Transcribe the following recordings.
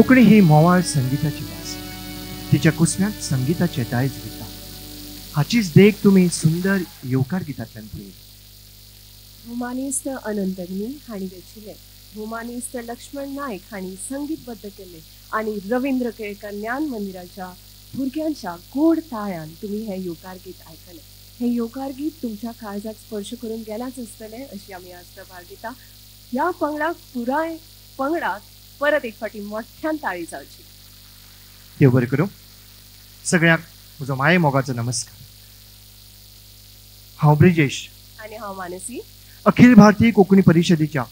कोंकणी ही मोवाळ संगीताची भास. तिच्या कुसम्यात संगीताचे दायज वता. हाचीच देख तुम्ही सुंदर येवकार गितांतल्यान पळयली. भुमानिस्त अनंत अग्नी हांणी रचिल्लें, भुमानिस्त लक्ष्मण नायक हांणी संगीतबद्ध केल्लें आनी रवींद्र केळकर ज्ञान मंदिराच्या भुरग्यांच्या गोड ताळ्यान तुम्ही हे येवकार गीत आयकलें. हे येवकार गीत तुमच्या काळजाक स्पर्श करून गेलाच आसतलें अशी आमी आस्त बाळगिता. ह्या पंगडाक पुराय पंगडाक परत एक फावटी मोठ्यान ताळी जावची. देव बरें करूं. सगळ्यांक म्हजो माये मोगाचो नमस्कार. हांव ब्रिजेश आनी हांव मानसी. अखिल भारतीय कोंकणी परिशदेच्या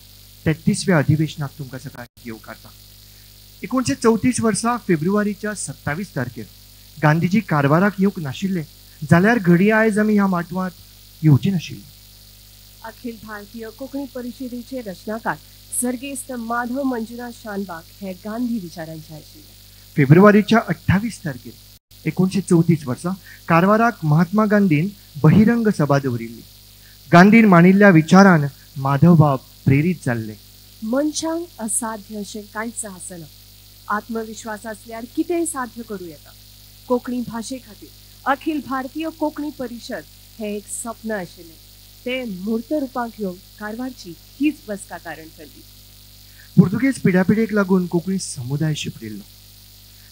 33व्या अधिवेशनाक तुमकां सगळ्यांक येवकारता. 1934 वर्सा फेब्रुवारीच्या 27 तारखेर गांधीजी कारवाराक येवंक नाशिल्ले जाल्यार घडी आयज आमी ह्या माटवांत येवची नाशिल्ली. अखिल भारतीय कोंकणी परिशदेचे रचनाकार सर्गेस्त माधव मंजुनाथ शानबाग हे गांधी विचारांचे आशिल्ले. फेब्रुवारीच्या 28 तारखेर 1934 वर्सा कारवाराक महात्मा गांधीन बहिरंग सभा दवरिल्ली. गांधीन मांडिल्ल्या विचारान माधवबाब प्रेरीत जाल्ले. मनशांक असाध्य अशें कांयच आसना. आत्मविश्वास आसल्यार कितेंय साध्य करूं येता. कोंकणी भाशे खातीर अखिल भारतीय कोंकणी परिशद हे एक स्वप्न आशिल्लें. ते मूर्त रुपाक घेवन कारवारची हीच बसका कारण ठरली. पुर्तुगेज पिढ्यापिढेक लागून कोंकणी समुदाय शिपडिल्लो.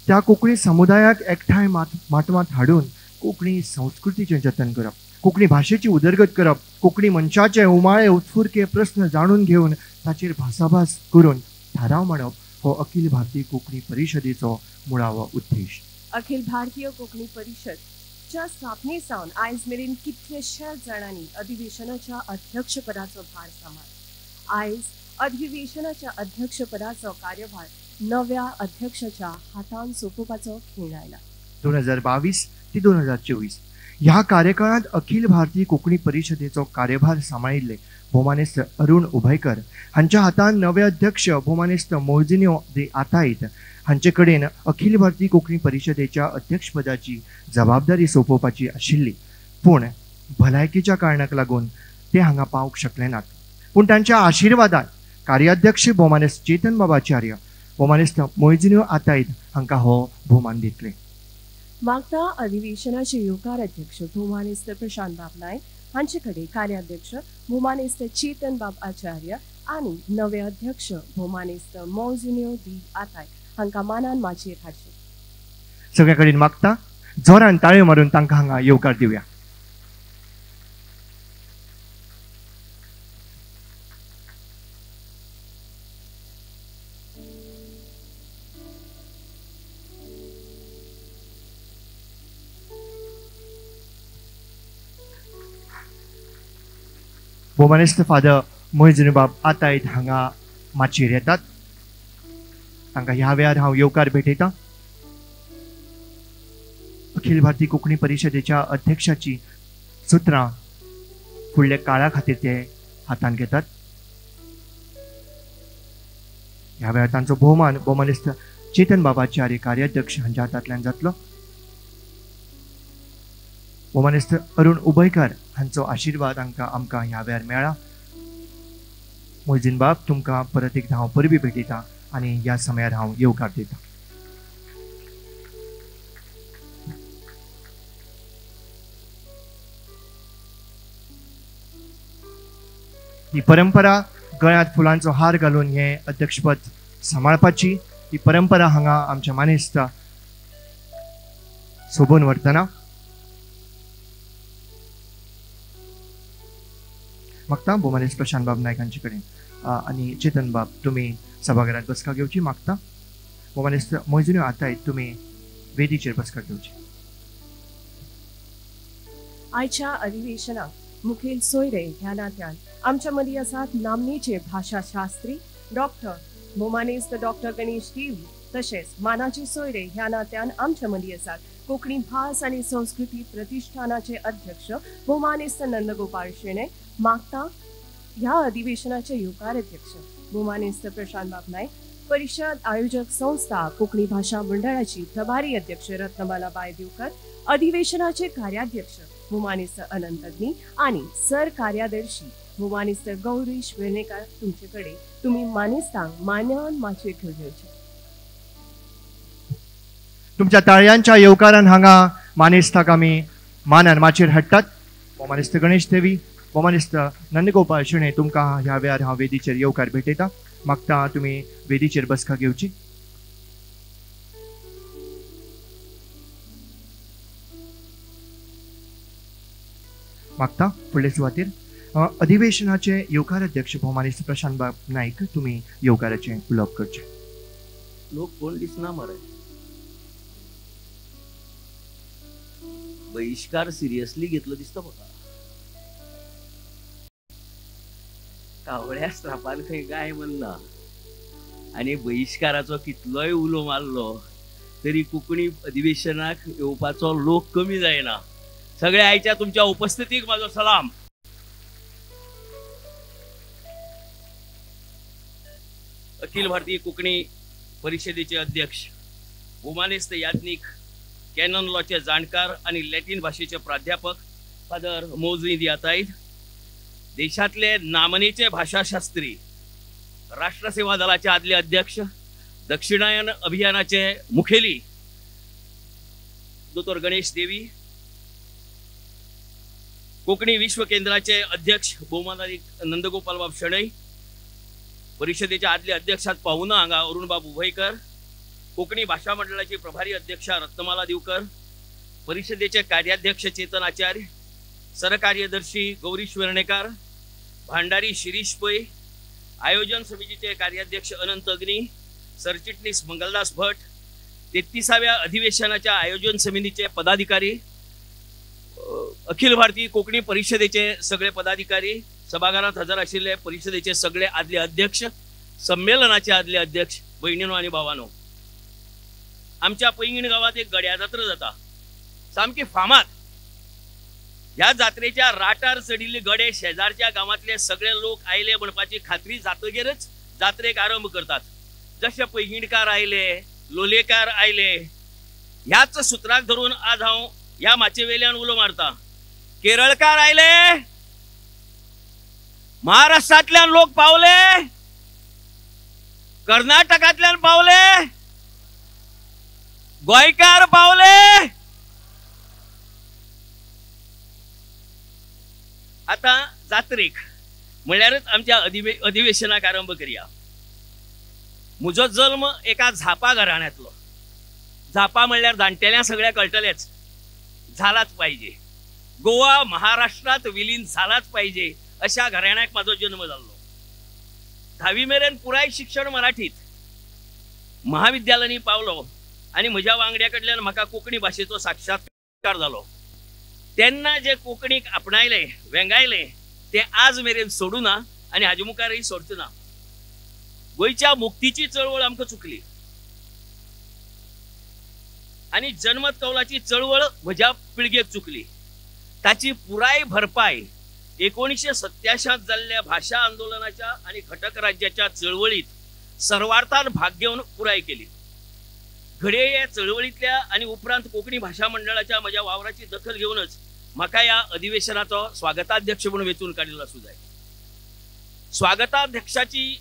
त्या कोंकणी समुदायाक एकठांय माटवांत हाडून कोंकणी संस्कृतीचें जतन करप, कोंकणी भाशेची उदरगत करप, कोंकणी मनशाचे उमाळे उत्फुरके प्रस्न जाणून घेवन ताचेर भासाभास करून थाराव मांडप हो अखिल भारतीय कोंकणी परिशदेचो मुळावो उद्देश. अखिल भारतीय कोंकणी परिशदच्या स्थापने सावन आयज मेरेन कितलेशेच जाणांनी अधिवेशनाच्या अध्यक्षपदाचो भार सांबाळ्ळा. आयज अधिवेशनाच्या अध्यक्षपदाचो कार्यभार नव्या अध्यक्षाच्या हातान सोंपोवपाचो खेळ आयला. 2022 ते 2024 ह्या कार्यकाळात अखिल भारतीय कोंकणी परिशदेचो कार्यभार सांबाळिल्ले भौमानेस्त अरुण उभयकर हांच्या हातान नवे अध्यक्ष भौमानेस्त मोजिन्यो दी आतायत हांचे कडेन अखिल भारतीय कोंकणी परिशदेच्या अध्यक्षपदाची जबाबदारी सोंपोवपाची आशिल्ली. पूण भलायकेच्या कारणाक लागून ते हांगा पावंक शकले नात. पूण तांच्या आशिर्वादान कार्याध्यक्ष भौमानेस्त चेतन बाबाचार्य भौमानेस्त मोजिन्यो आतायत हांकां हो भोवमान दितले. मागता अधिवेशनाचे येवकार अध्यक्ष भौमानेस्त प्रशांत बाब नायक हांचे कडेन कार्याध्यक्ष भौमानेस्त चेतन बाब आचार्य आनी नवे अध्यक्ष भौमानेस्त मोजिन्यो दी आताय हांकां मानान माचयेर हाडचे. सगळ्या कडेन मागता जोरान ताळयो मारून तांकां हांगा येवकार दिवया. भौमानेस्त फादर मोजिन्यो बाब आतायत हांगा माचयेर येतात. तांकां ह्या वेळार हांव येवकार भेटयतां. अखिल भारतीय कोंकणी परिशदेच्या अध्यक्षाची सुत्रां फुडल्या काळा खातीर ते हातान घेतात. ह्या वेळार तांचो भोवमान भौमानेस्त चेतन बाबाचार्य कार्याध्यक्ष हांच्या हातांतल्यान जातलो. भौमानेस्त अरुण उभयकर हांचो आशिर्वाद आमकां ह्या वेळार मेळ्ळा. मोजिन बाब तुमकां परत एकदां हांव परबी भेटयतां आनी ह्या समयार हांव येवकार दितां. ही परंपरा गळ्यांत फुलांचो हार घालून हे अध्यक्षपद सांबाळपाची ही परंपरा हांगा आमच्या मानेस्त सोबून व्हरतना मागता भौमानेस्त प्रशांत बाब नायक हांचे कडेन आनी चेतन बाब तुमी सभाघरांत बसका घेवची मागता. भौमानेस्त मोजिन्यो आतायत तुमी वेदीचेर बसका घेवची. आयच्या अधिवेशनाक मुखेल सोयरे ह्या नात्यान आमच्या मदीं आसात नामनेचे भाषाशास्त्री डॉक्टर भौमानेस्त डॉक्टर गणेश देवी. तशेंच मानाचे सोयरे ह्या नात्यान आमच्या मदीं आसात कोंकणी भास आनी संस्कृती प्रतिष्ठानाचे अध्यक्ष भौमानेस्त नंदगोपाळ शेणे. मागता ह्या अधिवेशनाचे येवकार अध्यक्ष भौमानेस्त प्रशांत बाब नायक. परिशद आयोजक संस्था कोंकणी भाषा मंडळाची प्रभारी अध्यक्ष रत्नबाला बाय दिवकर. अधिवेशनाचे कार्याध्यक्ष भौमानेस्त अनंत अग्नी आनी सर कार्यादर्शी भौमानेस्त गौरीश वेर्णेकार तुमचे कडेन तुमी मानेस्तांक मान्यान माचयेर घेवन येवचे. तुमच्या ताळयांच्या येवकारान हांगा मानेस्ताक आमी मानान माचेर हाडटात. भोवमानेस्त गणेश देवी, भोवमानेस्त नंदगोपाल शेणे तुमकां ह्या वेळार हांव वेदीचेर येवकार भेटयता. मागता तुमी वेदीचेर बसका घेवची. मागता फुडले सुवातेर अधिवेशनाचे येवकार अध्यक्ष भोवमानेस्त प्रशांत बाब नाईक तुमी येवकाराचे उलोवप करचे. लोक कोण दिसना मरे. बहिष्कार सिरियसली घेतलो दिसता म्हाका. कावळ्या स्त्रापान खंय गाय म्हणना आनी बहिष्काराचो कितलोय उलो मारलो तरी कोंकणी अधिवेशनाक येवपाचो लोक कमी जायना. सगळ्या आयच्या तुमच्या उपस्थितीक माझो सलाम. अखिल भारतीय कोंकणी परिषदेचे अध्यक्ष भोवमानेस्त याज्ञिक कॅनन लॉचे जाणकार आणि लॅटिन भाषेचे प्राध्यापक फादर मौजूद दियाताईद, देशातले नामनेचे भाषाशास्त्री, राष्ट्रसेवा दलाचे आदले अध्यक्ष, दक्षिणायन अभियानाचे मुखेली डॉ. गणेश देवी, कोकणी विश्व केंद्राचे अध्यक्ष भौमानाधिक नंदगोपाल बाब शेणै, परिषदेच्या आदले अध्यक्षात पाहुणा हांगा अरुणबाब उभयकर, कोकणी भाषा मंडळाची प्रभारी अध्यक्षा रत्नमाला दिवकर, परिषदेचे कार्याध्यक्ष चेतन आचार्य, सरकार्यदर्शी गौरीश वेर्णेकर, भांडारी शिरीष पै, आयोजन समितीचे कार्याध्यक्ष अनंत अग्नी, सरचिटणीस मंगलदास भट, 33व्या अधिवेशनाच्या आयोजन समितीचे पदाधिकारी, अखिल भारतीय कोकणी परिषदेचे सगळे पदाधिकारी, सभागृहात हजर आशिल्ले परिषदेचे सगळे आदले अध्यक्ष, संमेलनाचे आदले अध्यक्ष, बहिणीनो आणि भावानो, आमच्या पैंगीण गावात एक गड्या जात्रा जाता, सामकी फामाद. ह्या जात्रेच्या राटार चढिल्ले गडे शेजारच्या गावातले सगळे लोक आयले म्हणपाची खात्री जातगेरच जात्रेक आरंभ करतात. जसे पैंगीणकार आयले, लोलयेकार आयले, ह्याच सुत्राक धरून आज हांव ह्या माचे वेल्यान उलो मारता. केरळकार आयले, महाराष्ट्रातल्यान लोक पावले, कर्नाटकातल्यान पावले, गोयकार पावले. आता जात्रेक म्हणल्यारच आमच्या अधिवेशनाक आरंभ करूया. म्हजो जल्म एका झापा घराण्यांतलो. झापा म्हणल्यार जाणटेल्या सगळ्या कळटलेच, झालाच पाहिजे. गोवा महाराष्ट्रात विलीन झालाच पाहिजे अशा घराण्याक माझो जन्म जाल्लो. 10वी मेरेन पुराय शिक्षण मराठीत. महाविद्यालयांनी पावलो आणि म्हज्या वांगड्या कडल्यान म्हाका कोंकणी भाशेचो साक्षात्कार जालो. तेन्ना जे कोंकणीक आपणायले, वेंगायले ते आज मेरेन सोडूना आणि हाजे मुखारय सोडचो ना. गोंयच्या मुक्तीची चळवळ आमकां चुकली आणि जनमत कौलाची चळवळ म्हज्या पिळगेक चुकली. ताची पुराय भरपाय 1987 जाल्ल्या भाषा आंदोलनाच्या आणि घटक राज्याच्या चळवळीत सर्वार्थान भाग घेऊन पुराय केली. घडये या चळवळीतल्या आणि उपरांत कोकणी भाषा मंडळाच्या माझ्या वावराची दखल घेऊनच म्हाका या अधिवेशनाचो स्वागताध्यक्ष म्हणून वेचून काढलेलो असू जाय. स्वागताध्यक्षाची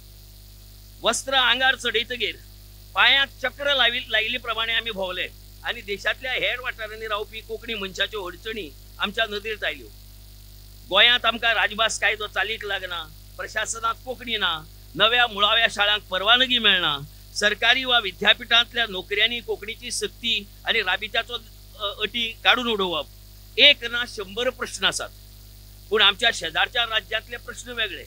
वस्त्र आंगार चढयतगीर पायांक चक्र लायिल्ले प्रमाणे आमी भोवले आणि देशातल्या हेर वाठारांनी रावपी कोंकणी मनशाच्यो अडचणी आमच्या नदरेत आयल्यो. गोंयांत आमकां राजभास कायदो चालीक लागना, प्रशासनात कोंकणी ना, नव्या मुळाव्या शाळांक परवानगी मेळना, सरकारी वा विद्यापीठांतल्या नोकऱ्यांनी कोंकणीची सक्ती आणि राबित्याचो अटी काढून उडोवप, एक ना 100 प्रश्न आसात. पूण आमच्या शेजारच्या राज्यांतले प्रश्न वेगळे.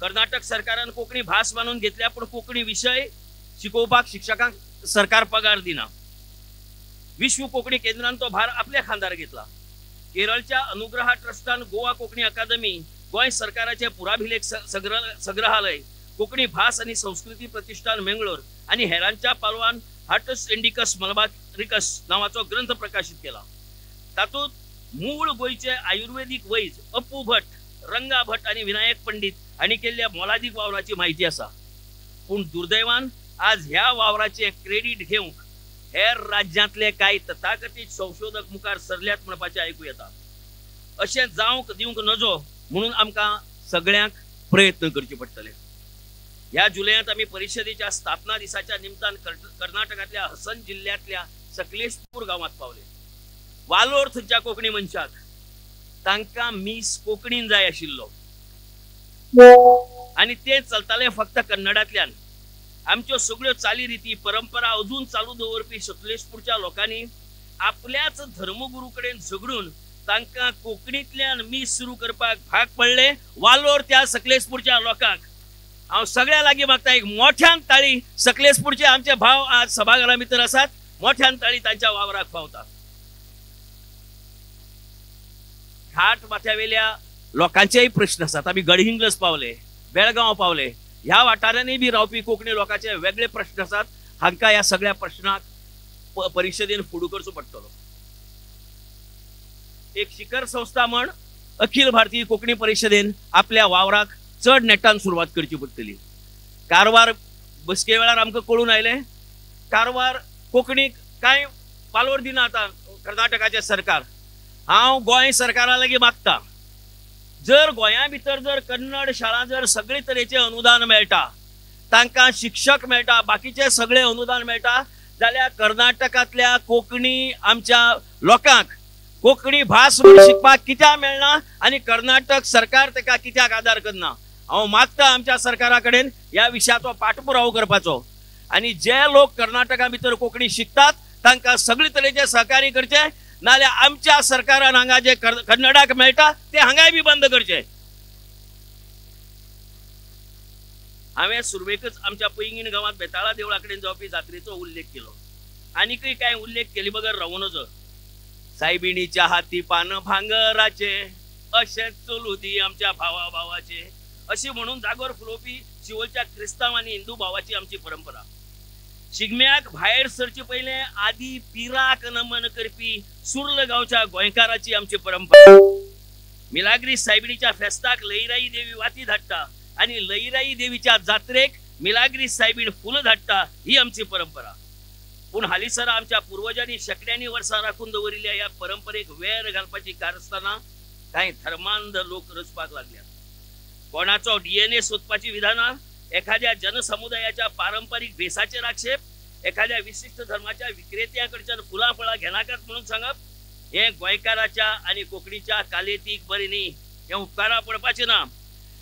कर्नाटक सरकारान कोंकणी भास मानून घेतल्या पूण कोंकणी विषय शिकोवपाक शिक्षकांक सरकार पगार दिना. विश्व कोंकणी केंद्रान तो भार आपल्या खांदार घेतला. केरळच्या अनुग्रहा ट्रस्टान गोवा कोंकणी अकादमी, गोंय सरकाराचे पुराभिलेख संग्रहालय, कोंकणी भास आणि संस्कृती प्रतिष्ठान मेंगलोर आणि हेरांच्या पालवान हार्टस इंडिकस मलबारिकस नावाचो ग्रंथ प्रकाशित केला. तातूंत मूळ गोंयचे आयुर्वेदिक वैज अप्पू भट, रंगा भट आणि विनायक पंडित हांणी केल्ल्या मोलादीक वावराची माहिती आसा. पूण दुर्दैवान आज ह्या वावराचे क्रेडिट घेवंक हेर राज्यांतले कांय तथाकथीत संशोधक मुखार सरल्यात म्हणपाचे आयकू येता. अशें जावंक दिवंक नजो म्हणून आमकां सगळ्यांक प्रयत्न करचे पडटले. या जुलयात आम्ही परिषदेच्या स्थापना दिसाच्या निमतान कर्नाटकातल्या हसन जिल्ह्यातल्या सकलेशपूर गावात पावले. वालोर थंयच्या कोंकणी मनशाक तांकां मीस कोंकणीन जाय आशिल्लो आणि ते चलताले फक्त कन्नडांतल्यान. आमच्यो सगळ्यो चाली रिती परंपरा अजून चालू दवरपी सकलेशपूरच्या लोकांनी आपल्याच धर्मगुरू कडेन झगडून तांकां कोंकणीतल्यान मीस सुरू करपाक भाग पडले. वालोर त्या सकलेशपूरच्या लोकांक हांव सगळ्या लागीं मागता एक मोठ्यान ताळी. सकलेशपूरचे आमचे भाव आज सभाघरा भितर आसात, मोठ्यान ताळी तांच्या वावराक पावता. घाट माथ्यावेल्या लोकांचेय प्रश्न आसात. आमी गडहिंग्लज पावले, बेळगांव पावले, ह्या वाठारांनी बी रावपी कोंकणी लोकांचे वेगळे प्रश्न आसात. हांकां ह्या सगळ्या प्रश्नाक परिशदेन फुडो करचो पडटलो. एक शिखर संस्था म्हण अखिल भारतीय कोंकणी परिशदेन आपल्या वावराक चड नेटान सुरवात करची पडटली. कारवार बसके वेळार आमकां कळून आयलें कारवार कोंकणीक कांय वालोर दिना आतां कर्नाटकाचें सरकार. हांव गोंय सरकारा लागीं मागता, जर गोंया भितर जर कन्नड शाळा जर सगळे तरेचे अनुदान मेळटा, तांकां शिक्षक मेळटा, बाकीचे सगळे अनुदान मेळटा, जाल्यार कर्नाटकांतल्या कोंकणी आमच्या लोकांक कोंकणी भास शिकपाक कित्याक मेळना आनी कर्नाटक सरकार ताका कित्याक आदार करना. हांव मागता आमच्या सरकारा कडेन ह्या विशयाचो पाठपुरावो करपाचो आनी जे लोक कर्नाटका भितर कोंकणी शिकतात तांकां सगळे तरेचे सहकार्य करचे, नाल्यार आमच्या सरकारान हांगा जे कन्नडाक मेळटा ते हांगाय बी बंद करचे. हांवें सुरवेकच आमच्या पैंगीण गांवांत बेताळा देवळा कडेन जावपी जात्रेचो उल्लेख केलो. आनीकय कांय उल्लेख केली बगर रावूं नजो. सायबिणीच्या हाती पान भांगराचे, अशेंच चलू दी आमच्या भावा भावाचे, अशी म्हणून जागोर फुलोवपी शिवोलच्या क्रिस्तांव आनी हिंदू भावाची आमची परंपरा. शिगम्याक भायर सरचे पयले आदी पिराक नमन करपी सुर्ल गांवच्या गोंयकाराची आमची परंपरा. मिलाग्री सायबिणीच्या फेस्ताक लईराई देवी वाती धाडटा आनी लईराई देवीच्या जात्रेक मिलाग्री सायबीण फुलं धाडटा, ही आमची परंपरा. पूण हालीसर आमच्या पूर्वजांनी शेकड्यांनी वर्सां राखून दवरिल्ल्या ह्या परंपरेक वेर घालपाची कारस्ताना कांय धर्मांध लोक रचपाक लागल्यात. कोणाचो DNA सोदपाची विधानां, एखाद्या जनसमुदायाच्या पारंपरिक भेसाचेर आक्षेप, एखाद्या विशिष्ट धर्माच्या विक्रेत्याकडच्यान फुलां फळां घेनाकात म्हणून सांगप, हे गोंयकाराच्या आनी कोंकणीच्या कालेतीक बरें न्ही. हे उपकारा पडपाचे ना.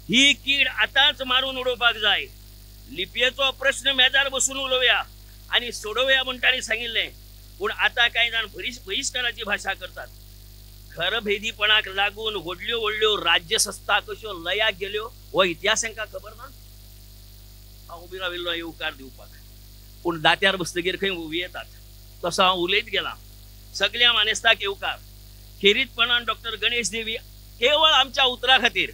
ही कीड आतांच मारून उडोवपाक जाय. लिपयेचो प्रश्न मेजार बसून उलोवया आनी सोडोवया म्हण तांणी सांगिल्लें. पूण आतां कांय जाण बहिष्काराची भाशा करतात. घरभेदीपणाक लागून व्हडल्यो व्हडल्यो राज्य संस्था कश्यो लयाक गेल्यो हो इतिहास हांकां खबर ना. हांव उबी राविल्लो येवकार दिवपाक, पूण दात्यार बसतगीर खंय उबी येतात. तसो हांव उलयत गेलां. सगळ्या मानेस्ताक येवकार. खेरीतपणान डॉक्टर गणेश देवी केवळ आमच्या उतरा खातीर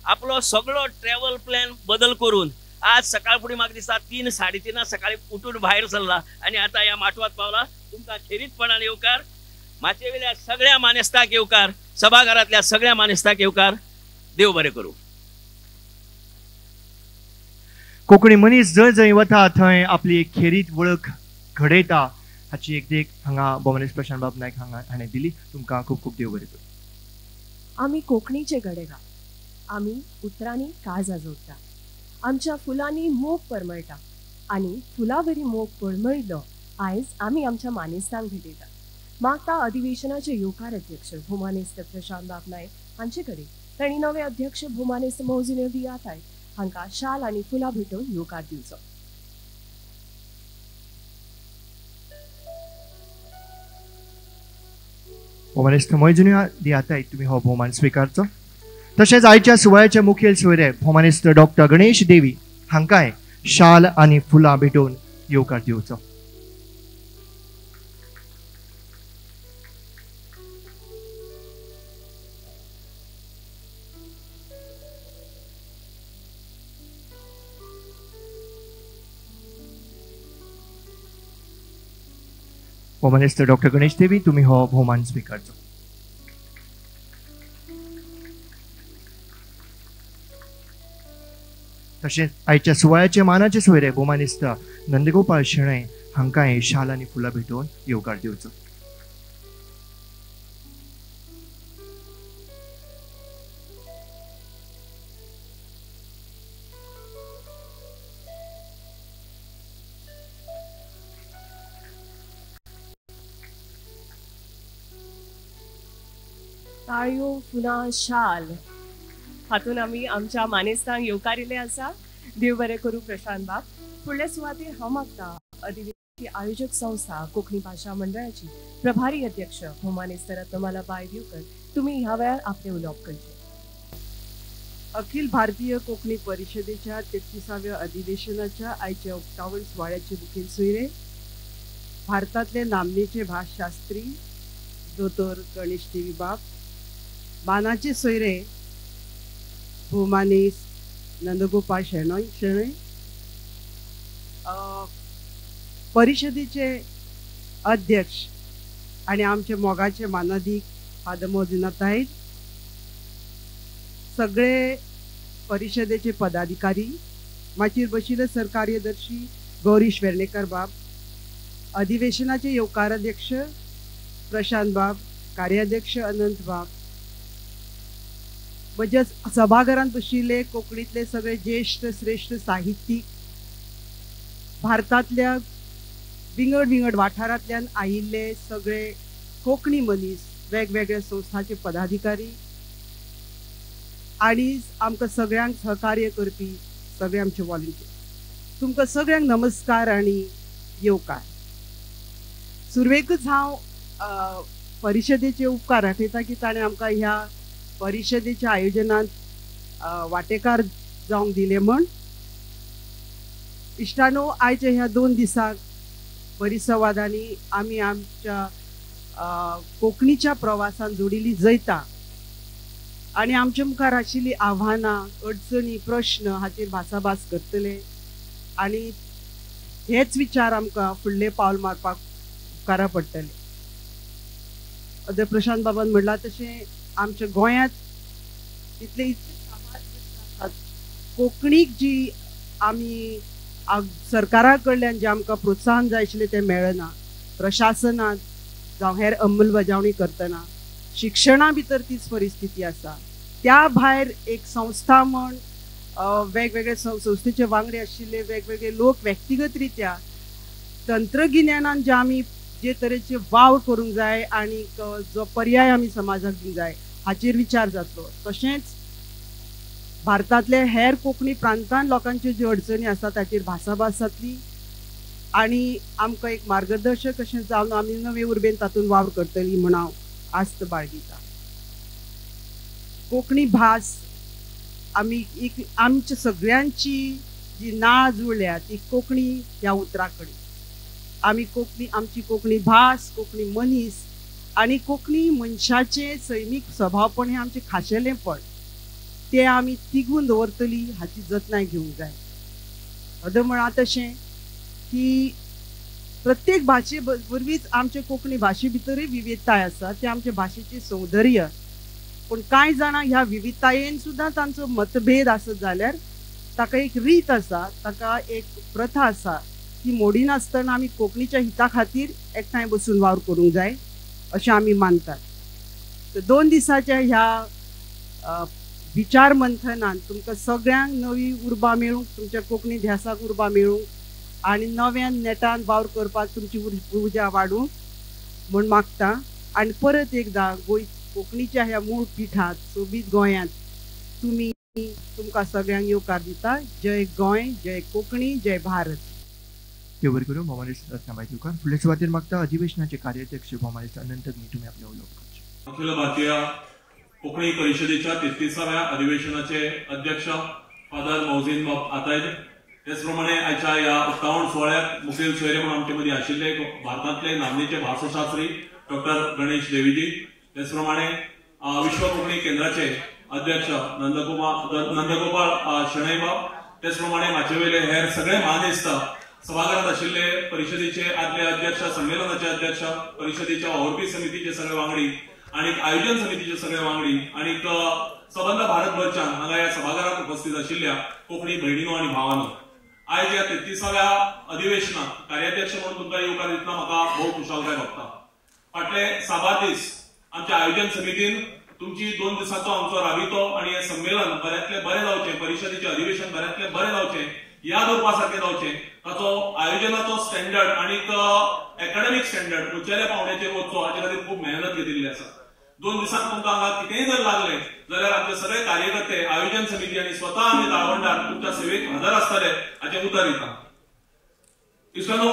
आपलो सगळो ट्रॅव्हल प्लॅन बदल करून आज सकाळ फुडें म्हाका दिसता 3-3:30 सकाळी उठून भायर सरला आनी आतां ह्या माटवात पावला. तुमकां खेरीतपणान येवकार. माचयेवेल्या सगळ्या मानेस्ताक येवकार. सभाघरांतल्या सगळ्या मानेस्ताक येवकार. देव बरें करूं. कोंकणी मनीस जंय जंय वता थंय आपली एक खेरीत वळख घडयता हाची एक देख हांगा भोमानेस्त प्रशांत बाब नायक हाणें दिली. तुमकां खूब खूब देव बरें करूं. आमी कोंकणीचे गडेगांव. आमी उतरांनी काळजां जोडटा. आमच्या फुलांनी मोग परमळटा आनी फुलावरी मोग परमळिल्लो आयज आमी आमच्या मानेस्तांक भेटयतात. मागता अधिवेशनाचे येवकार अध्यक्ष भोमानेस्त प्रशांत बाब नायक हांचे कडेन तांणी नवे अध्यक्ष भोमानेस्त मौजिनो दियाताय हांकां शाल आनी फुलां भेटोवन येवकार दिवचो. भोमानेस्त मौजिनो दियाताय तुमी हो भोवमान स्विकारचो. तशेंच आयच्या सुवाळ्याचे मुखेल सोयरे भोमानेस्त डॉक्टर गणेश देवी हांकांय शाल आनी फुलां भेटोवन येवकार दिवचो. भोमानेस्त डॉक्टर गणेश देवी तुमी हो भोवमान स्विकारचो. तशेंच आयच्या सुवाळ्याचे मानाचे सोयरे भोमानेस्त नंदगोपाळ शेणै हांकांय शाल आनी फुलां भेटोवन येवकार दिवचो. ताळयो फुना शाल हातून आमी आमच्या मानेस्तांक येवकारिल्ले आसा. देव बरें करूं प्रशांत बाब. फुडल्या सुवातेर हांव मागता अधिवेशनाची आयोजक संस्था कोंकणी भाशा मंडळाची प्रभारी अध्यक्ष भौमानेस्त रत्नमाला बाय दिवकर तुम्ही ह्या वेळार आपले उलोवप करचे. अखिल भारतीय कोंकणी परिषदेच्या 33व्या अधिवेशनाच्या आयच्या उक्तावण सुवाळ्याचे मुखेल सोयरे भारतातले नामनेचे भाषाशास्त्री दोतोर गणेश टीव्ही बाब, मानाचे सोयरे भौमानेस्त नंदगोपाल शेणय, परिषदेचे अध्यक्ष आणि आमचे मोगाचे मानाधिक फादर मोजिनाताई, सगळे परिषदेचे पदाधिकारी, माचीर बशिल्ले सरकार्यदर्शी गौरीश वेर्णेकर बाब, अधिवेशनाचे येवकार अध्यक्ष प्रशांत बाब, कार्याध्यक्ष अनंत बाब, म्हज्या सभाघरांत बशिल्ले कोंकणीतले सगळे ज्येष्ठ श्रेष्ठ साहित्यीक, भारतातल्या विंगड विंगड वाठारांतल्यान आयिल्ले सगळे कोंकणी मनीस, वेगवेगळ्या संस्थांचे पदाधिकारी आणि आमकां सगळ्यांक सहकार्य करपी सगळे आमचे व्हॉलंटियर, तुमकां सगळ्यांक नमस्कार आणि येवकार. सुरवेकच हांव परिशदेचे उपकार आठयता की ताणें आमकां ह्या परिशदेच्या आयोजनात वांटेकार जावंक दिले म्हण. इश्टानो, आयच्या ह्या 2 दिसांक परिसंवादांनी आमी आमच्या कोंकणीच्या प्रवासान जोडिल्ली जैता आणि आमच्या मुखार आशिल्ली आव्हानां, अडचणी, प्रश्न हाचेर भासाभास करतले आणि हेच विचार आमकां फुडले पावल मारपाक उपकारा पडटले. अदर प्रशांत बाबान म्हणला तशें आमच्या गोंयांत इतले कोंकणीक जी आमी सरकारा कडल्यान जे आमकां प्रोत्साहन जाय आशिल्लें तें मेळना. प्रशासनात जावं हेर अंमलबजावणी करतना शिक्षणा भितर तीच परिस्थिती आसा. त्या भायर एक संस्था म्हण वेगवेगळे संस्थेचे वांगडी आशिल्ले वेगवेगळे लोक व्यक्तिगत रित्या तंत्रगिन्यानान जे आमी जे तरेचे वावर करूंक जाय आणि जो पर्याय आमी समाजाक दिवंक जाय हाचेर विचार जातलो. तशेंच भारतातले हेर कोंकणी प्रांतान लोकांच्यो ज्यो अडचणी आसा ताचेर भासाभास जातली आणि आमकां एक मार्गदर्शक अशें जावन आमी नवे उर्बेन तातूंत वावर करतली म्हण हांव आस्त बाळगिता. कोंकणी भास आमी आमच्या सगळ्यांची जी नाळ जुळल्या ती कोंकणी ह्या उतरा कडेन. आमी कोंकणी, आमची कोंकणी भास, कोंकणी मनीस आणि कोंकणी मनशाचे सैमीक स्वभावपण हे आमचे खाशेलेपण ते आमी तिगून दवरतली हाची जतनाय घेवंक जाय. अदर म्हणा तशें की प्रत्येक भाशे वरवींच आमचे कोंकणी भाशे भितरूय विविधताय आसा, ते आमच्या भाशेचे सौंदर्य. पण कांय जाणां ह्या विविधतायेन सुद्दां तांचो मतभेद आसत जाल्यार ताका एक रीत आसा, ताका एक प्रथा आसा, ती मोडीन आसतना आमी कोंकणीच्या हिता खातीर एकठांय बसून वावर करूंक जाय अशें आमी मानतात. 2 दिसाच्या ह्या विचार मंथनान तुमकां सगळ्यांक नवी उर्बा मेळूंक, तुमच्या कोंकणी ध्यासाक उर्बा मेळूंक आणि नव्यान नेटान वावर करपाक तुमची उर्जा वाडूंक म्हण मागता. आणि परत एकदा कोंकणीच्या ह्या मूळ पिठांत सोबीत गोंयांत तुमकां सगळ्यांक येवकार दिता. जय गोंय, जय कोंकणी, जय भारत. देव बरें करूं. भौमानेस्त रत्नमाला बाय दिवकर. फुडल्या सुवातेर मागता अधिवेशनाचे कार्याध्यक्ष भौमानेस्त अनंत तुम्ही आपले उलोवप करचे. अखिल भारतीय कोंकणी परिषदेच्या 33व्या अधिवेशनाचे अध्यक्ष फादर मौजीन बाब आताय, त्याचप्रमाणे आयच्या ह्या उक्तावण सुवाळ्याक मुखेल सोयरे म्हणून आमचे मदीं आशिल्ले भारतांतले नामनेचे भाषाशास्त्री डॉक्टर गणेश देवीजी, त्याचप्रमाणे विश्व कोंकणी केंद्राचे अध्यक्ष नंदगोपाल शेणय बाब, त्याचप्रमाणे माचेवेले हेर सगळे मानेस्त सभाघरांत आशिल्ले परिषदेचे आदले अध्यक्ष, संमेलनाचे अध्यक्ष, परिषदेच्या वावरपी समितीचे सगळे वांगडी आणि आयोजन समितीचे सगळे वांगडी आणि सबंद भारतभरच्यान हांगा ह्या सभाघरांत उपस्थित आशिल्ल्या कोंकणी भयणीनो आणि भावांनो, आयज ह्या 33व्या अधिवेशनात कार्याध्यक्ष म्हणून तुमकां येवकार दितना म्हाका भोव खुशालकाय भोगता. फाटले 6 दीस आमच्या आयोजन समितीन तुमची 2 दिसांचो आमचो राबितो आणि हे संमेलन बऱ्यांतले बरें जावचें, परिशदेचें अधिवेशन बऱ्यांतले बरें जावचें, याद उरपा सारकें जावचें, ताचो आयोजनाचो स्टँडर्ड आणि एकाडेमीक स्टँडर्ड उंचेल्या पावंड्याचेर वचचो हाचे खातीर खूब मेहनत घेतिल्ली आसा. 2 दिसांत तुमकां हांगा कितेंय जर लागलें जाल्यार आमचे सगळे कार्यकर्ते आयोजन समिती आनी स्वता आमी दाळवंडार तुमच्या सेवेक हजर आसतले हाचें उतर दिता. इश्टानो,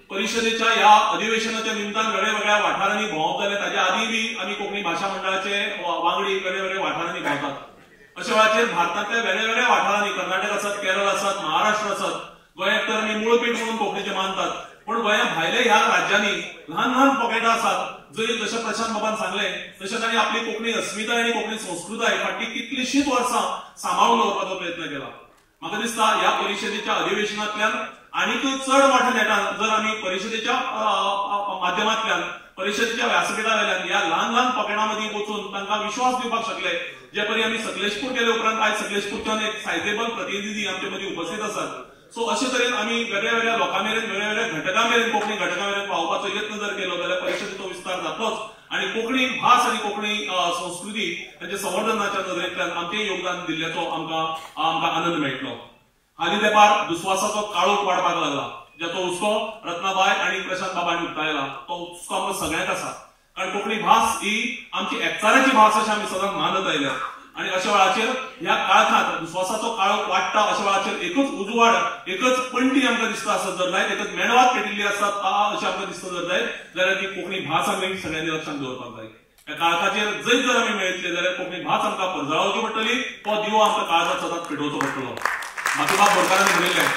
परिशदेच्या ह्या अधिवेशनाच्या निमतान वेगवेगळ्या वाठारांनी भोंवप जालें. ताच्या आदीं बी आमी कोंकणी भाशा मंडळाचे वांगडी वेगवेगळ्या वाठारांनी भोंवतात. अशा वेळाचेर भारतांतल्या वेगवेगळ्या वाठारांनी, कर्नाटक आसत, केरळ आसत, महाराष्ट्र आसत, गोंयाक तर आमी मूळपीठ म्हणून कोंकणीचे मानतात, पण गोंया भायल्या ह्या राज्यांनी ल्हान ल्हान पॉकेटां आसात जंय जशें प्रशांत बाबान सांगलें तशें तांणी आपली कोंकणी अस्मिताय आनी कोंकणी संस्कृताय फाटली कितलींशींच वर्सां सांबाळून दवरपाचो प्रयत्न केला. म्हाका दिसता ह्या परिशदेच्या अधिवेशनांतल्यान आनीक चड मोठ्या नेटान जर आमी परिशदेच्या माध्यमांतल्यान परिशदेच्या व्यासपीठावयल्यान ह्या ल्हान ल्हान पॉकेटां मदीं वचून तांकां विश्वास दिवपाक शकले, जे परी आमी सकलेशपूर केले उपरांत आयज सकलेशपूरच्यान एक सायजेबल प्रतिनिधी आमचे मदीं उपस्थित आसात. सो अशे तरेन आमी वेगळ्या वेगळ्या लोकां मेरेन, वेगळ्या घटकां मेरेन, कोंकणी घटकां मेरेन पावपाचो यत्न जर केलो जाल्यार परिशदेचो विस्तार जातलोच आनी कोंकणी भास आनी कोंकणी संस्कृती हांचे संवर्धनाच्या नदरेंतल्यान आमचें योगदान दिल्ल्याचो आमकां आनंद मेळटलो. हालीं तेंपार दुस्वासाचो काळोख वाडपाक लागला, जाचो हुस्को रत्नाबाई आनी प्रशांत बाबांनी उक्तायला. तो हुस्को आमकां सगळ्यांक आसा, कारण कोंकणी भास ही आमची एकचाराची भास अशें आमी सदांच मानत आयल्या. आणि अशा वेळाचेर ह्या काळखांत दुस्वासाचो काळोख वाडटा, अशा वेळाचेर एकच उजवाड, एकच पणटी आमकां दिसता आसत जर जायत, एकच मेणवात पेटिल्ली आसतात अशें आमकां दिसता जर जायत जाल्यार ती कोंकणी भास आमी सगळ्यांनी लक्षांत दवरपाक जाय. ह्या काळखाचेर जंय जर आमी मेळटले जाल्यार कोंकणी भास आमकां परजळावची पडटली, तो दिवो आमकां काळजांत सदांच पेटोवचो पडटलो. मातृभाव बोरकारांनी म्हणिल्लें,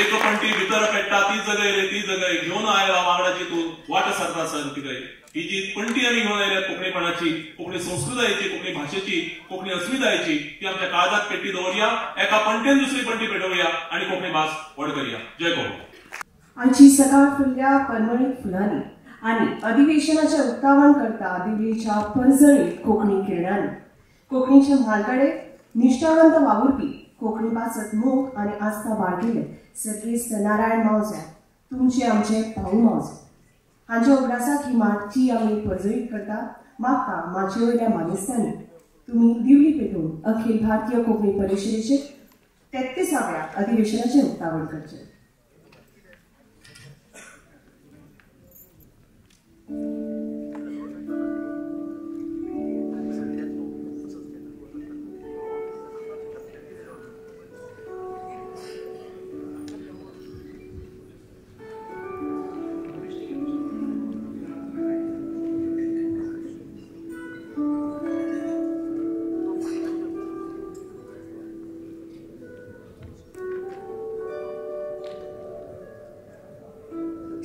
एक पंटी भितर पेट्टा ती जगय रे ती जगय, घेवन आयला वांगडाची तूं वाट सरता सर तिगय. ही जी पंटी आमी घेवन आयल्यात कोंकणीपणाची, कोंकणी संस्कृतायेची, कोंकणी भाशेची, कोंकणी अस्मितायेची, ती आमच्या काळजांत पेटी दवरया, एका पंटेन दुसरी पंटी पेटोवया आनी कोंकणी भास व्हड करया. जय कोंकणी. आयची सकाळ फुलल्या परमळीत फुलांनी आनी अधिवेशनाचें उक्तावण करता दिल्लीच्या परजळीत कोंकणी किरणांनी. कोंकणीचे म्हालगडे निश्ठावंत वावुरपी, कोंकणी भासत मोग आनी आस्था बाळगिल्ले सर्गेस्त नारायण मावजो, तुमचे आमचे भाऊ मावजो हांच्या उगडासाक ही माची आमी परजळीत करता. मागता माचे वयल्या मानेस्तांनी तुमी दिवली पेटोवन अखिल भारतीय कोंकणी परिशदेचे 33व्या अधिवेशनाचें उक्तावण करचें.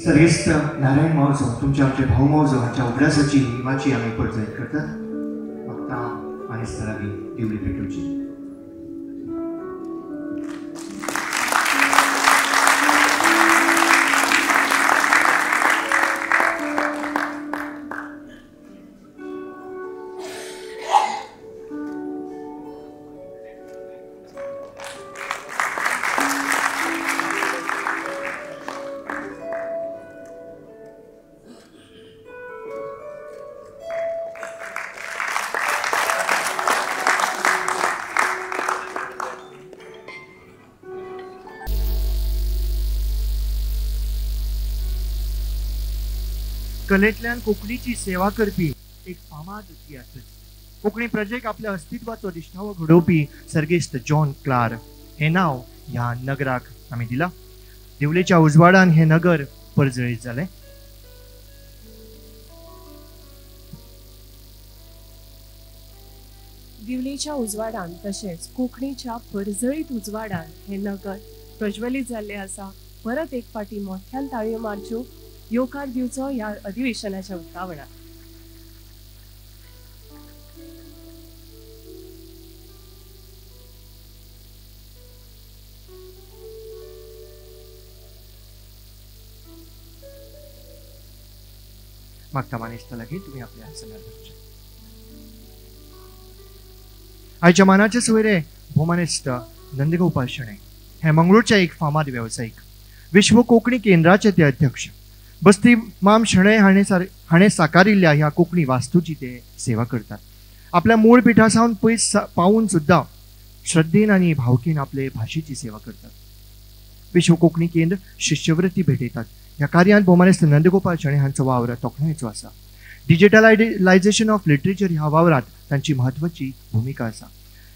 सर्गेस्त नारायण मावजो, तुमचे आमचे भाऊ मावजो हांच्या उगडासाची माची आमी परजळीत करतात. मागता मानेस्तां लागीं दिवली पेटोवची. कलेंतल्यान कोंकणीची सेवा करपी एक फामाद तियात्र, कोंकणी प्रजेक आपल्या अस्तित्वाचो दिश्टावो घडोवपी सर्गेस्त जॉन क्लार हे नांव ह्या नगराक आमी दिला. दिवलेच्या उजवाडान हे नगर परजळीत जालें. दिवलेच्या उजवाडान तशेंच कोंकणीच्या परजळीत उजवाडान हे नगर प्रज्वलीत जाल्ले आसा. परत एक फावटी मोठ्यान ताळयो मारच्यो, येवकार दिवचो ह्या अधिवेशनाच्या उक्तावणाक. मागता मानेस्तां लागीं तुमी आपल्या आसनार बसचें. आयच्या मानाचे सोयरे भोवमानेस्त नंदगोपाल शणै हे मंगळूरचे एक फामाद वेवसायीक, विश्व कोंकणी केंद्राचे ते अध्यक्ष. बस्ती माम शणै हाणें साकारिल्ल्या ह्या कोंकणी वास्तूची ते सेवा करतात. आपल्या मूळ पिठा सावन पयस पावून सुद्दां श्रद्धेन आनी भावकीन आपले भाशेची सेवा करतात. विश्व कोंकणी केंद्र शिश्यवृत्ती भेटयतात. ह्या कार्यांत भोवमानेस्त नंदगोपाल शणै हांचो वावर तोखणायचो आसा. डिजिटलायझेशन ऑफ लिटरेचर ह्या वावरात तांची म्हत्वाची भूमिका आसा.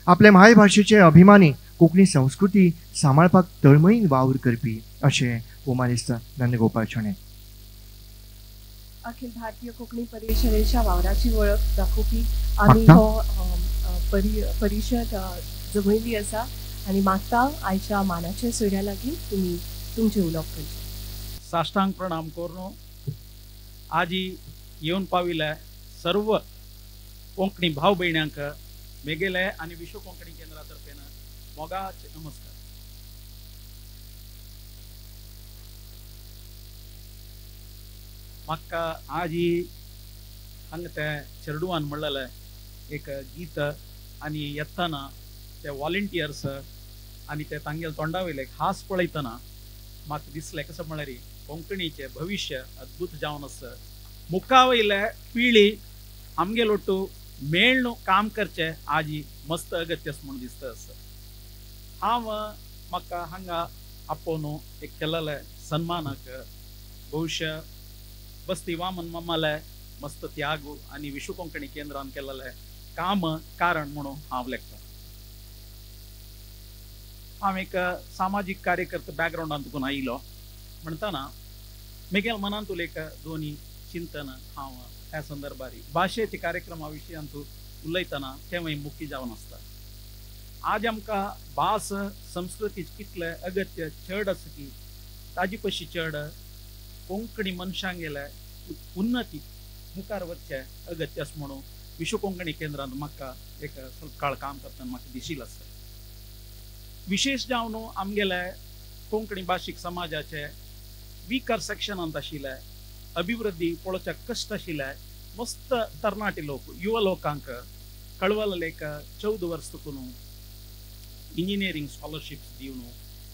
आपल्या मायभाशेचे अभिमानी कोंकणी संस्कृती सांबाळपाक तळमळीन वावर करपी अशें हुमानिस्ट नंदगोपाल शणे. अखिल भारतीय कोंकणी परिशदेच्या वावराची वळख दाखोवपी आमी हो परिशद जमयली आसा आनी मागता आयच्या मानाच्या सोयऱ्या लागीं तुमी तुमचे उलोवप करचें. साष्टांग प्रणाम करून आजी येवन पाविल्या सर्व कोंकणी भाव भयण्यांक मेगेले आनी विश्व कोंकणी केंद्रातर्फेन मोगाचे नमस्कार. म्हाका आजी हांगा ते चेडवान म्हणलेले एक गीत आनी येताना ते वॉलंटियर्स आनी ते तांगेले तोंडा वयले हास पळयतना म्हाका दिसलें कसं म्हळ्यार कोंकणीचे भविष्य अद्भुत जावन आसा. मुखा वयले पिळी आमगे लोटू मेळून काम करचे आजी मस्त अगत्य म्हणून दिसता आसा. हांव म्हाका हांगा आपोवन एक केलेले सन्मानाक भविष्य बस्ती वामन मम्माले मस्त त्याग आनी विश्व कोंकणी केंद्रान केलेले काम कारण म्हणून हांव लेखता. हांव एक सामाजीक कार्यकर्ता बॅकग्रावंडांतून आयिल्लो म्हणटना मेगेल मनांतूल एक दोनी चिंतन हांव ह्या संदर्भार भाशेच्या कार्यक्रमा विशयांतू उलयतना तेवूय मुख्य जावन आसता. आज आमकां भास संस्कृतीचे कितले अगत्य चड आसा की ताजे पशी चड कोंकणी मनशांगेले उन्नती मुखार वचचे अगत्य आसा म्हणून विश्व कोंकणी केंद्रांत म्हाका एक ಸ್ವಲ್ಪ काळ काम करतना म्हाका दिशिल्लो आसा. विशेष जावन आमगेले कोंकणी भाशीक समाजाचे विकर सेक्शनांत आशिल्ले अभिवृद्धी पळोवचे कश्ट आशिल्ले मस्त तरणाटे लोक युवा लोकांक कळवल एक 14 वर्स तकून इंजिनियरिंग स्कॉलरशिप्स दिवन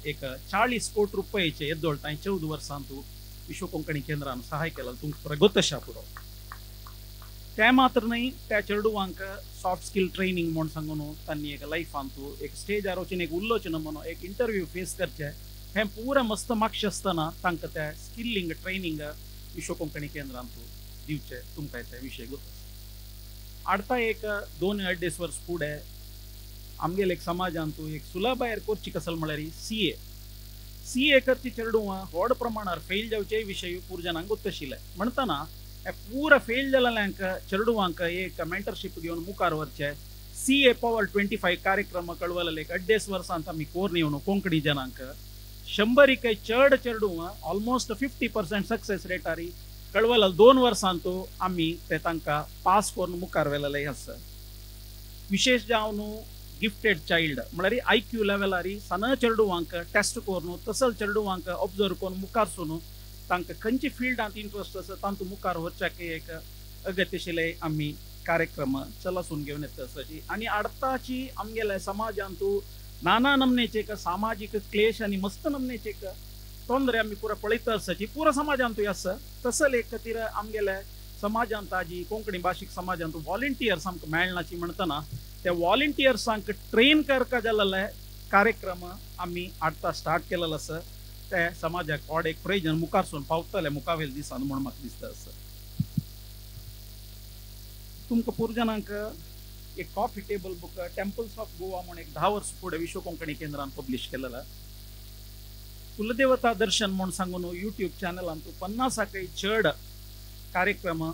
एक 40 कोटी रुपयाचे येद्दोळ तांणी 14 वर्सांत विश्व कोंकणी केंद्रान सहाय केला. तुमकां गोत आसा पुरो ते मात्र न्ही त्या चेडवांक सॉफ्ट स्किल ट्रेनिंग म्हूण सांगून तांणी एक लायफांत एक स्टेजार वचून एक उल्लोचन म्हणून एक इंटरव्यू फेस करचे हें पुरा मस्त मागशें आसतना तांकां त्या स्किलिंग ट्रेनिंग विश्व कोंकणी केंद्रांत दिवचे तुमकां ते विशय गोत आसा. आडता एक 2-2.5 वर्स फुडें आमगेले एक समाजांत एक सुला भायर करची कसल म्हळ्यार सीए करची चेडवां व्हड प्रमाणार फेल जावचे विशय पूर जाणांक गोत आशिल्ले म्हणटना हे पूरा फेल जाल्ल्यांक चेडवांक एक मेंटरशीप घेवन मुखार व्हरचे CA Power 25 कार्यक्रम कळवलेले 2.5 वर्सांत आमी कोर येवन कोंकणी जनांक 100 चड चेडवां ऑलमोस्ट 50% सक्सेस रेटारी कळवल 2 वर्सांत आमी ते तांकां पास करून मुखार व्हेलेले आसा. विशेष जावन गिफ्टेड चाइल्ड म्हळ्यार IQ लेवलार सन चेडवांक टेस्ट करून तसल चेडवांक ऑब्जर्व करून मुखार सून तांकां खंयची फिल्डांत इंट्रस्ट आसा तांतूं मुखार व्हरच्याक एक अगत्यशिले आमी कार्यक्रम चलासून घेवन येता आसाची. आनी आडताची आमगेल्या समाजांत नाना नमनेचे सामाजीक क्लेश आनी मस्त नमनेचे तोंदरे आमी पुरा पळयता आसाची पुरा समाजांतूय आसा. तसल एक खातीर आमगेल्या समाजांत आजी कोंकणी भाशीक समाजांत वॉलंटियर्स आमकां मेळनाची म्हणटना त्या वॉलंटियर्सांक ट्रेन करता जाल्ले कार्यक्रम आमी आडता स्टार्ट केलेलो आसा. ते समाजाक व्हड एक प्रयोजन मुखारसून पावतले मुखावेल दिसान म्हणून म्हाका दिसता आसा. तुमकां पुर जाणांक एक coffee table book temples of Goa म्हणून एक 10 वर्स फुडें विश्व कोंकणी केंद्रान पब्लीश केलेला. कुलदेवता दर्शन म्हणून सांगून यूट्यूब चॅनलांत 50 चड कार्यक्रम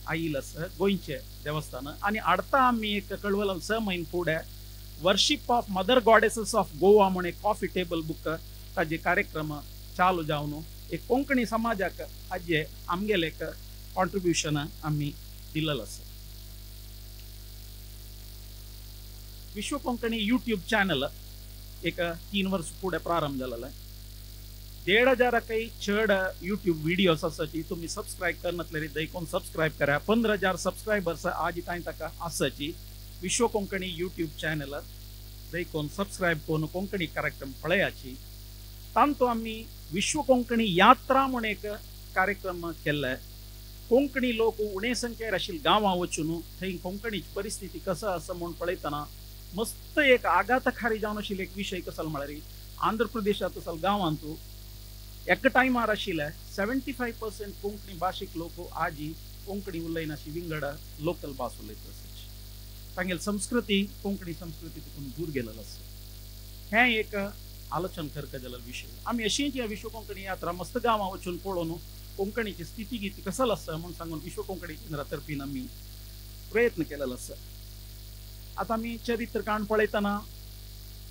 आयिल्ले आसा गोंयचे देवस्थान. आनी आडता आमी एक कळवल 6 म्हयने फुडें worship of mother goddesses of Goa म्हणून एक कॉफी टेबल बुक ताजे कार्यक्रम चालू जावन एक कोंकणी समाजाक हाजे आमगेले एक कॉन्ट्रिब्युशन आमी दिलेलो आसा. विश्व कोंकणी यूट्यूब चॅनल एक 3 वर्स फुडें प्रारंभ जालेलो. 1,500 चड यूट्यूब विडियोज आसाची तुमी सबस्क्रायब करनातले देखून सबस्क्रायब करा. 15,000 सबस्क्रायबर्स आज तांणी ताका आसाची विश्व कोंकणी यूट्यूब चॅनल देखून सबस्क्रायब करून कोंकणी कार्यक्रम पळयाची. तांतो आमी विश्व कोंकणी यात्रा म्हणून एक कार्यक्रम केल्ले. कोंकणी लोक उणे संख्येर आशिल्ले गांवां वचून थंय कोंकणीची परिस्थिती कसो आसा म्हूण पळयतना मस्त एक आघातकारी जावन आशिल्लो एक विशय कसो म्हळ्यार आंध्र प्रदेशांत आसा गांवांत एक टायमार आशिल्ले 75% कोंकणी भाशीक लोक आजी कोंकणी उलयनाशी विंगड लोकल भास उलयता तांगेल संस्कृती कोंकणी संस्कृती तितून दूर गेलेलो आसा। हें एक आलोचन करता जाल्यार विशय आमी अशींच ह्या विश्व कोंकणी यात्रा मस्त गांवां वचून पळोवन कोंकणीची स्थिती किती कसल आसा म्हूण सांगून विश्व कोंकणी केंद्रा तर्फीन आमी प्रयत्न केलेलो आसा। आतां आमी चरित्र काण पळयतना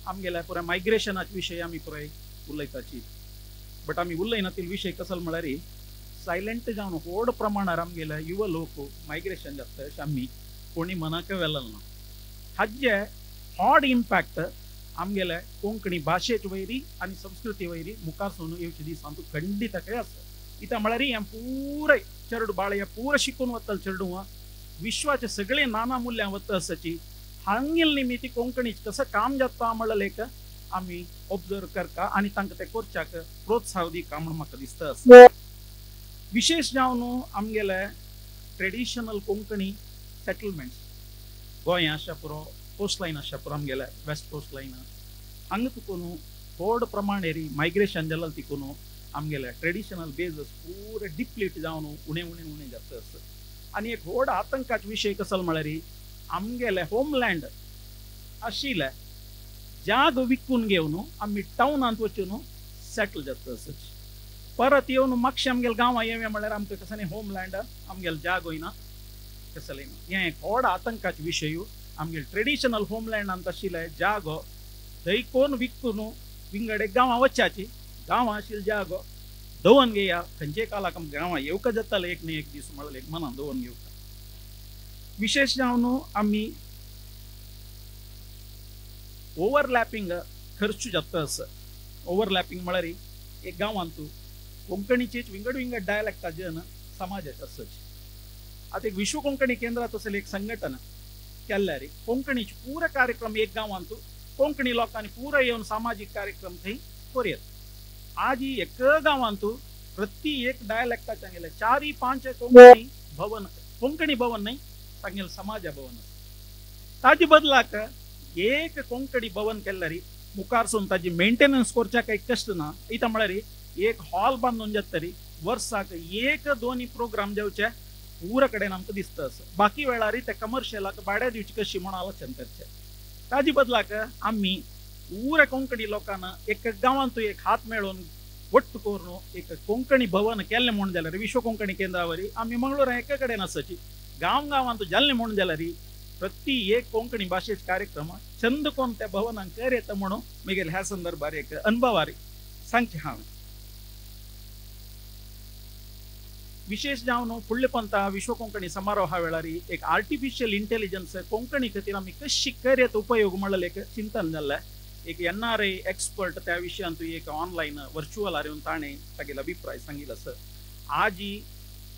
आमगेल्या पुराय मायग्रेशनाचे विशय आमी पुराय उलयताची बट आमी उलयनातील विशय कसल म्हळ्यार सायलेंट जावन व्हड प्रमाणार आमगेल्या युवा लोक मायग्रेशन जाता अशें आमी कोणी मनाक वेलें ना। हाजे व्हड इम्पॅक्ट आमगेल्या कोंकणी भाशेचे वयरी आनी संस्कृती वयरी मुखार सोन येवचे दिसांत खंडीतकाय आसा। कित्याक म्हळ्यार हें पुराय चेडू बाळ हें पुरो शिकून वतले चेडू विश्वाचे सगळे नाना मूल्यां वता आसाची हांगेल निमित्ती कोंकणीच कसं काम जाता म्हणल्यार एक आमी ऑब्जर्व करता आनी तांकां ते करच्याक प्रोत्साहन दिता म्हूण म्हाका दिसता आसा। विशेष जावन आमगेले ट्रेडिशनल कोंकणी सेटलमेंट्स गोंय आसा पुरो कोस्ट लायन आसा पुरो आमगेले वेस्ट कोस्ट लायन हांगा तिकून व्हड प्रमाणेरी मायग्रेशन जालां तिकून आमगेले ट्रेडिशनल बेजस पुरे डिप्लीट जावन उणें उणें उणें जाता आसा। आनी एक व्हड आतंकाचो विशय कसो म्हळ्यार आमगेले होमलँड आशिल्ले जाग विकून घेवन आमी टावनांत वचून सेटल जाता आसा। परत येवन म्हापशें आमगेले गांवां येवया म्हळ्यार आमकां कसो न्ही होमलँड आमगेले जाग वयना कसलें हें एक व्हड आतंकाचो विशय। आमगेले ट्रेडिशनल होमलँडांत आशिल्ले जागो धैकोन विकून विंगड एक गांवां वचच्याची गांवां आशिल्ले जागो दवन घेया खंयचे कालाक आमकां गांवां येवका जातालें एक न्ही एक दीस म्हळ्यार एक मनान दवन घेवका। विशेष जावन आमी ओवरलॅपिंग खर्च जाता आसा। ओवरलॅपिंग म्हळ्यार एक गांवांत कोंकणीचेच विंगड विंगड डायलेक्टा जन समाजाचे आसाचे। आता एक विश्व कोंकणी केंद्रात असेल एक संघटन केल्यार कोंकणीचे पुरे कार्यक्रम एक गांवांत कोंकणी लोकांनी पुरे येवन सामाजिक कार्यक्रम थंय करयत। आज ही एक गांवांत प्रति एक डायलेक्टाचे गेले 4-5 कोंकणी भवन नाही सांगेल समाज भवन ताजे बदलाक एक कोंकणी भवन केल्यार मुखार सोन ताजी मेंटेनन्स करच्या काही कष्ट ना। इता म्हळ्यार एक हॉल बांदून जातरी वर्साक 1-2 प्रोग्राम जावचे पूरा कडेन आमकां दिसता आसा। बाकी वेळार ते कमर्शियलाक भाड्या दिवची कशी म्हूण आलोचन करचे। ताजे बदलाक आमी पुरे कोंकणी लोकांना एक गांवांत एक हात मेळोवन वट्ट करून एक कोंकणी भवन केल्लें म्हूण जाल्यार विश्व कोंकणी केंद्रावरी आमी मंगळुरा एका कडेन आसाची गांवांत जाल्लें म्हूण जाल्यार प्रति एक कोंकणी भाशेचे कार्यक्रम चंद कोण त्या भवनांक कर येता म्हणून म्हगेले ह्या संदर्भार एक अनुभवारी सांगचे हांवें। विशेष जावन फुडले पंथा विश्व कोंकणी समारोहा वेळार एक आर्टिफिशियल इंटेलिजन्स कोंकणी खातीर आमी कशी करीत उपयोग म्हणल्यार एक चिंतन जाल्लें। एक NRI एक्सपर्ट त्या विशयांत एक ऑनलायन वर्च्युअलार येवन ताणें तागेलो अभिप्राय सांगिल्लो आसा। आज ही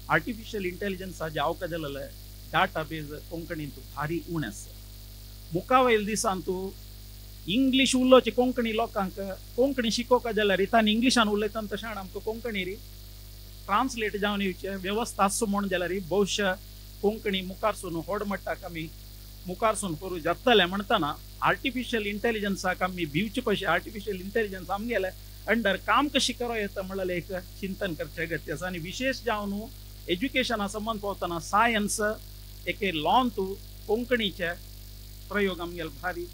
आर्टिफिशियल इंटेलिजन्साचे अवकाश जाल्ले डाटाबेज कोंकणींत भारी उणें आसा। मुखा वयल्या दिसांत इंग्लीश उलोवचे कोंकणी लोकांक कोंकणी शिकोवका जाल्यार तांणी इंग्लिशान उलयतना तशें आमकां कोंकणी ट्रान्सलेट जावन येवचे व्यवस्था आसा म्हूण जाल्यार भविष्य कोंकणी मुखार सोन व्हड मट्टाक आमी मुखार सोन करूं जातलें म्हणटना आर्टिफिशियल इंटेलिजन्साक आमी भिवचे कशें आर्टिफिशियल इंटेलिजन्स आमगेले अंडर काम कशी करो येता म्हळ्यार एक चिंतन करचें गरजेचें आसा। आनी विशेष जावन एज्युकेशना संबंद पावतना सायन्स एक लॉन कोंकणीचे प्रयोग आमगेले भारी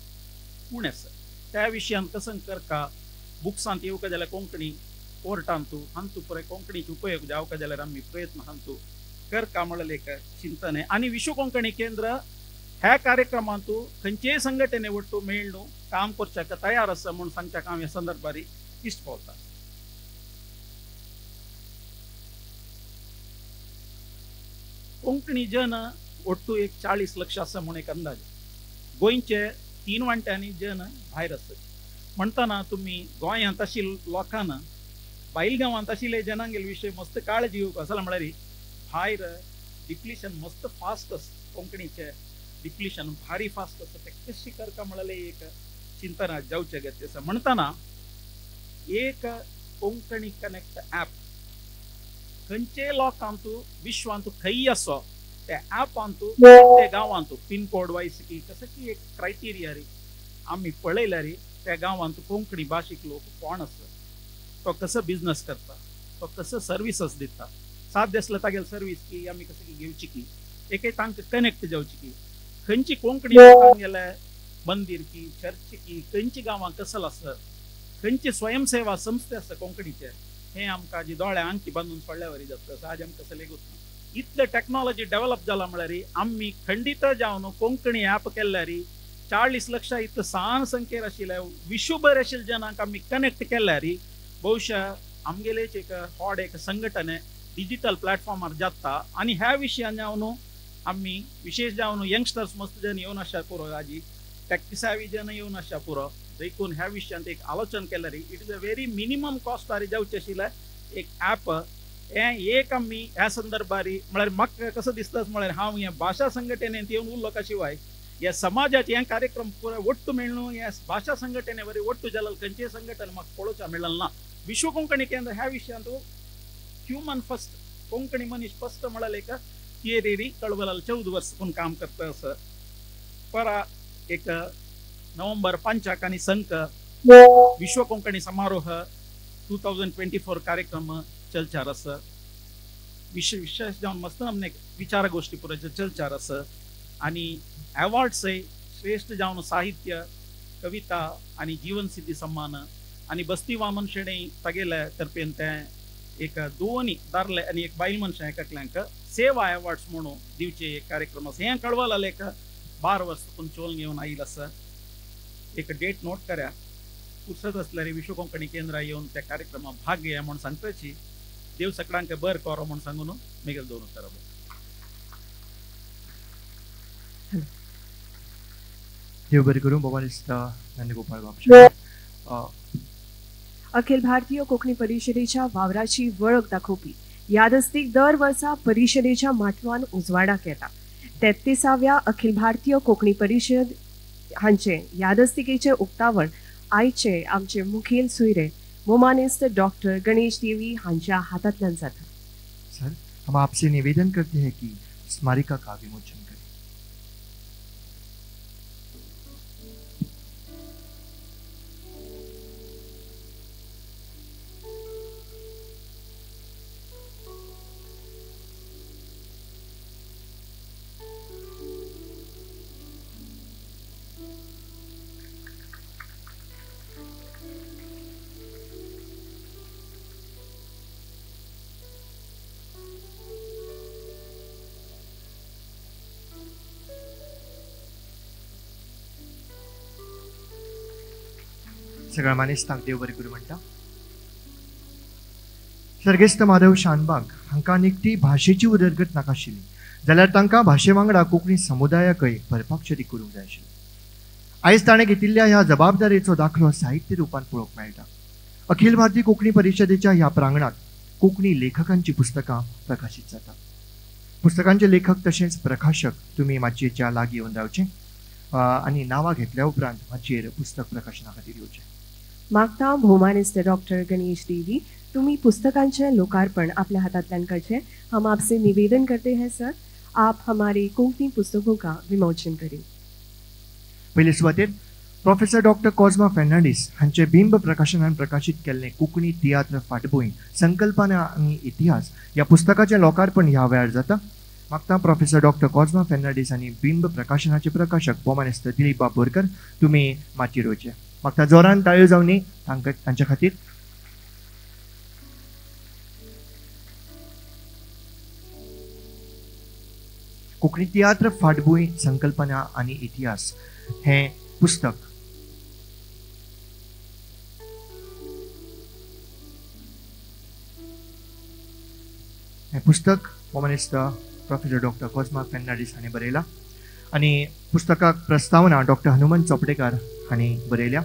उणें आसा। त्या विशयान कसं करता बुक्सांत येवका जाल्यार कोंकणी कोर्टांत हांतू पुराय कोंकणीचे उपयोग जावका जाल्यार आमी प्रयत्न हांतू करता म्हळ्यार एक चिंतन आहे। आनी विश्व कोंकणी केंद्र ह्या कार्यक्रमांत खंयचेय संघटने वट्टू मेळून काम करच्याक तयार आसा म्हूण सांगच्याक हांव ह्या संदर्भार इश्ट पावता। कोंकणी जन ಒಟ್ಟು एक 40 ಲಕ್ಷ आसा म्हूण एक अंदाज। गोंयचे 3 वांट्यांनी जन भायर आसत म्हणटना तुमी गोंयांत आशिल्ल्या लोकांना भायल गांवांत आशिल्ले जनांगेले विशय मस्त काळजी घेवप आसा म्हळ्यार भायर डिप्लिशन मस्त फास्ट आसा। कोंकणीचे डिप्लिशन भारी फास्ट आसा ते कशी करता म्हळ्यार एक चिंतन जावचें गरजेचें आसा। म्हणटना एक कोंकणी कनेक्ट ॲप खंयचे लोकांत विश्वांत खंय आसो त्या ॲपांत ते गांवांत पिनकोड वायज की कसं की एक क्रायटेरिया रे आमी पळयल्यार त्या गांवांत कोंकणी भाशीक लोक कोण आसा तो कसं बिझनेस करता, तो कसं सर्विसेस दिता, साध्य असलं तागेल सर्विस की आम्ही कसं की घेवची की एक तांकां कनेक्ट जावची की खंयची कोंकणी लोकांक गेल्या मंदिर की चर्च की खंयची गांवां कसं आसा, खंयची स्वयंसेवा संस्थे आसा कोंकणीचे हे आमकां जी दोळ्या आंकी बांदून सोडल्या वरी जाता आज आमकां कसं लेगूच ना. इतले टेक्नॉलॉजी डेव्हलप जाला म्हळ्यार आम्ही खंडित जावन कोंकणी ऍप केल्यार 40 लक्ष इतलं सान संख्येर आशिल्ल्या विश्वभर आशिल्ल्या जनांक आम्ही कनेक्ट केल्यार बहुशा आमगेलेच एक व्हड एक संघटने डिजिटल प्लॅटफॉर्मार जाता आणि ह्या विशयान जावन आम्ही विशेष जावन यंगस्टर्स मस्त जन येवन आसा पुरो आजी टॅक्टिसावी जन येवन आसा पुरो देखून ह्या विशयान एक आलोचन केल्यार it is a very minimum cost आरी जावचे आशिल्ले एक ऍप एक आम्ही ह्या संदर्भारी म्हळ्यार म्हाका कसं दिसता म्हळ्यार हांव हे भाशा संघटनेंत येवन उरलो का शिवाय या समाजाचे हे कार्यक्रम पुरो ಒಟ್ಟು मेळणू या भाषा संघटने वरी ಒಟ್ಟು जलल खंयचे संघटन म्हाका पळोवचा मेळ्ळें ना. विश्व कोंकणी केंद्र ह्या विशयांत ह्युमन फर्स्ट कोंकणी मनीस फर्स्ट म्हळ्यार एक थियरी कळवलाल 14 वर्ष पूण काम करता असं परा एक नोव्हेंबर 5 आणि संक विश्व कोंकणी समारोह 2024 कार्यक्रम चलचार असं विशेष जाऊन मस्त आमने विचार गोष्टी पुराचे चलचार असं आणि अवॉर्ड्स श्रेष्ठ जावन साहित्य कविता आणि जीवनसिद्धी सन्मान आणि बस्ती वामन शेणे तागेल्या तर्फेन ते एक दोन्ही दारले आणि एक बायल मनशां एकटल्यांक सेवा अवॉर्ड्स म्हणून दिवचे एक कार्यक्रम आसा हें कळवलाले एक 12 वर्ष पूण चोल घेवन आयिल आसा. एक डेट नोट करा फुरसत असल्यार विश्व कोंकणी केंद्र येवन त्या कार्यक्रमात भाग घेया म्हणून सांगपाची. देव सगळ्यांक बर करो म्हणून सांगून मेगेल दोन उत्तर. देव बरें करूं. भवानीस्त नंदगोपाळ बापशे. अखिल भारतीय कोंकणी परिशदेच्या वावराची वळख दाखोवपी यादस्तीक दर वर्सा परिशदेच्या माटवान उजवाडाक येता. 33व्या अखिल भारतीय कोंकणी परिशद हांचे यादस्तिकेचे उक्तावण आयचे आमचे मुखेल सोयरे मोमानिस्ट डॉक्टर गणेश देवी हांच्या हातांतल्यान जाता. सर, हम आपसे निवेदन करते हैं कि स्मारिका का विमोचन करें. सगळ्या मानेस्तांक देव बरें करूं म्हणटा. सर्गेस्त माधव शानबाग हांकां निखटी भाशेची उदरगत नाकाशिल्ली जाल्यार तांकां भाशे वांगडा कोंकणी समुदायाकय भरपाकचेरी करूंक जाय आशिल्ली. आयज ताणें घेतिल्ल्या ह्या जबाबदारेचो दाखलो साहित्य रुपान पळोवंक मेळटा. अखिल भारतीय कोंकणी परिशदेच्या ह्या प्रांगणात कोंकणी लेखकांची पुस्तकां प्रकाशीत जातात. पुस्तकांचे लेखक तशेंच प्रकाशक तुमी माचयेच्या लागीं येवन रावचें आनी नांवां घेतल्या उपरांत माचयेर पुस्तक प्रकाशना खातीर येवचें. मागता भौमानिस्ट डॉक्टर गणेश देवी तुम्ही पुस्तकांचे लोकार्पण अपने हाथातल्यान करचे. हम आपसे निवेदन करते हैं सर, आप हमारे कोंकणी पुस्तकों का विमोचन करें. पयले सुवातेर प्रोफेसर डॉक्टर कॉस्मा फेर्नांडीस हांचे बिंब प्रकाशनान प्रकाशीत केल्ले कोंकणी तियात्र फाटभूंय संकल्पना आनी इतिहास ह्या पुस्तकाचे लोकार्पण ह्या वेळार जाता. मागता प्रोफेसर डॉक्टर कॉस्मा फेर्नांडीस आनी बिंब प्रकाशनाचे प्रकाशक भौमानिस्त दिलीप बाबोरकर तुमी माचयेर येवचे. मागता जोरान ताळयो जावनी तांच्या खातीर. कोंकणी तियात्र फाटभूंय संकल्पना आनी इतिहास हे पुस्तक भौमानिस्त प्रोफेसर डॉक्टर कॉस्मा फेर्नांडीस हांणी बरयला आनी पुस्तकाक प्रस्तावना डॉक्टर हनुमंत चोपडेकार हांणी बरयल्या.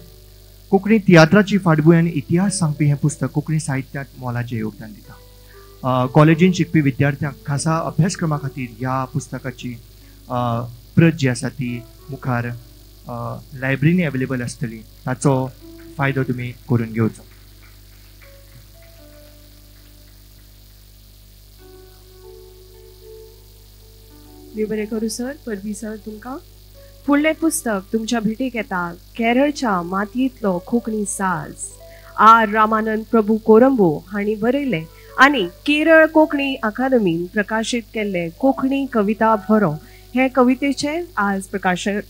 कोंकणी तियात्राची फाटभूंय आनी इतिहास सांगपी हें पुस्तक कोंकणी साहित्यांत मोलाचें योगदान दिता. कॉलेजींत शिकपी विद्यार्थ्यांक खासा अभ्यासक्रमा खातीर ह्या पुस्तकाची प्रत जी आसा ती मुखार लायब्ररीनी अवेलेबल आसतली. ताचो फायदो तुमी करून घेवचो. बरें करूं सर. परबी सर तुमकां फुडलें पुस्तक तुमच्या भेटेक येता केरळच्या मातयेंतलो कोंकणी साज आर रामानंद प्रभू कोरंबो हांणी बरयले आनी केरळ कोंकणी अकादमीन प्रकाशीत केल्ले कोंकणी कविता भरो हे कवितेचे आज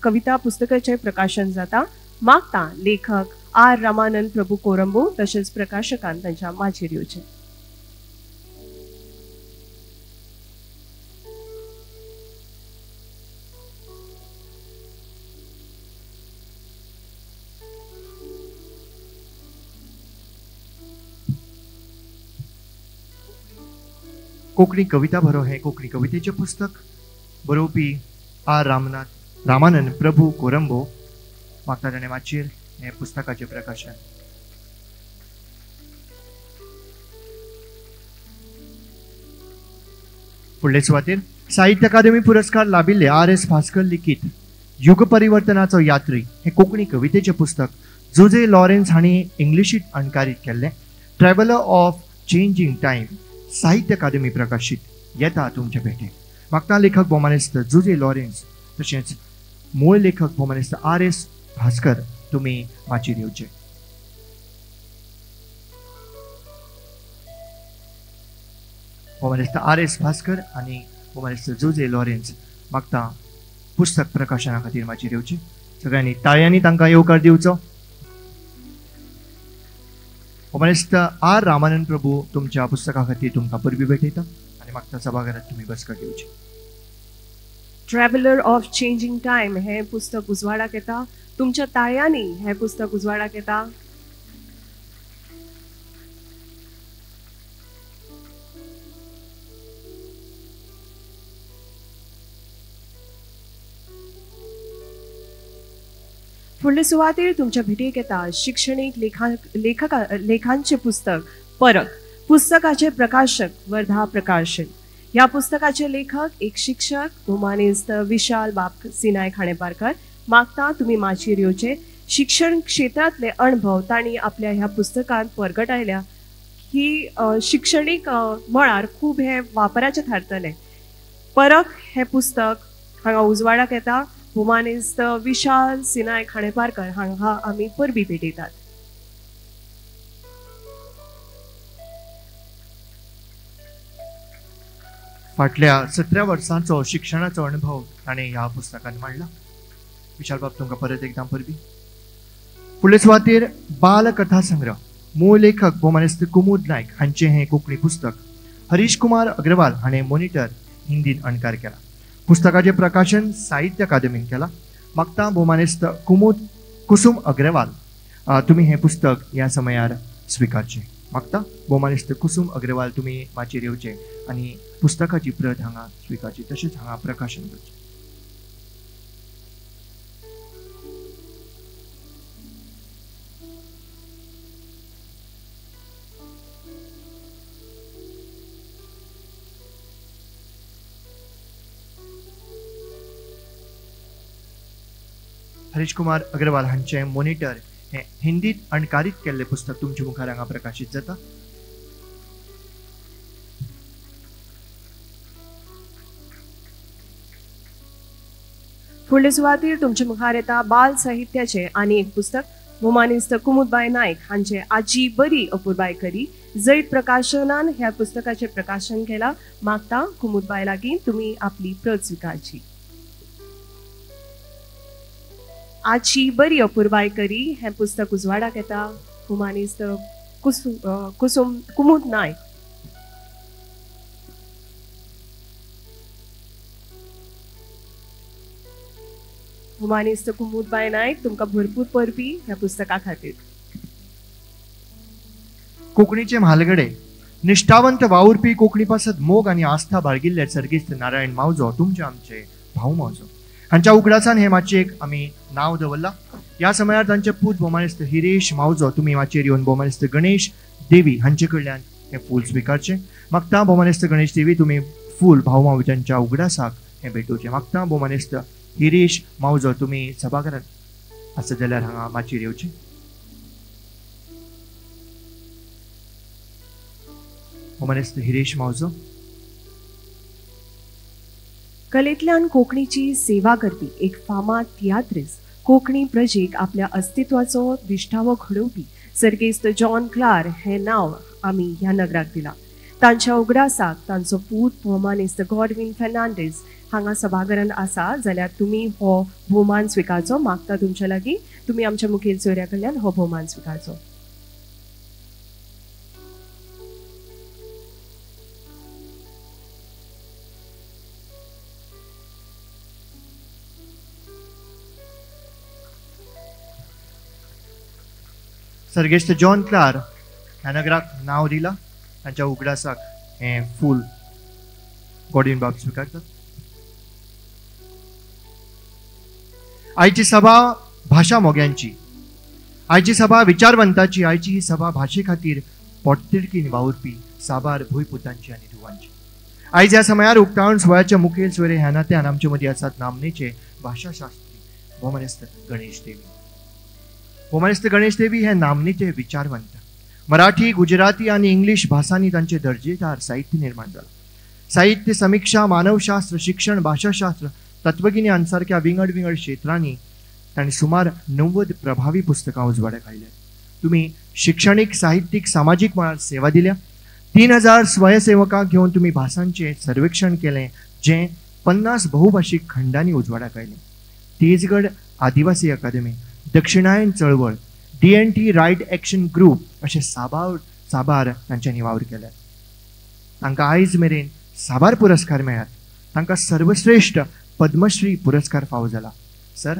कविता पुस्तकाचे प्रकाशन जाता। मागता लेखक आर रामानंद प्रभू कोरंबो तसेच प्रकाशकान तांच्या माचयेर येवचे। कोंकणी कविता भरो हे कोंकणी कवितेचे पुस्तक बरोवपी आर रामानंद प्रभू कोरंबो मागता ताणे माचयेर हे पुस्तकाचे प्रकाशन। फुडले सुवातेर साहित्य अकादमी पुरस्कार लाभिल्ले आर.एस. भास्कर लिखीत युग परिवर्तनाचो यात्री हे कोंकणी कवितेचे पुस्तक जोजे लॉरेन्स हांणी इंग्लिशीत अणकारीत केल्ले। ट्रॅव्हलर ऑफ चेंजिंग टाइम साहित्य अकादमी प्रकाशित येता तुमचे भेटेक। मागता लेखक भोमानेस्त जोजे लॉरेन्स तशेंच मूळ लेखक भोमानेस्त आर.एस. भास्कर तुम्ही माचयेर येवचे। भोमानेस्त आर.एस. भास्कर आणि भोमानेस्त जोजे लॉरेन्स मागता पुस्तक प्रकाशना खातीर माचयेर येवचे। सगळ्यांनी ताळयांनी तांकां येवकार दिवचो। भोमानेस्त आर रामानंद प्रभू तुमच्या पुस्तका खातीर तुमकां परबी भेटयता आनी मागता सभाघरांत तुम्ही बसका घेवची। ट्रॅव्हलर ऑफ चेंजिंग टाइम हे पुस्तक उजवाडाक येता। तुमच्या ताळयांनी हे पुस्तक उजवाडाक येता। फुडले सुवातेर तुमच्या भेटेक येता शिक्षणीक लेखांचे पुस्तक परक। पुस्तकाचे प्रकाशक वर्धा प्रकाशन। या पुस्तकाचे लेखक एक शिक्षक हुमानिस्ट विशाल बाप सिनाय खाणेपारकर। मागता तुम्ही माचयेर येवचे। शिक्षण क्षेत्रातले अनुभव तांणी आपल्या ह्या पुस्तकांत परगटायल्या। ही शिक्षणीक मळार खूब हे वापराचे थारतले। परक हे पुस्तक हांगा उजवाडाक येता। हुमानिस्ट विशाल सिनाय खाणेपारकर हांगा आमी परबी भेटयतात। फाटल्या 17 वर्सांचो शिक्षणाचो अनुभव ताणें ह्या पुस्तकांत मांडला। विशाल बाब तुमकां परत एकदां परबी। फुडले सुवातेर बाल कथा संग्रह मूळ लेखक भोमानेस्त कुमुद नायक हांचे हे कोंकणी पुस्तक हरीश कुमार अग्रवाल हाणें मॉनिटर हिंदीत अणकार केला। पुस्तकाचे प्रकाशन साहित्य अकादमीन केला। मागता भोमानेस्त कुसुम अग्रवाल तुम्ही हे पुस्तक ह्या समयार स्विकारचे। मागता भोमानेस्त कुसुम अग्रवाल तुम्ही माचयेर येवचे आनी पुस्तकाची प्रत हांगा स्विकारची तशेंच हांगा प्रकाशन करचें। हरीश कुमार अग्रवाल हांचे मॉनिटर हे हिंदीत अणकारीत केल्ले पुस्तक तुमच्या मुखार हांगा प्रकाशित जाता। फुडले सुवातेर तुमच्या मुखार येता बाल साहित्याचे आनी एक पुस्तक हुमानिस्ट कुमुदबाई नायक हांचे आजी बरी अपुरबाय करी जैत प्रकाशनान ह्या पुस्तकाचे प्रकाशन केला। मागता कुमुदबाई लागीं तुम्ही आपली प्रत स्विकारची। आजी बरी अपुरबाय करी हे पुस्तक उजवाडाक येता। हुमानिस्ट कुमुद नायक। हुमानिस्ट कुमुदबाई नायक तुमकां भरपूर परबी ह्या पुस्तका खातीर। कोंकणीचे म्हालगडे निष्ठावंत वावुरपी कोंकणी पासत मोग आनी आस्था बाळगिल्ले सर्गेस्त नारायण मावजो तुमचे आमचे भाऊ मावजो हांच्या उगडासान हे माचयेक आमी नांव दवरला। ह्या समयार तांचे पूत भोमानेस्त हिरेश मावजो तुम्ही माचयेर येवन भोमानेस्त गणेश देवी हांचे कडल्यान हे फूल स्विकारचे। मागता भोमानेस्त गणेश देवी तुम्ही फूल भाऊ मावजांच्या उगडासाक हे भेटोवचे। मागता भोमानेस्त हिरेश मावजो तुम्ही सभाघरांत आसत जाल्यार हांगा माचयेर येवचे। भोमानेस्त हिरेश मावजो कलेतल्यान कोंकणीची सेवा करपी एक फामाद तियात्रिस्ट कोंकणी प्रजेक आपल्या अस्तित्वाचो दिश्टावो घडोवपी सर्गेस्त जॉन क्लार हे नाव आमी ह्या नगराक दिला. तांच्या उगडासाक तांचो पूत भोवमानिस्त गॉडविन फेर्नांडीस हांगा सभाघरांत आसा जाल्यार तुमी हो भोवमान स्विकारचो मागता तुमच्या लागीं. तुमी आमच्या मुखेल सोयऱ्या कडल्यान हो भोवमान स्विकारचो. सर्गेस्त जॉन क्लार ह्या नगराक नाव दिला. तांच्या उगडासाक हे फूल गॉडविन बाब स्विकारतात. आयची सभा भाषा मोग्यांची, आयची सभा विचारवंताची, आयची ही सभा भाशे खातीर पोटतिडकीन वावुरपी साबार भुंयपुतांची आनी धुवांची. आयज ह्या समयार उक्तावण सुवाळ्याच्या मुखेल सोयरे ह्या नात्यान आमचे मदीं आसात नामनेचे भाषाशास्त्री भोवमानिस्त गणेश देवी. भोवमानिस्त गणेश देवी हे नामनेचे विचारवंत. मराठी, गुजराती आणि इंग्लिश भासांनी तांचे दर्जेदार साहित्य निर्माण झालं. साहित्य, समीक्षा, मानवशास्त्र, शिक्षण, भाषाशास्त्र, तत्वगिन्यान यांसारख्या विंगड विंगड क्षेत्रांनी तांणी सुमार 90 प्रभावी पुस्तकां उजवाड्याक हाडल्यात. तुम्ही शिक्षणीक, साहित्यीक, सामाजीक मळार सेवा दिल्या. 3000 स्वयंसेवकांक घेऊन तुम्ही भासांचे सर्वेक्षण केलें, जे 50 बहुभाषिक खंडांनी उजवाड्याक आयलें. तेजगड आदिवासी अकादमी, दक्षिणायन चळवळ, DNT रायट एक्शन ग्रुप असे साबार तांच्यांनी वावर केल्यात. तांकां आयज मेरेन साबार पुरस्कार मेळ्ळ्यात. तांकां सर्वश्रेष्ठ पद्मश्री पुरस्कार फावो जाला. सर,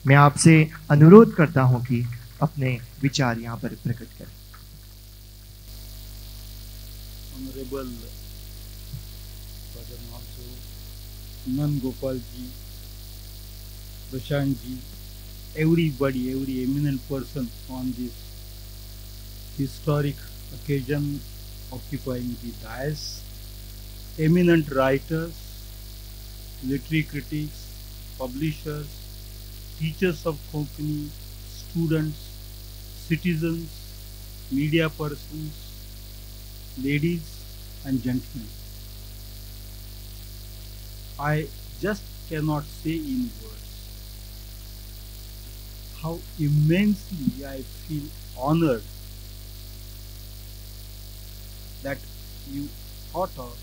मैं आपसे अनुरोध करता हूं कि अपने विचार यहाँ पर प्रकट करें. Honourable father मामसो, Nand Gopal ji, Prashant ji, everybody, every eminent person on this historic occasion occupying the dais, eminent writers, literary critics, publishers, teachers of Konkani, students, citizens, media persons, ladies and gentlemen. I just cannot say in words how immensely I feel honored that you thought of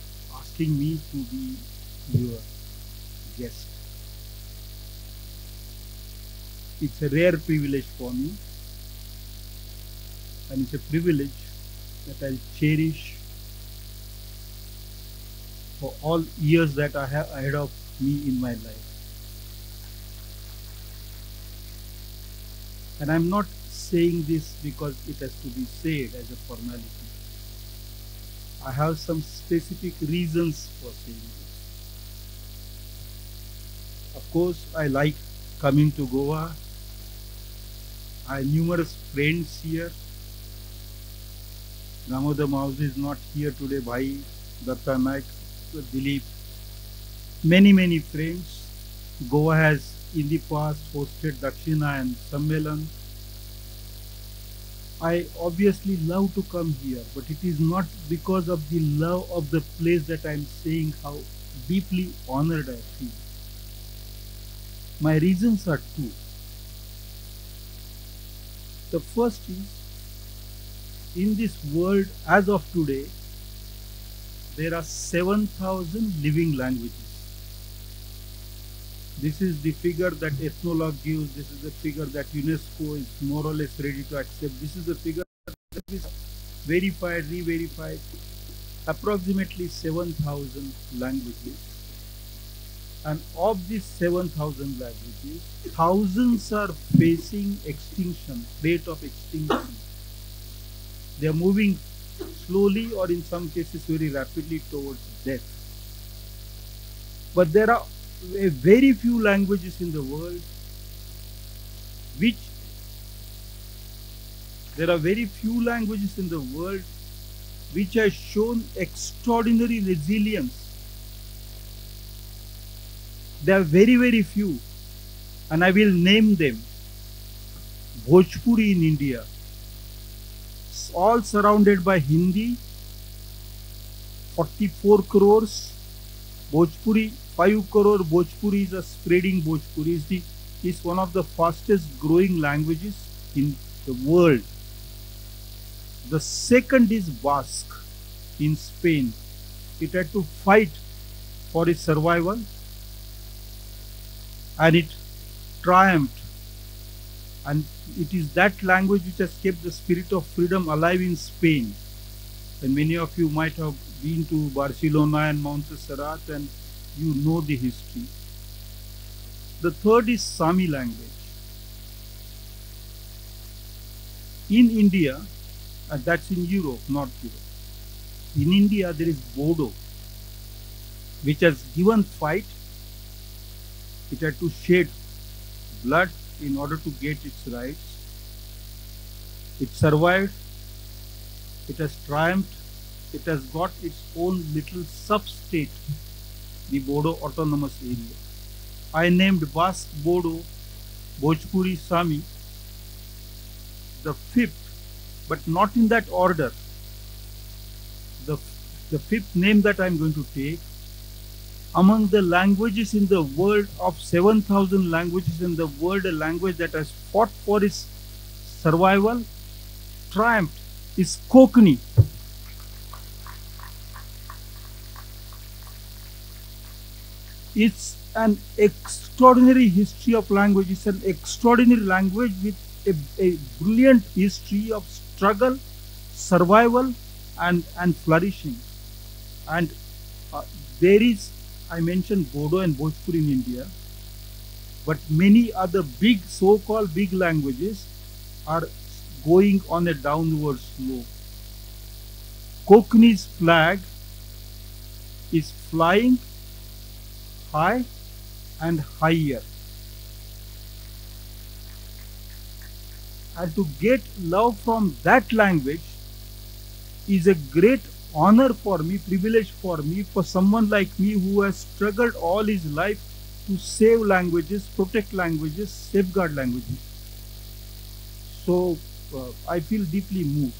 asking me to be your guest. It's a rare privilege for me, and it's a privilege that I'll cherish for all years that I have ahead of me in my life. And I'm not saying this because it has to be said as a formality. I have some specific reasons for saying this. Of course, I like coming to Goa. I have numerous friends here. Damodar Mauzi is not here today. Bhai, Datta Naik, Dilip. Many friends. Goa has in the past hosted Dakshina and Sammelan. I obviously love to come here, but it is not because of the love of the place that I am saying how deeply honored I feel. My reasons are two. The first is, in this world as of today, there are 7,000 living languages. This is the figure that Ethnologue gives. This is the figure that UNESCO is more or less ready to accept. This is the figure that is verified, re-verified. Approximately 7,000 languages. And of these 7,000 languages, thousands are facing extinction, rate of extinction. They are moving slowly or in some cases very rapidly towards death. But there are very few languages in the world which have shown extraordinary resilience. There are very few, and I will name them. Bhojpuri in India, all surrounded by Hindi, 44 crores. Bhojpuri, 5 crore Bhojpuri is a spreading Bhojpuri is one of the fastest growing languages in the world. The second is Basque in Spain. It had to fight for its survival, and it triumphed. And it is that language which has kept the spirit of freedom alive in Spain. And many of you might have been to Barcelona and Montserrat, and you know the history. The third is Sami language. In India, and that's in Europe, North Europe. In India, there is Bodo, which has given fight. It had to shed blood in order to get its rights. It survived. It has triumphed. It has got its own little sub-state, the Bodo Autonomous Area. I named Basque, Bodo, Bhojpuri, Sami, the fifth, but not in that order. The fifth name that I am going to take, among the languages in the world, of 7,000 languages in the world, a language that has fought for its survival, triumphed, is Konkani. It's an extraordinary history of language. It's an extraordinary language with a brilliant history of struggle, survival, and flourishing. And there is, I mentioned Bodo and Bhojpuri in India, but many other big, so-called big languages are going on a downward slope. Konkani's flag is flying high and higher. And to get love from that language is a great honor for me, privilege for me, for someone like me who has struggled all his life to save languages, protect languages, safeguard languages. So I feel deeply moved.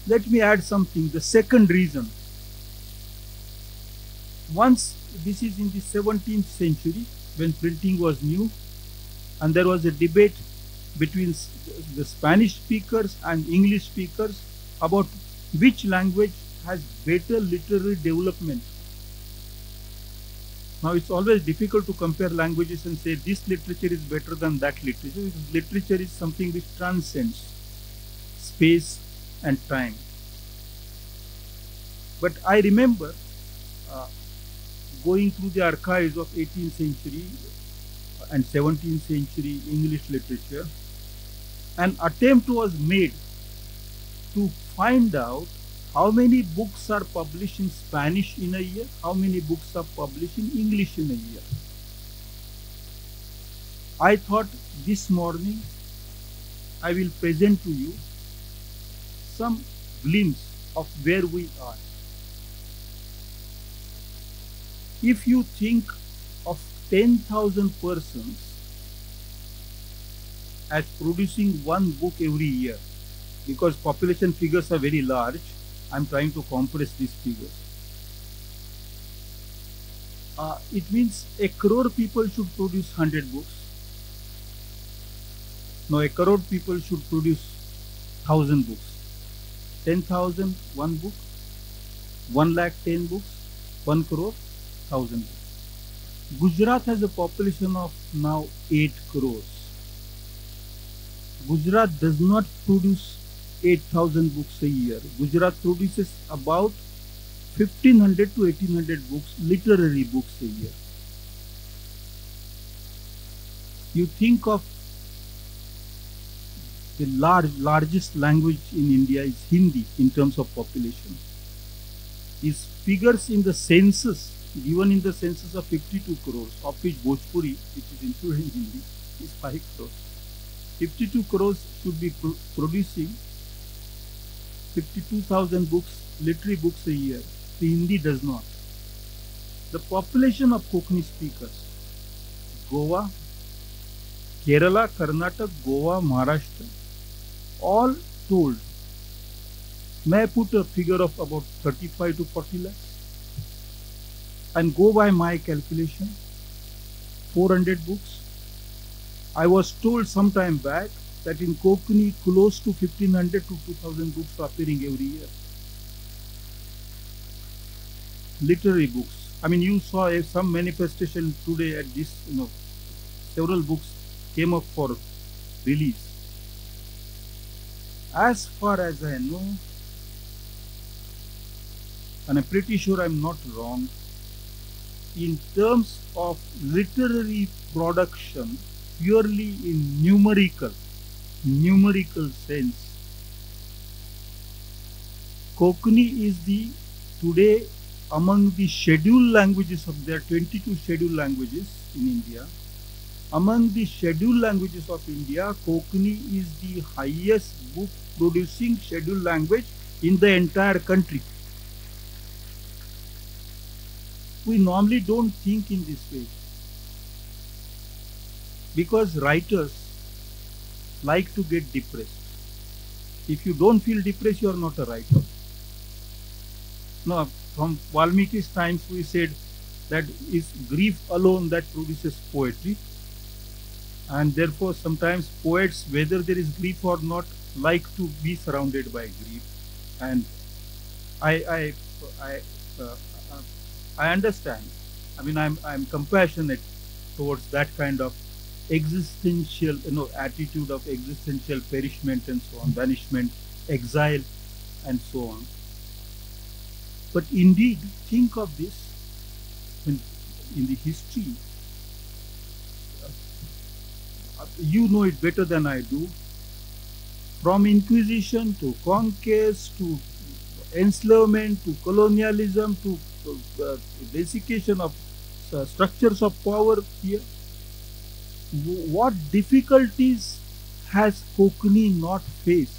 Let me add something. The second reason. Once, this is in the 17th century, when printing was new, and there was a debate between the Spanish speakers and English speakers about which language has better literary development. Now, it's always difficult to compare languages and say this literature is better than that literature, because literature is something which transcends space and time. But I remember going through the archives of 18th century and 17th century English literature. An attempt was made to find out how many books are published in Spanish in a year, how many books are published in English in a year. I thought this morning I will present to you some glimpse of where we are. If you think of 10,000 persons as producing one book every year, because population figures are very large, I'm trying to compress these figures. It means 1 crore people should produce 100 books. No, 1 crore people should produce 1,000 books. 10,000, one book. 1 lakh, 10 books. 1 crore, 1,000 books. Gujarat has a population of now 8 crores. Gujarat does not produce 8,000 books a year. Gujarat produces about 1,500 to 1,800 books, literary books a year. You think of the largest language in India is Hindi in terms of population. Its figures in the census, given in the census of 52 crores, of which Bhojpuri, which is included in Hindi, is 5 crores. 52 crores should be producing 52,000 books, literary books a year. The Hindi does not. The population of Konkani speakers, Goa, Kerala, Karnataka, Goa, Maharashtra, all told, may I put a figure of about 35 to 40 lakhs? And go by my calculation, 400 books. I was told some time back that in Konkani close to 1500 to 2000 books are appearing every year. Literary books. I mean, you saw some manifestation today at this, several books came up for release. As far as I know, and I'm pretty sure I'm not wrong, in terms of literary production, purely in numerical sense, Konkani is today among the scheduled languages of, there are 22 scheduled languages in India. Among the scheduled languages of India, Konkani is the highest book producing scheduled language in the entire country. We normally don't think in this way because writers like to get depressed. If you don't feel depressed, you are not a writer. No, from Valmiki's times we said that it's grief alone that produces poetry, and therefore sometimes poets, whether there is grief or not, like to be surrounded by grief. And I understand. I mean, I'm compassionate towards that kind of existential, attitude of existential perishment and so on, banishment, exile, and so on. But indeed, think of this in the history. You know it better than I do. From Inquisition to conquest to enslavement to colonialism to desiccation of structures of power here. What difficulties has Konkani not faced?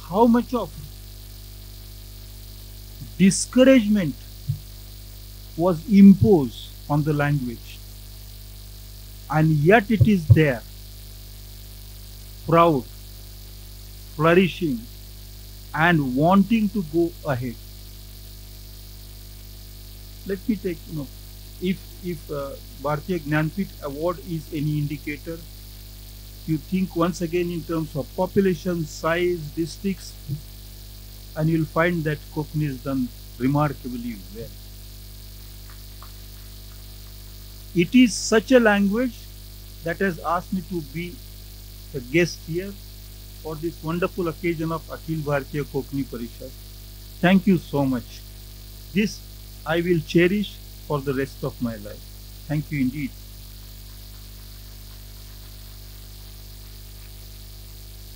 How much of discouragement was imposed on the language, and yet it is there, proud, flourishing, and wanting to go ahead. Let me take, if Bharatiya Jnanpith Award is any indicator, you think once again in terms of population, size, districts, and you'll find that Konkani is done remarkably well. It is such a language that has asked me to be a guest here for this wonderful occasion of Akhil Bharatiya Konkani Parishad. Thank you so much. This I will cherish for the rest of my life. Thank you indeed.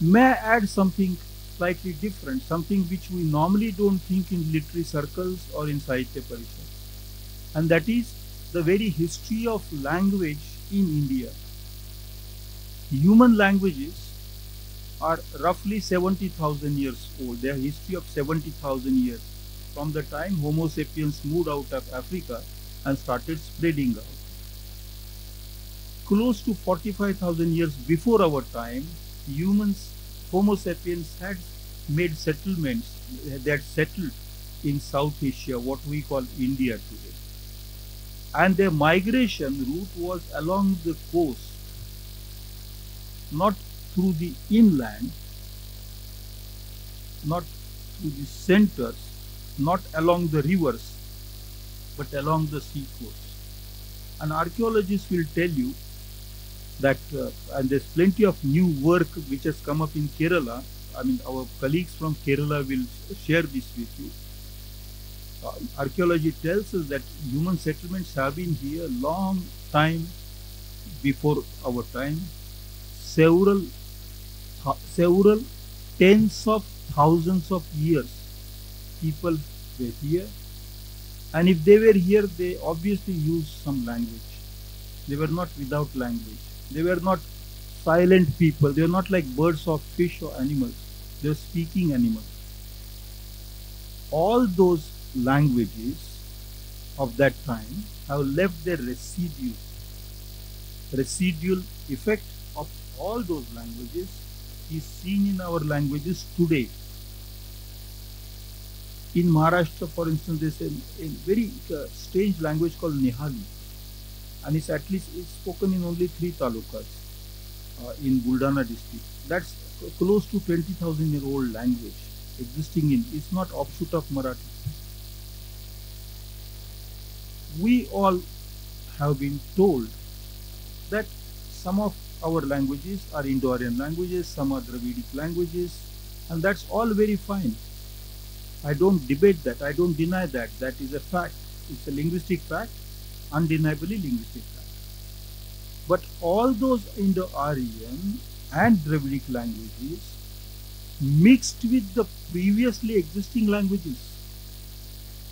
May I add something slightly different, something which we normally don't think in literary circles or in Sahitya Parishad, and that is the very history of language in India. Human languages are roughly 70,000 years old. They have a history of 70,000 years from the time Homo sapiens moved out of Africa and started spreading out. Close to 45,000 years before our time, Homo sapiens had made settlements. They had settled in South Asia, what we call India today. And their migration route was along the coast, not through the inland, not through the centers, not along the rivers, but along the sea coast. And archaeologists will tell you that, and there's plenty of new work which has come up in Kerala. I mean, our colleagues from Kerala will share this with you. Archaeology tells us that human settlements have been here long time before our time. Several tens of thousands of years people were here, and if they were here, they obviously used some language. They were not without language. They were not silent people. They were not like birds or fish or animals. They were speaking animals. All those languages of that time have left their residual effect of all those languages is seen in our languages today. In Maharashtra, for instance, there's a very strange language called Nihali. and it's spoken in only 3 talukas in Buldana district. That's close to 20,000-year-old language existing in. It's not offshoot of Marathi. We all have been told that some of our languages are Indo-Aryan languages, some are Dravidic languages, and that's all very fine. I don't debate that, I don't deny that. That is a fact. It's a linguistic fact, undeniably linguistic fact. But all those Indo-Aryan and Dravidic languages mixed with the previously existing languages,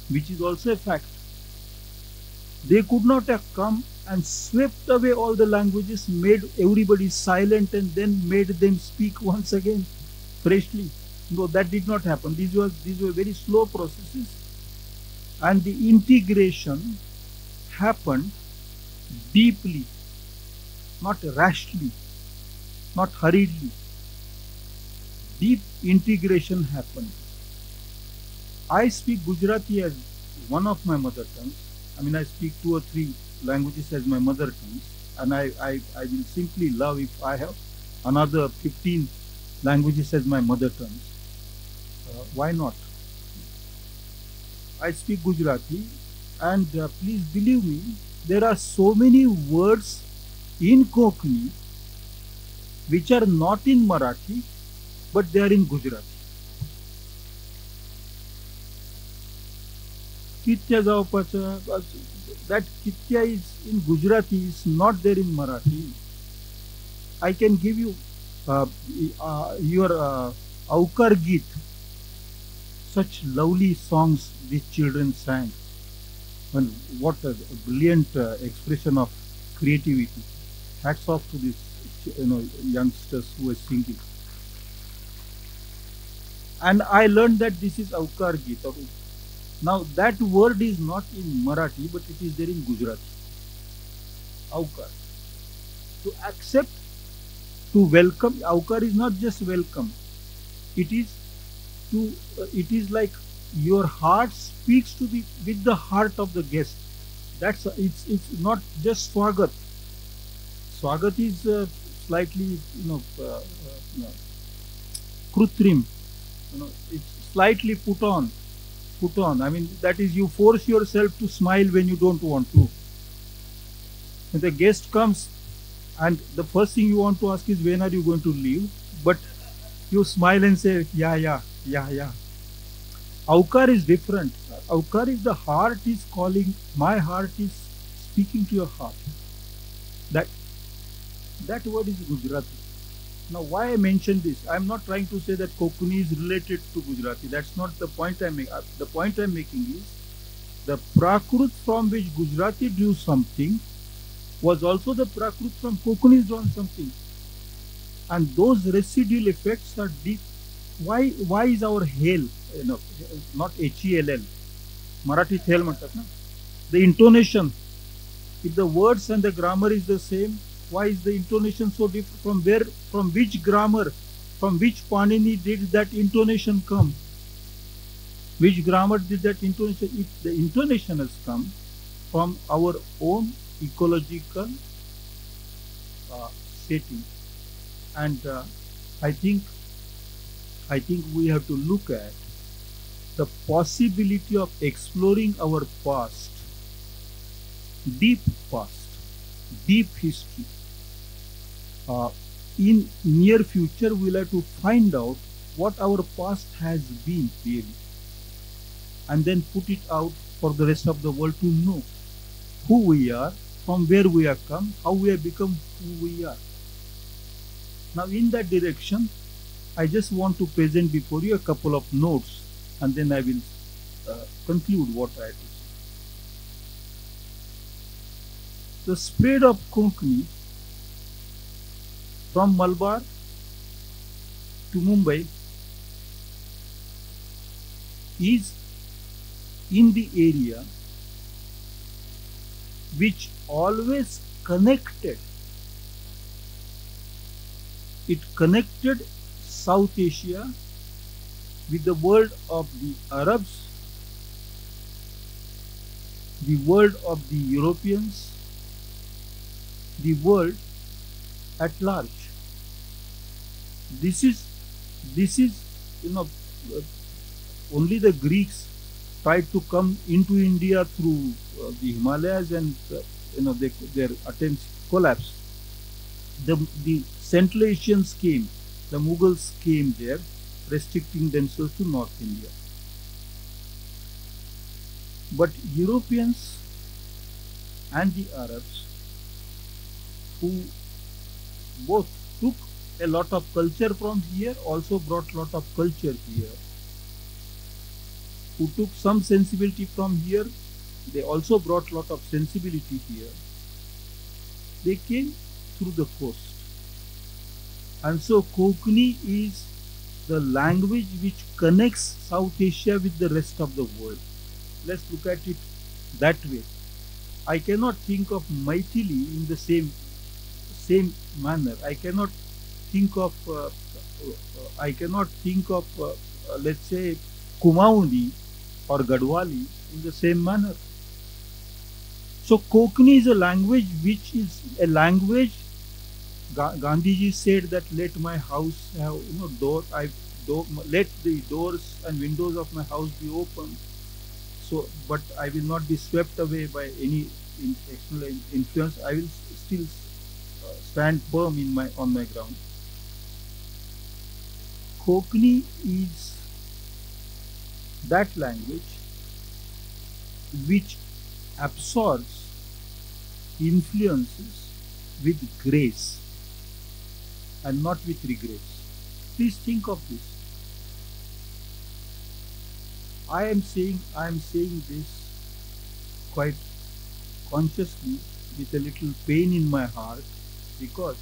which is also a fact. They could not have come and swept away all the languages, made everybody silent, and then made them speak once again freshly. No, that did not happen. These were very slow processes, and the integration happened deeply, not rashly, not hurriedly. Deep integration happened. I speak Gujarati as one of my mother tongues. I mean, I speak 2 or 3 languages as my mother tongues, and I will simply love if I have another 15 languages as my mother tongues. Why not? I speak Gujarati, and please believe me, there are so many words in Konkani which are not in Marathi, but they are in Gujarati. Kitya Jawpacha, that Kitya is in Gujarati, is not there in Marathi. I can give you your Aukar Geet, such lovely songs these children sang. And what a brilliant expression of creativity. Hats off to these youngsters who are singing. And I learned that this is Aukar Geet. Now that word is not in Marathi, but it is there in Gujarati. Aukar. To accept, to welcome. Aukar is not just welcome. It is like your heart speaks with the heart of the guest. It's not just swagat. Swagat is slightly krutrim. It's slightly put on. I mean, that is, you force yourself to smile when you don't want to. When the guest comes, and the first thing you want to ask is, when are you going to leave? But you smile and say, yeah. Aukar is different. Aukar is the heart is calling, my heart is speaking to your heart. That word is Gujarati. Now, why I mention this? I am not trying to say that Konkani is related to Gujarati. That's not the point I make. The point I am making is the Prakrut from which Gujarati drew something was also the Prakrut from Konkani is drawn something. And those residual effects are deep. Why is our hell, not Hell, Marathi hell mantat na? The intonation, if the words and the grammar is the same, why is the intonation so different? From which grammar, from which Panini did that intonation come? Which grammar did that intonation? If the intonation has come from our own ecological setting, and I think we have to look at the possibility of exploring our past, deep history. In near future, we'll have to find out what our past has been really, and then put it out for the rest of the world to know who we are, from where we have come, how we have become who we are. Now, in that direction, I just want to present before you a couple of notes, and then I will conclude what I have to say. The spread of Konkani from Malabar to Mumbai is in the area which always connected. It connected South Asia with the world of the Arabs, the world of the Europeans, the world at large. This is uh, only the Greeks tried to come into India through the Himalayas, and their attempts collapsed. The Central Asians came, the Mughals came there, restricting themselves to North India. But Europeans and the Arabs, who both took a lot of culture from here, also brought a lot of culture here, who took some sensibility from here, they also brought a lot of sensibility here. They came through the coast. And so Konkani is the language which connects South Asia with the rest of the world. Let's look at it that way. I cannot think of Maithili in the same manner. I cannot think of let's say Kumaoni or Gadwali in the same manner. So Konkani is a language which is a language. Gandhiji said that let my house have let the doors and windows of my house be open. So, but I will not be swept away by any external influence. I will still stand firm on my ground. Konkani is that language which absorbs influences with grace and not with regrets. Please think of this. I am saying this quite consciously with a little pain in my heart, because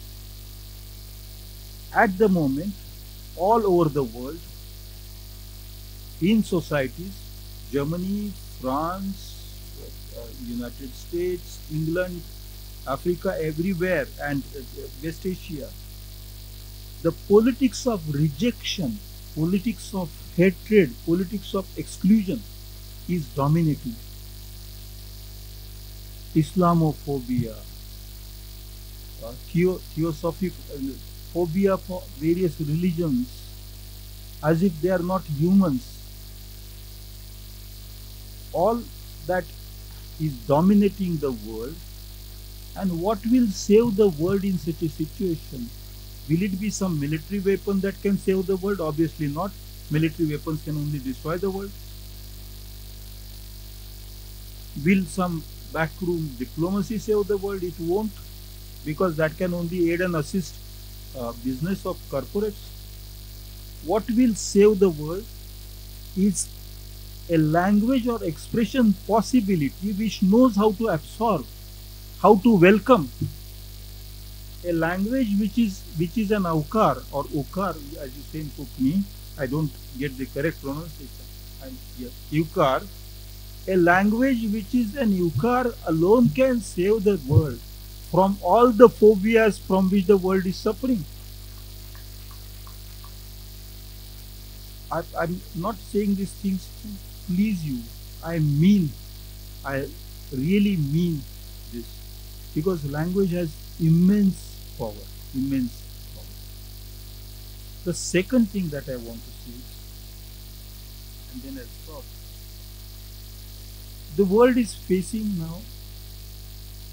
at the moment all over the world, in societies, Germany, France, United States, England, Africa, everywhere, and West Asia, the politics of rejection, politics of hatred, politics of exclusion is dominating. Islamophobia, theosophic phobia for various religions, as if they are not humans. All that is dominating the world. And what will save the world in such a situation? Will it be some military weapon that can save the world? Obviously not. Military weapons can only destroy the world. Will some backroom diplomacy save the world? It won't, because that can only aid and assist business of corporates. What will save the world is a language or expression possibility which knows how to absorb, how to welcome. A language which is an aukar or ukar, as you say in Konkani. I don't get the correct pronunciation. Yes, ukar. A language which is an ukar alone can save the world from all the phobias from which the world is suffering. I'm not saying these things to please you. I really mean this, because language has immense power. The second thing that I want to say, and then I'll stop. The world is facing now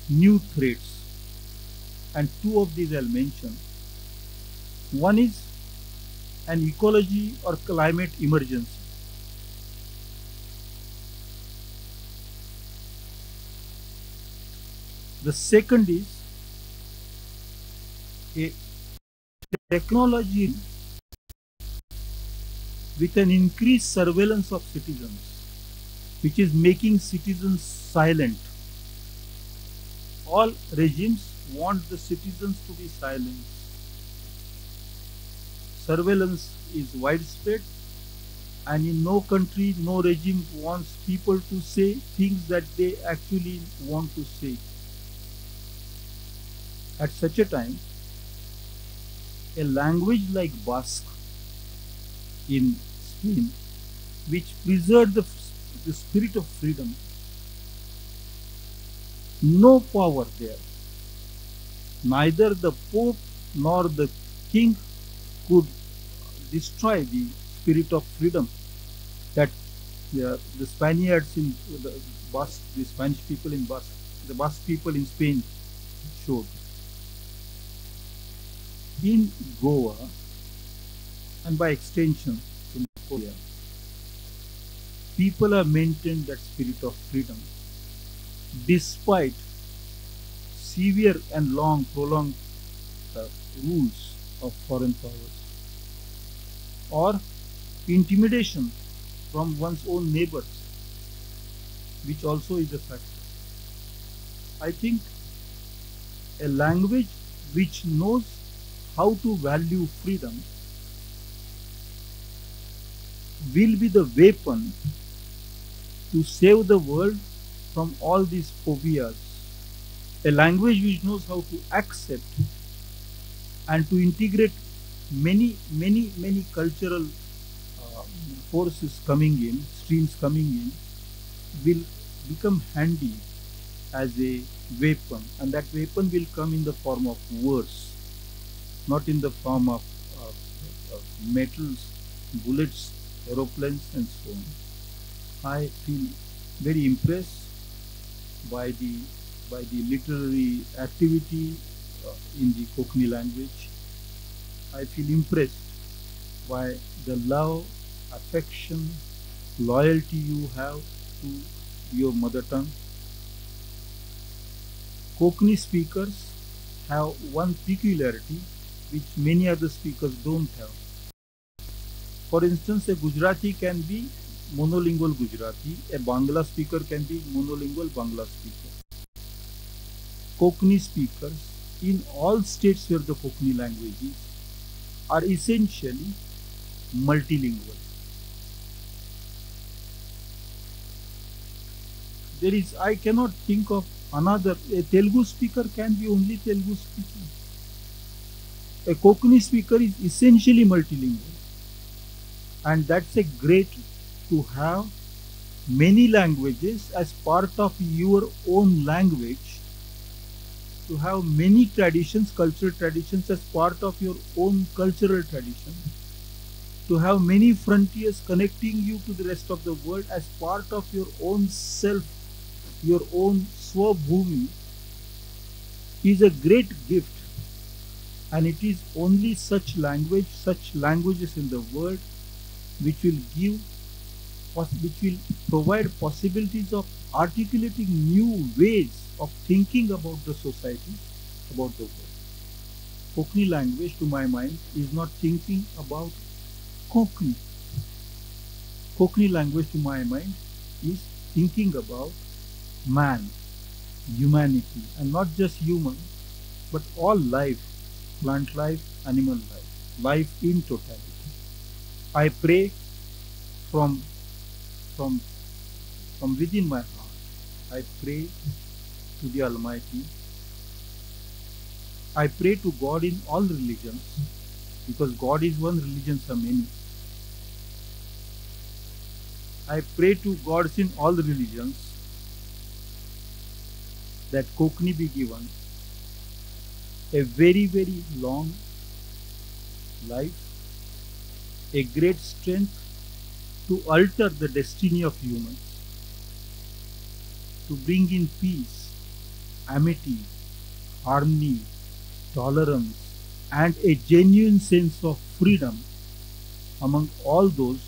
new threats, and two of these I'll mention. One is an ecology or climate emergency. The second is a technology with an increased surveillance of citizens, which is making citizens silent. All regimes want the citizens to be silent. Surveillance is widespread, and in no country, no regime wants people to say things that they actually want to say. At such a time, a language like Basque in Spain, which preserved the spirit of freedom, no power there, neither the Pope nor the King could destroy the spirit of freedom that the Spaniards in the Spanish people in Basque, the Basque people in Spain showed. In Goa, and by extension in Korea, people have maintained that spirit of freedom despite severe and long prolonged rules of foreign powers or intimidation from one's own neighbors, which also is a factor. I think a language which knows how to value freedom will be the weapon to save the world from all these phobias. A language which knows how to accept and to integrate many cultural forces coming in, streams coming in, will become handy as a weapon, and that weapon will come in the form of words, not in the form of metals, bullets, aeroplanes, and so on. I feel very impressed by the literary activity in the Konkani language. I feel impressed by the love, affection, loyalty you have to your mother tongue. Konkani speakers have one peculiarity which many other speakers don't have. For instance, a Gujarati can be monolingual Gujarati, a Bangla speaker can be monolingual Bangla speaker. Konkani speakers in all states where the Konkani language is are essentially multilingual. I cannot think of another. A Telugu speaker can be only Telugu speaking. A Konkani speaker is essentially multilingual. And that's a great to have many languages as part of your own language, to have many traditions, cultural traditions as part of your own cultural tradition, to have many frontiers connecting you to the rest of the world as part of your own self, your own Swabhumi, is a great gift. And it is only such languages in the world which will provide possibilities of articulating new ways of thinking about the society, about the world. Konkani language, to my mind, is not thinking about Konkani. Konkani language, to my mind, is thinking about man, humanity, and not just human, but all life, plant life, animal life, life in totality. I pray from within my heart. I pray to the Almighty. I pray to God in all religions, because God is one, religions are many. I pray to gods in all religions that Konkani be given a very, very long life, a great strength to alter the destiny of humans, to bring in peace, amity, harmony, tolerance, and a genuine sense of freedom among all those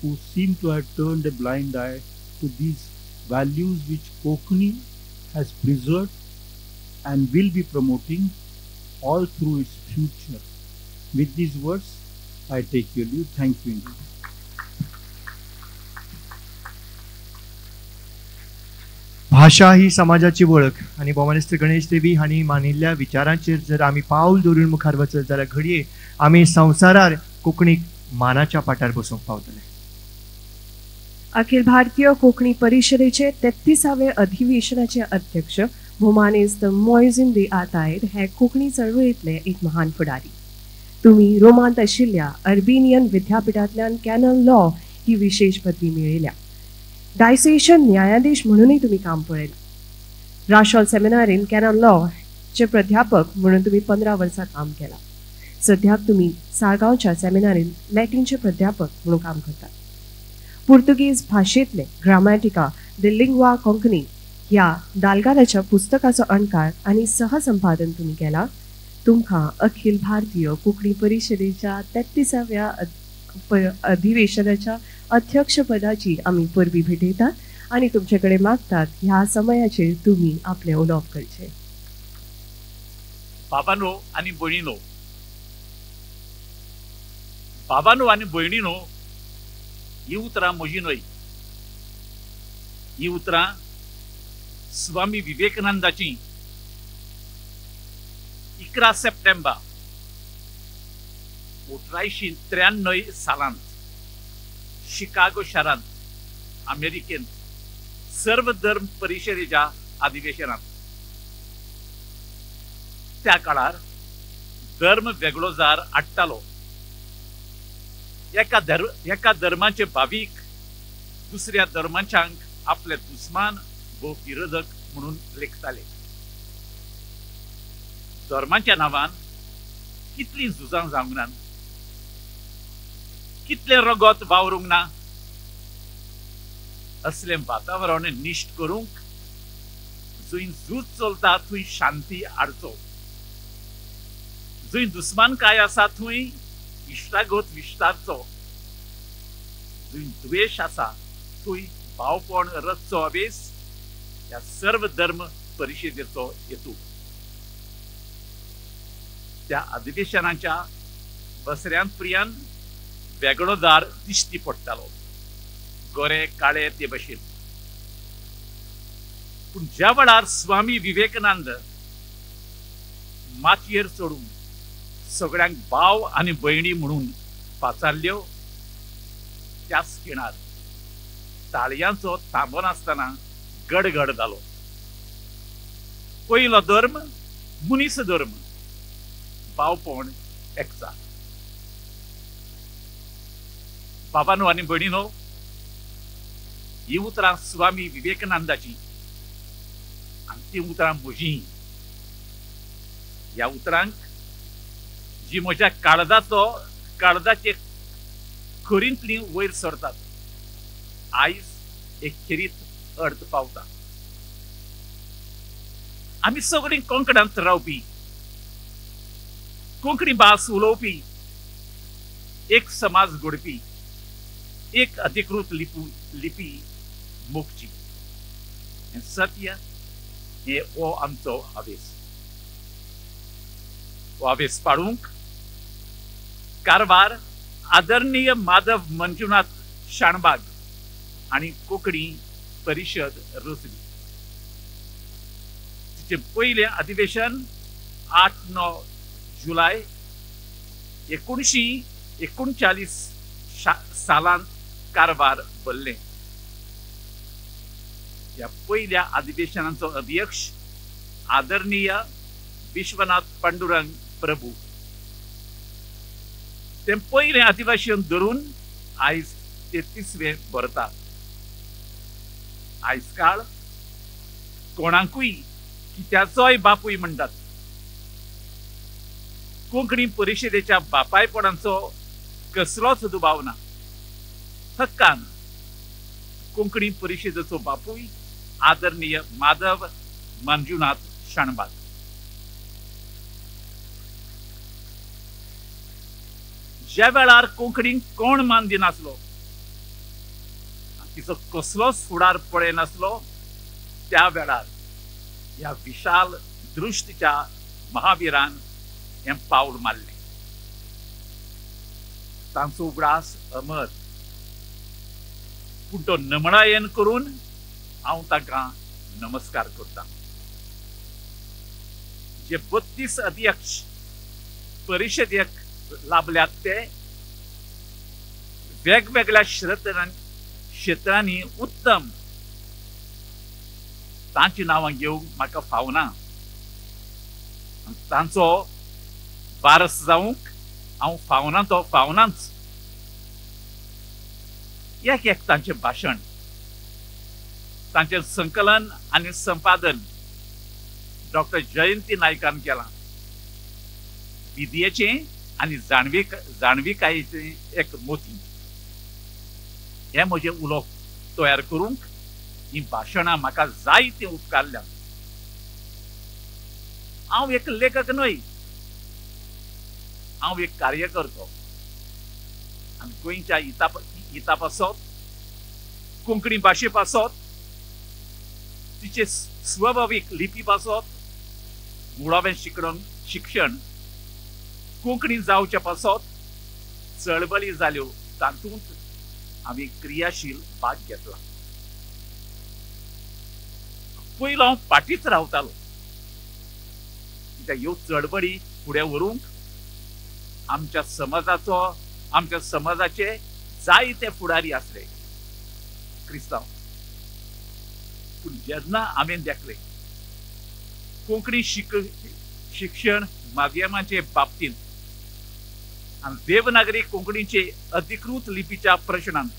who seem to have turned a blind eye to these values which Konkani has preserved and will be promoting all through its future. With these words, I take your leave. Thank you indeed. भाषा ही समाजाची ओळख आणि भौमानेस्त गणेश देवी हांणी मानिल्ल्या विचारांचेर जर आमी पावल दवरून मुखार वचत जाल्यार घडये आमी संवसारार कोंकणीक मानाच्या पाठार बसूंक पावतले. अखिल भारतीय कोंकणी परिशदेचे 33वे अधिवेशनाचे अध्यक्ष भौमानेस्त मोइझीन दी आतायड हे कोंकणी चळवळींतले एक महान फुडारी. तुम्ही रोमांत आशिल्ल्या अर्बेनियन विद्यापीठांतल्यान कॅनन लॉ ही विशेष पदवी मेळयल्या. डायसेशन न्यायाधीश म्हणूनही तुम्ही काम पळयलां. राशॉल सेमिनार इन कॅनन लॉ चे प्राध्यापक म्हणून तुम्ही 15 वर्सां काम केला. सध्याक तुम्ही साळगांवच्या सेमिनारीत लॅटिनचे प्राध्यापक म्हणून काम करतात. पुर्तुगीज भाषेतले ग्रामॅटिका द लिंग्वा कोंकणी ह्या दालगाराच्या पुस्तकाचो अणकार आणि सहसंपादन तुम्ही केला. तुमकां अखिल भारतीय कोंकणी परिशदेच्या 33व्या अधिवेशनाच्या अध्यक्षपदाची आम्ही परबी भेटयतात आणि तुमच्याकडे मागतात ह्या समयाचेर तुम्ही आपले उलोवप करचे. बाबांनो आणि भयणीनो, बाबांनो आणि भयणीनो, ही उतरां म्हजी न्हय. ही उतरां स्वामी विवेकानंदाची 11 सप्टेंबर 1893 सालांत शिकागो शारांत अमेरिकेन सर्व धर्म परिशदेच्या अधिवेशनात. त्या काळार धर्म वेगळो जार आडटालो. एका धर्माचे भावीक दुसऱ्या धर्मांच्यांक आपले दुस्मान व विरोधक म्हणून लेखताले. धर्माच्या नावान कितली झुजां जावंक ना, कितले रगत वावरूंक ना. असले वातावरण निश्ट करूंक जंय झूज चलता थंय शांती हाडचो. जंय दुस्मानकाय आसा थंय इश्टागत विस्तारचो. जंय द्वेष आसा थंय भावपण रचचो अभेस ह्या सर्व धर्म परिशदेचो हेतू. त्या अधिवेशनाच्या बसऱ्यान प्रियान वेगळो दार दिश्टी पडटालो, गोरे काळे ते भशेन. पूण ज्या वेळार स्वामी विवेकानंद मातयेर चडून सगळ्यांक भाव आनी भयणी म्हणून पाचारल्यो, त्याच खिणार ताळयांचो थांबो नासतना गडगड जालो. पयलो धर्म मनीस धर्म, भावपण एकचार. बाबांनो आनी भयणीनो, ही उतरां स्वामी विवेकानंदाची आनी ती उतरां म्हजी. ह्या उतरांक जी म्हज्या काळजाचे खरींतली वयर सरतात, आयज एक खेरीत अर्थ पावता. आमी सगळीं कोंकणांत रावपी, कोंकणी भास उलोवपी, एक समाज घडपी, एक अधिकृत लिपी मोगची. हें सत्य, हे हो आमचो आवेस. हो आवेस पाडूंक कारवार आदरणीय माधव मंजुनाथ शाणबाग आणि कोंकणी परिशद रचली. तिचे पहिले अधिवेशन 8-9 जुलै 1939 सालांत कारवार भरले. या पहिल्या अधिवेशनाचो अध्यक्ष आदरणीय विश्वनाथ पांडुरंग प्रभू. ते पहिले अधिवेशन धरून आयज 33वें भरता. आयज काळ कोणाकूय कित्याचोय बापूय म्हणटात. कोंकणी परिशदेच्या बापायपणाचो कसलोच दुबाव ना. हक्कान कोंकणी परिशदेचो बापूय आदरणीय माधव मंजुनाथ शाणबाग. ज्या वेळार कोंकणीक कोण मान दिनासलो, तिचो कसलोच फुडार पळयनासलो, त्या वेळार ह्या विशाल दृश्टीच्या महावीरान हें पावल मारलें. तांचो उगडास अमर. पूण तो नमळायेन करून हांव ताका नमस्कार करता. जे 32 अध्यक्ष परिशदेक लाभल्यात ते वेगवेगळ्या क्षेत्रांनी उत्तम. तांची नांवां घेवंक म्हाका फावना. तांचो वारस जावंक हांव फावना तो फावनाच. एक तांचें भाशण, तांचें संकलन आनी संपादन डॉक्टर जयंती नायकान केला. विद्येचे आणि जाणविकायेचे एक मोती. हे म्हजे उलोवप तयार करूंक ही भाशणां म्हाका जायते उपकारल्या. हांव एक लेखक न्हय, हांव एक कार्यकर्तो. आनी गोंयच्या हिता पासत, कोंकणी भाशे पासत, तिचे स्वाभावीक लिपी पासत, मुळावें शिक्षण कोंकणी जावचे पासत चळवळी जाल्यो, तातूंत हांवें क्रियाशील भाग घेतला. पयलो हांव फाटीच रावतालो, कित्याक ह्यो चळवळी फुडें व्हरूंक आमच्या समाजाचे जायते फुडारी आसले क्रिस्तांव. पूण जेन्ना हांवें देखलें कोंकणी शिक्षण माध्यमाचे बाबतींत आनी देवनागरी कोंकणीचे अधिकृत लिपीच्या प्रश्नांत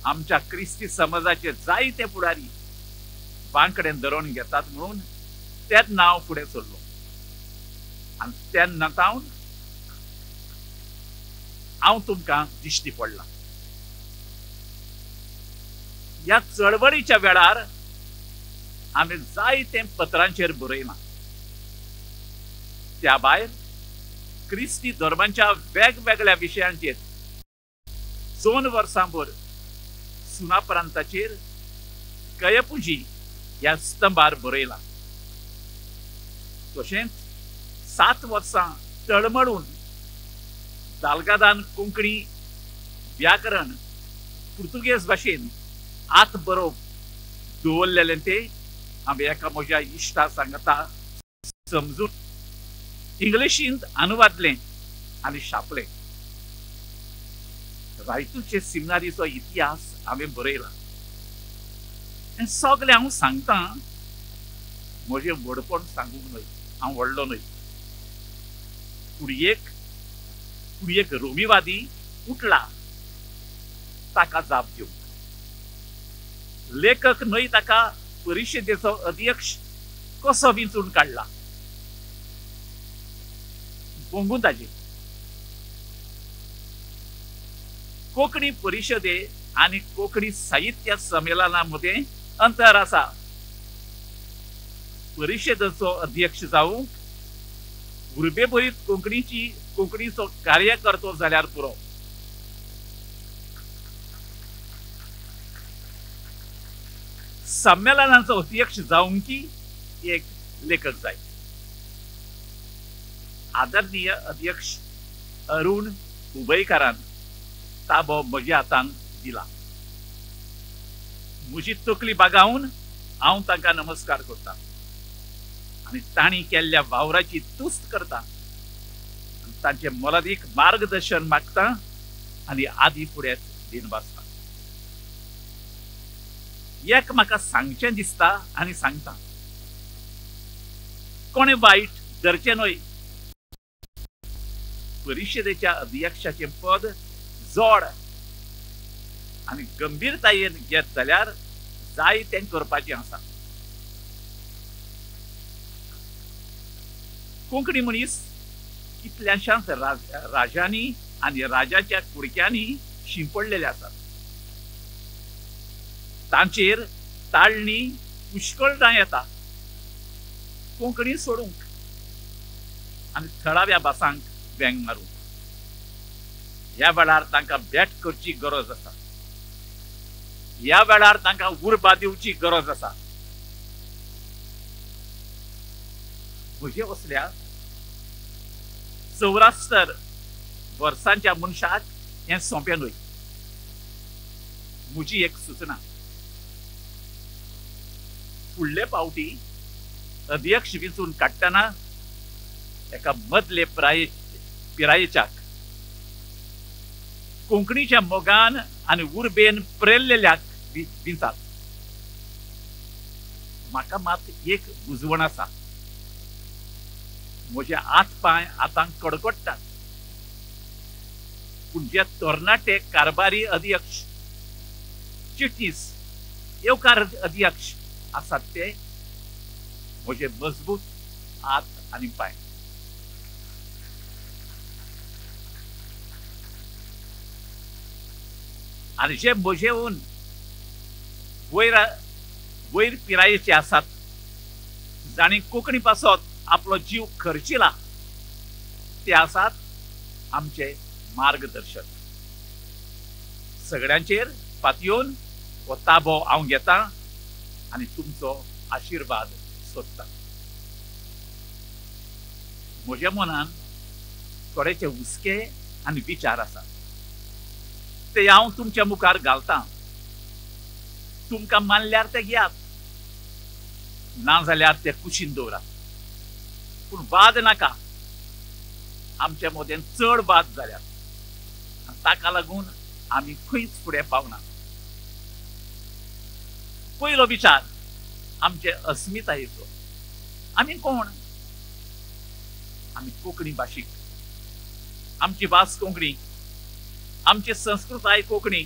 आमच्या क्रिस्ती समाजाचे जायते फुडारी बांकडेन धरून घेतात म्हणून तेन्ना हांव फुडें सरलो. आनी तेन्ना सावन हांव तुमकां दिश्टी पडलां. ह्या चळवळीच्या वेळार हांवें जायते पत्रांचेर बरयलां. त्या भायर क्रिस्ती धर्मांच्या वेगवेगळ्या विशयांचेर 2 वर्सांभर सुना प्रांताचेर गयपुजी ह्या स्तंभार बरयलां. तशेंच 7 वर्सां तळमळून दालगादान कोंकणी व्याकरण पुर्तुगेज भाशेन आत बरोवप दवरलेलें ते हांवें एका म्हज्या इश्टा सांगता समजून इंग्लिशींत अनुवादलें आनी छापलें. रायतूचे सिमनारीचो इतिहास हांवें बरयला. हें सगळें हांव सांगता म्हजें व्हडपण सांगूंक न्हय, हांव व्हडलो न्हय. कुडयेक रोमीवादी उठला ताका जाप दिवंक. लेखक न्हय ताका परिशदेचो अध्यक्ष कसो विंचून काडला. बोंगून ताजे कोंकणी परिशदे आनी कोंकणी साहित्य संमेलना मध्ये अंतर आसा. परिशदेचो अध्यक्ष जावंक उर्बे भरीत कोंकणीचो कार्यकर्तो जाल्यार पुरो. संमेलनाचो अध्यक्ष जावंकी एक लेखक जाय. आदरणीय अध्यक्ष अरुण उबयकारान ताबो म्हज्या हातान दिला. म्हजी तकली बागावन हांव तांकां नमस्कार करता आनी तांणी केल्ल्या वावराची तुस्त करता. तांचे मोलादीक मार्गदर्शन मागता आनी आदी फुडें दिन वाचता. एक म्हाका सांगचें दिसता आनी सांगता. कोणें वायट धरचें न्हय. परिशदेच्या अध्यक्षाचे पद जोड आनी गंभीरतायेन घेत जाल्यार जाय तें करपाचें आसा. कोंकणी मनीस कितल्याशांच राजांनी आनी राजाच्या कुडक्यांनी शिंपडलेले आसात. तांचेर ताळणी पुष्कळदां येता कोंकणी सोडूंक आनी थळाव्या भासांक वेंग मारूंक. ह्या वेळार तांकां भेट करची गरज आसा. ह्या वेळार तांकां उर्बा दिवची गरज आसा. म्हजे असल्या 74 वर्सांच्या मनशाक हें सोंपें न्हय. म्हजी एक सूचना. फुडले फावटी अध्यक्ष वेंचून काडटना एका मदले पिरायेच्याक कोंकणीच्या मोगान आनी उर्बेन प्रेरलेल्याक विचार. म्हाका मात एक बुजवण आसा. म्हजे हात पांय आतां कडकडटात. पूण जे तरणाटे कारभारी अध्यक्ष चिटणीस येवकार अध्यक्ष आसात ते म्हजे मजबूत हात आनी पाय. आनी जे म्हजेहून वयर पिरायेचे आसात, जाणी कोंकणी पासत आपलो जीव खर्चिला, ते आसात आमचे मार्गदर्शक. सगळ्यांचेर पातयेवन हो ताबो हांव घेता आनी तुमचो आशिर्वाद सोदता. म्हज्या मनान थोडेशे हुस्के आनी विचार आसात, ते हांव तुमच्या मुखार घालतां. तुमकां मानल्यार ते घेयात, ना जाल्यार ते कुशीन दवरात. पूण वाद नाका. आमच्या मदें चड वाद जाल्यात, ताका लागून आमी खंयच फुडें पावना. पयलो विचार आमचे अस्मितायेचो. आमी कोण? आमी कोंकणी भाशीक. आमची भास कोंकणी, आमची संस्कृताय कोंकणी.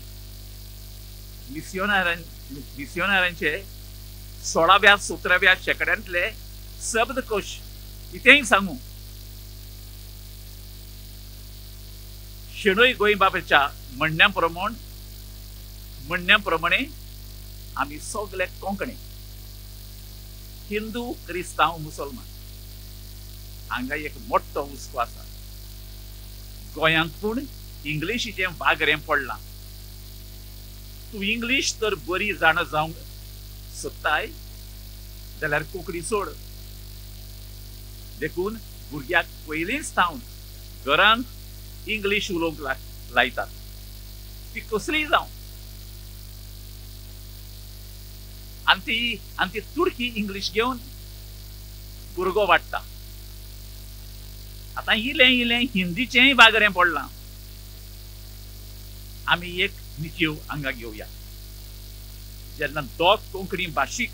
मिस्योनारांचे 16व्या-17व्या शेंकड्यांतले शब्दकोश कितेंय सांगू. शेणोय गोंयबाबेच्या म्हणण्या प्रमाणे आमी सगळे कोंकणी, हिंदू, क्रिस्तांव, मुसलमान. हांगा एक मोठो हुस्को आसा. गोंयांत पूण इंग्लिशीचें वागरें पडलां. तूं इंग्लीश तर बरी जाण जावंक सोदताय जाल्यार कोंकणी सोड. देखून भुरग्याक पयलींच थावन घरांत इंग्लीश उलोवंक लायतात, ती कसलीय जावं. आनी ती तुडकी इंग्लीश घेवन भुरगो वाडटा. आतां इलें हिंदीचेंय वागरें पडलां. आमी एक नित्यो हांगा घेवया. जेन्ना दोग कोंकणी भाशीक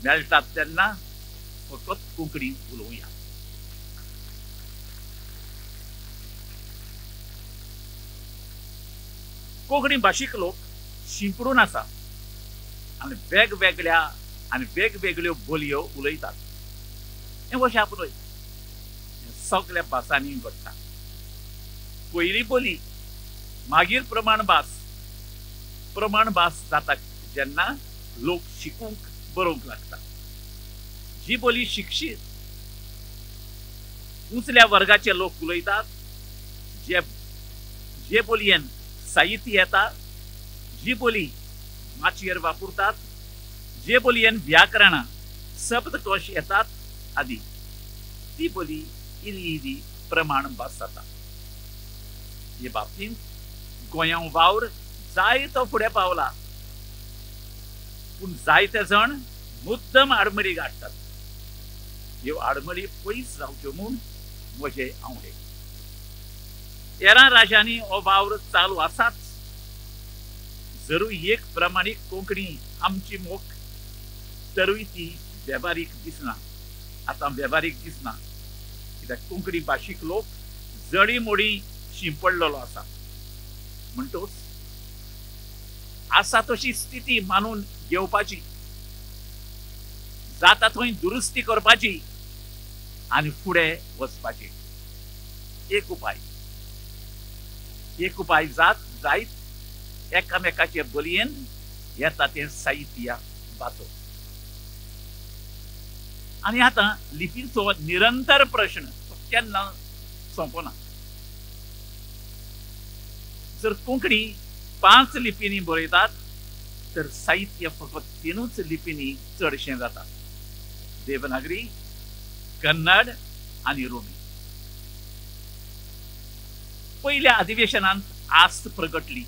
मेळटात तेन्ना फकत कोंकणी उलोवया. कोंकणी भाशीक लोक शिंपडून आसा आनी वेगवेगळ्यो बोलयो उलयतात. हें वशाप न्हय, सगळ्या भासांनी घडटा. पयली बोली, मागीर प्रमाण भास जाता जेन्ना लोक शिकूंक बरोवंक लागता. जी बोली शिक्षीत उंचल्या वर्गाचे लोक उलयतात, जे बोलयेन साहित्य येता, जी बोली माचयेर वापरतात, जे बोलयेन व्याकरणां शब्दकोश येतात आदी, ती बोली इल्ली प्रमाण भास जाता. हे बाबतींत गोंयां वावर जायतो फुडें पावला, पूण जायते जण मुद्दम आडमेळी गाठतात. ह्यो आडमेळी पयस जावच्यो म्हूण म्हजे आवडे. 13 राज्यांनी हो वावर चालू आसाच. जरूय एक प्रमाणीक कोंकणी आमची मोख, तरूय ती वेव्हारीक दिसना. आतां वेव्हारीक दिसना कित्याक कोंकणी भाशीक लोक जडी मोडी शिंपडलेलो आसा. म्हणटोच आसा तशी स्थिती मानून घेवपाची, जाता थंय दुरुस्ती करपाची आनी फुडें वचपाची. एक उपाय जायत एकामेकाचे बोलयेन येता तें साहित्य वाचप. आनी आतां लिपीचो निरंतर प्रश्न केन्ना सोंपना. जर कोंकणी 5 लिपींनी बरयतात तर साहित्य फकत 3च लिपींनी चडशें जाता. देवनागरी, कन्नड आनी रोमी. पयल्या अधिवेशनांत आस्त प्रगटली,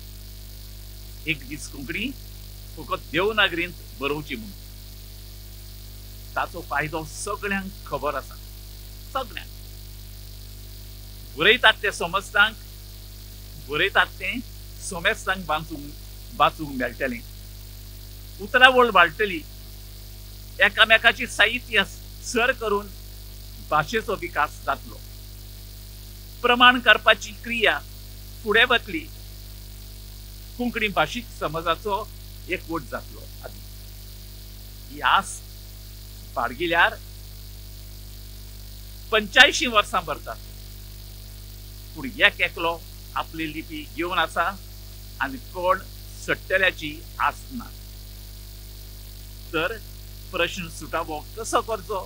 एक दीस कोंकणी फकत देवनागरींत बरोवची म्हणून. ताचो फायदो सगळ्यांक खबर आसा. सगळ्यांक बरयतात ते समजतांक, बरयतात तें सोमेस्तांक वाचूंक मेळटलें. उतरावळ वाडटली. एकामेकाची साहित्य सर करून भाशेचो विकास जातलो. प्रमाण करपाची क्रिया फुडें वतली. कोंकणी भाशीक समाजाचो एकवट जातलो. ही आस बाळगिल्यार 85 वर्सां भरतात, पूण एक एकलो आपली लिपी घेवन आसा आनी कोण सट्टल्याची आस ना. तर प्रश्न सुटावो कसो करचो?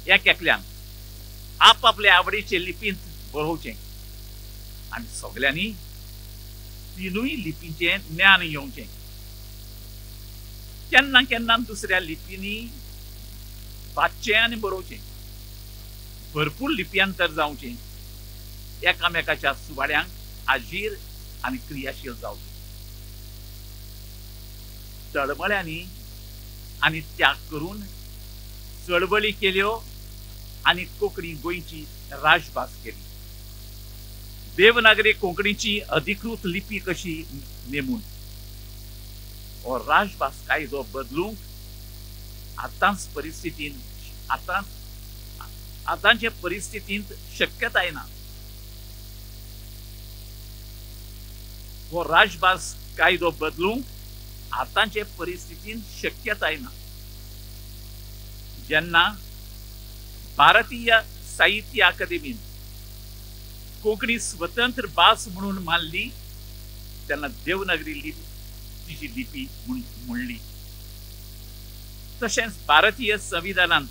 एक एकल्यान आपापल्या आवडीचे लिपींत बरोवचें आनी सगळ्यांनी तिनूय लिपींचे ज्ञान घेवचें. केन्ना केन्ना दुसऱ्या लिपींनी वाचचें आनी बरोवचें. भरपूर लिपयांतर जावचें. एकामेकाच्या सुवाड्यांक आजीर आनी क्रियाशील जावचें. तळमळ्यांनी आनी त्याग करून चळवळी केल्यो आनी कोंकणी गोंयची राजभास केली. देवनागरी कोंकणीची अधिकृत लिपी कशी नेमून हो राजभास कायदो बदलूंक आतांचे परिस्थितींत शक्यताय ना. हो राजभास कायदो बदलूंक आतांचे परिस्थितींत शक्यताय ना. जेन्ना भारतीय साहित्य अकादेमीन कोंकणी स्वतंत्र भास म्हणून मानली तेन्ना देवनागरी लिपी तिची लिपी म्हणली. तशेंच भारतीय संविधानांत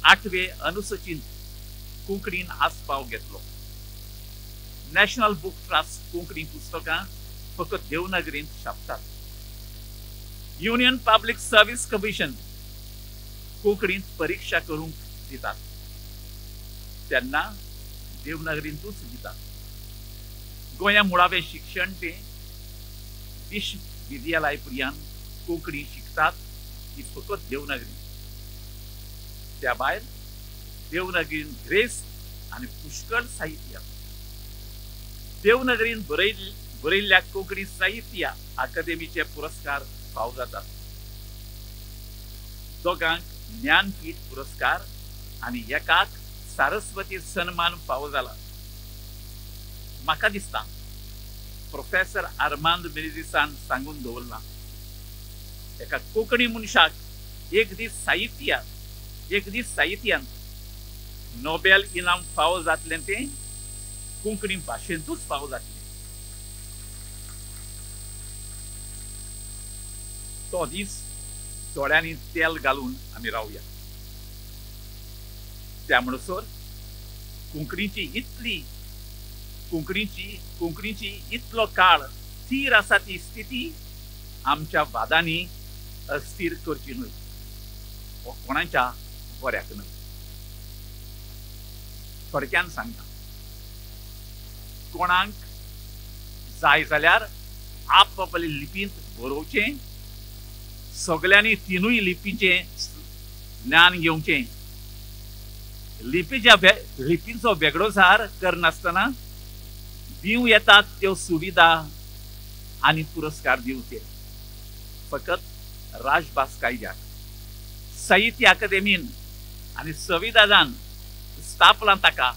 8वे अनुसूचीत कोंकणीन आस्पाव घेतलो. नॅशनल बुक ट्रस्ट कोंकणी पुस्तकां फकत देवनागरींत छापतात. युनियन पब्लिक सर्व्हिस कमिशन कोंकणीत परीक्षा करूंक दितात तेन्ना देवनागरींतूच दितात. गोंया मुळावें शिक्षण ते विश्वविद्यालय पर्यंत कोंकणी शिकतात ती फकत देवनागरी. त्या भायर देवनागरीन ग्रेस आनी पुष्कळ साहित्य. देवनागरीन बरयल्ल्या कोंकणी साहित्य अकादेमीचे पुरस्कार फावो जातात. दोगांक ज्ञानपीठ पुरस्कार आनी एकाक सारस्वती सन्मान फावो जाला. म्हाका दिसता प्रोफेसर आर्मांद मेनेझीसान सांगून दवरला एका कोंकणी मनशाक एक दीस साहित्यान नोबेल इनाम फावो जातलें तें कोंकणी भाशेंतूच फावो जातलें. तो दीस दोळ्यांनी तेल घालून आमी रावया. त्या म्हणसर कोंकणीची इतलो काळ स्थिर आसा ती स्थिती आमच्या वादांनी अस्थिर करची न्हय. हो कोणाच्या बऱ्याक न्हय. थोडक्यान सांगता, कोणाक जाय जाल्यार आपापल्या लिपींत बरोवचें. सगळ्यांनी तिनूय लिपीचें ज्ञान घेवचें. लिपीचो वेगळोसार करनासतना दिवं येतात त्यो सुविधा आनी पुरस्कार दिवचे फकत राजभास कायद्याक, साहित्य अकादेमीन आनी संविधानान स्थापला ताका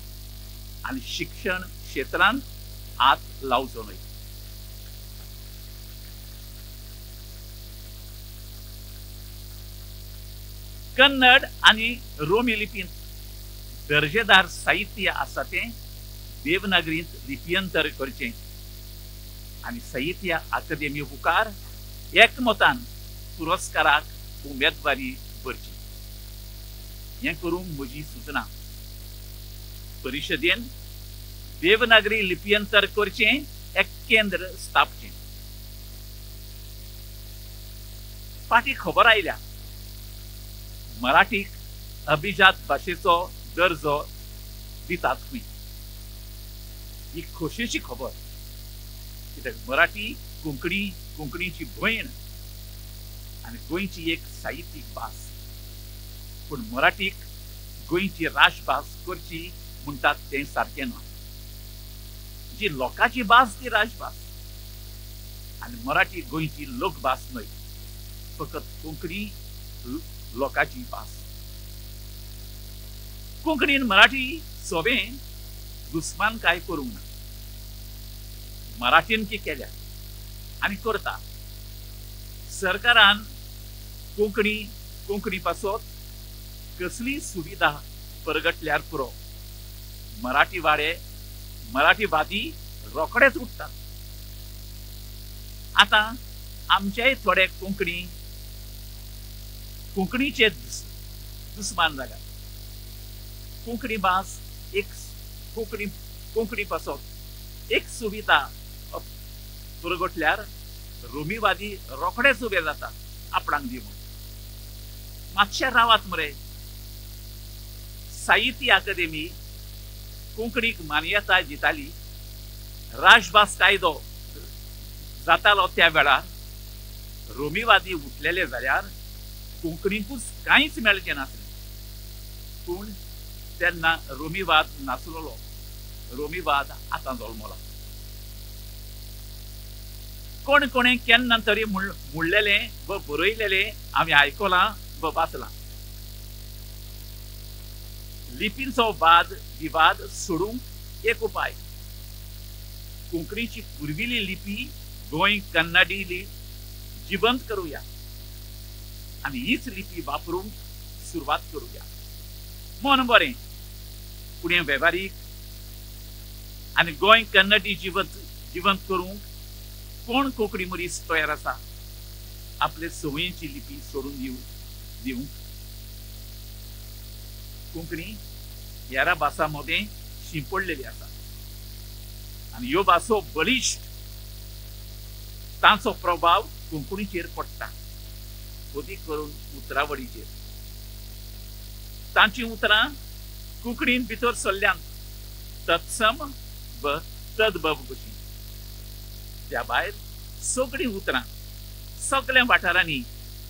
आनी शिक्षण क्षेत्रांत हात लावचो न्हय. कन्नड आनी रोमी लिपींत दर्जेदार साहित्य आसा तें देवनागरींत लिपयंतर करचें आनी साहित्य अकादेमी मुखार एकमतान पुरस्काराक उमेदवारी भरची. हें करूंक म्हजी सूचना. परिशदेन देवनागरी लिपयंतर करचें एक केंद्र स्थापचें. फाटीं खबर आयल्या मराठीक अभिजात भाशेचो दर्जो दितात खंय. ही खोशेची खबर. कित्याक मराठी कोंकणीची भयण आनी गोंयची एक साहित्यीक भास. पूण मराठीक गोंयची राजभास करची म्हणटात तें सारकें ना. जी लोकांची भास ती राजभास आनी मराठी गोंयची लोकभास न्हय, फकत कोंकणी लोकांची भास. कोंकणीन मराठी सोबें दुस्मान काय करूंक ना. मराठीन की केल्या आनी करता. सरकारान कोंकणी पासत कसली सुविधा परगटल्यार पुरो मराठी वाडे मराठी वादी रोखडेच उठतात. आता आमचेय थोडे कोंकणीचे दुस्मान जाल्यात. कोंकणी भास एक कोंकणी पासून एक सुविधा परगटल्यार रोमीवादी रोखडेच उबे जातात आपणाक दिवून. मातशे रावात मरे. साहित्य अकादेमी कोंकणीक मान्यताय दिताली. राजभास कायदो जातालो त्या वेळार रोमीवादी उठलेले जाल्यार कोंकणीकूच कांयच मेळचें नासलें. पूण तेन्ना रोमीवाद नासलोलो. रोमीवाद आतां जल्मला. कोण कोणे केन्ना तरी म्हणलेलें व बरयलेलें हांवें आयकलां व वाचलां. लिपींचो वाद विवाद सोडूंक एक उपाय. कोंकणीची पुर्विली लिपी गोंय कन्नडी लिपी जिवंत करूया आनी हीच लिपी वापरूंक सुरवात करूया. मन बरें पुणे वेव्हारीक आनी गोंय कन्नडी जिवंत करूंक कोण कोंकणी मनीस तयार आसा आपले संवयेची लिपी सोडून दिवंक. कोंकणी हेरा भासा मदें शिंपडलेली आसा आनी ह्यो भासो बलिश्ट. तांचो प्रभाव कोंकणीचेर पडटा. अदीक करून उतरावळीचेर. तांची उतरां कोंकणीन भितर सरल्यान तत्सम व तद्भव कशी. त्या भायर सगळीं उतरां सगळ्या वाठारांनी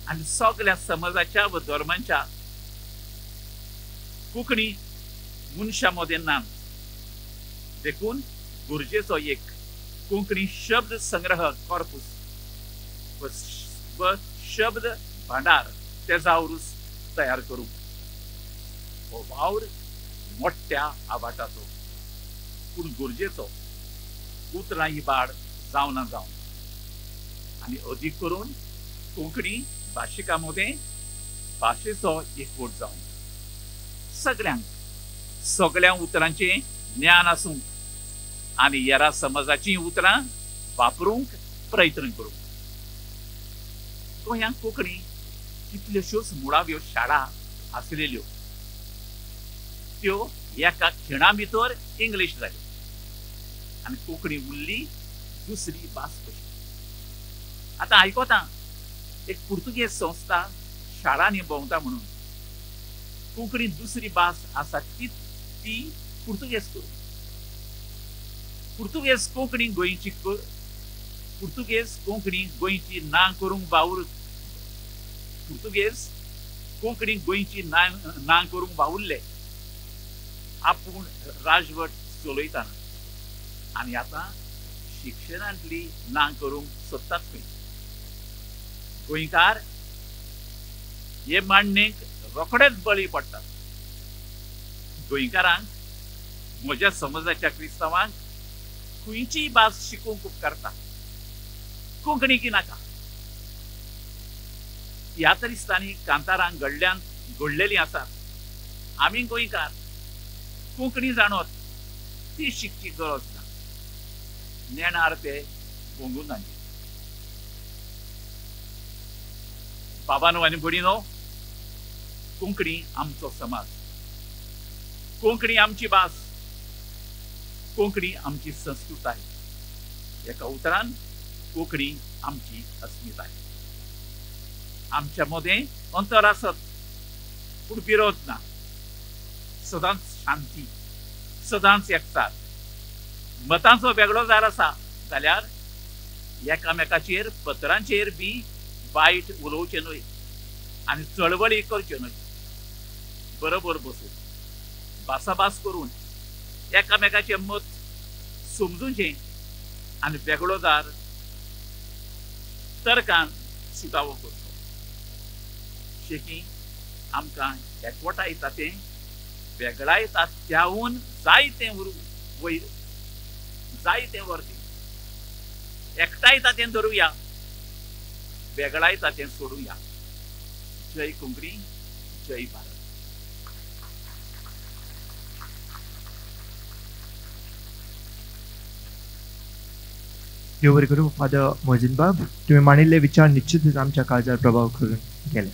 आनी सगळ्या समाजाच्या व धर्मांच्या कोंकणी मनशा मदें नात. देखून गुरजेचो एक कोंकणी शब्द संग्रह कॉर्पस व शब्द भांडार तेजा उरूस तयार करूंक. हो वावर मोठ्या आवाठाचो पूण गुरजेचो उतरां इबाड जावना जावन आनी अदीक करून कोंकणी भाशिकां मदें भाशेचो एकवट जावन सगळ्यांक सगळ्या उतरांचें ज्ञान आसूंक आनी हेरा समाजाची उतरां वापरूंक प्रयत्न करूंक. गोंयांत कोंकणी कितल्योश्योच मुळाव्यो शाळा आसलेल्यो. त्यो एका खिणा भितर इंग्लीश जाल्यो आनी कोंकणी उरली दुसरी भास कशी. आतां आयकोता एक पुर्तुगेज संस्था शाळांनी भोंवता म्हणून कोंकणी दुसरी भास आसा ती पुर्तुगेज करून. पुर्तुगेज कोंकणी गोंयची ना करूंक वावूर. पुर्तुगेज कोंकणी गोंयची ना करूंक वावुरले आपूण राजवट चलयताना आनी आतां शिक्षणांतली ना करूंक सोदतात खंय. गोंयकार हे मांडणेक रोखडेच बळी पडटात. गोंयकारांक म्हज्या समाजाच्या क्रिस्तावांक खंयचीय भास शिकूंक उपकारता. कोंकणी की नाका. ह्या तरी दिसतांनी कांतारां घडलेलीं आसात. आमी गोंयकार कोंकणी जाणत ती शिकची गरज ना. नेणार ते गोंगुनांचे. बाबानो आनी भयणीनो, कोंकणी आमचो समाज. कोंकणी आमची भास. कोंकणी आमची संस्कृताय. एका उतरान कोंकणी आमची अस्मिताय. आमच्या मदें अंतर आसत पूण विरोध ना. सदांच शांती, सदांच एकचार. मतांचो वेगळो जार आसा जाल्यार एकामेकाचेर पत्रांचेर बी वायट उलोवचें न्हय आनी चळवळी करच्यो न्हय. बरोबर बसून भासाभास करून एकामेकाचें मत समजुचें आनी वेगळो जार तर्कान सुटावो करचो. शेकी आमकां एकवटाय येता तें वेगळाय येता त्याहून जायतें व्हरचें. एकठांय येता तें धरुया, वेगळाय येता तें सोडुया. जय कोंकणी, जय भारत. देव बरें करूं. फादर मोहसिन बाब, तुम्ही मांडिल्ले विचार निश्चितच आमच्या काळजार प्रभाव करून गेले.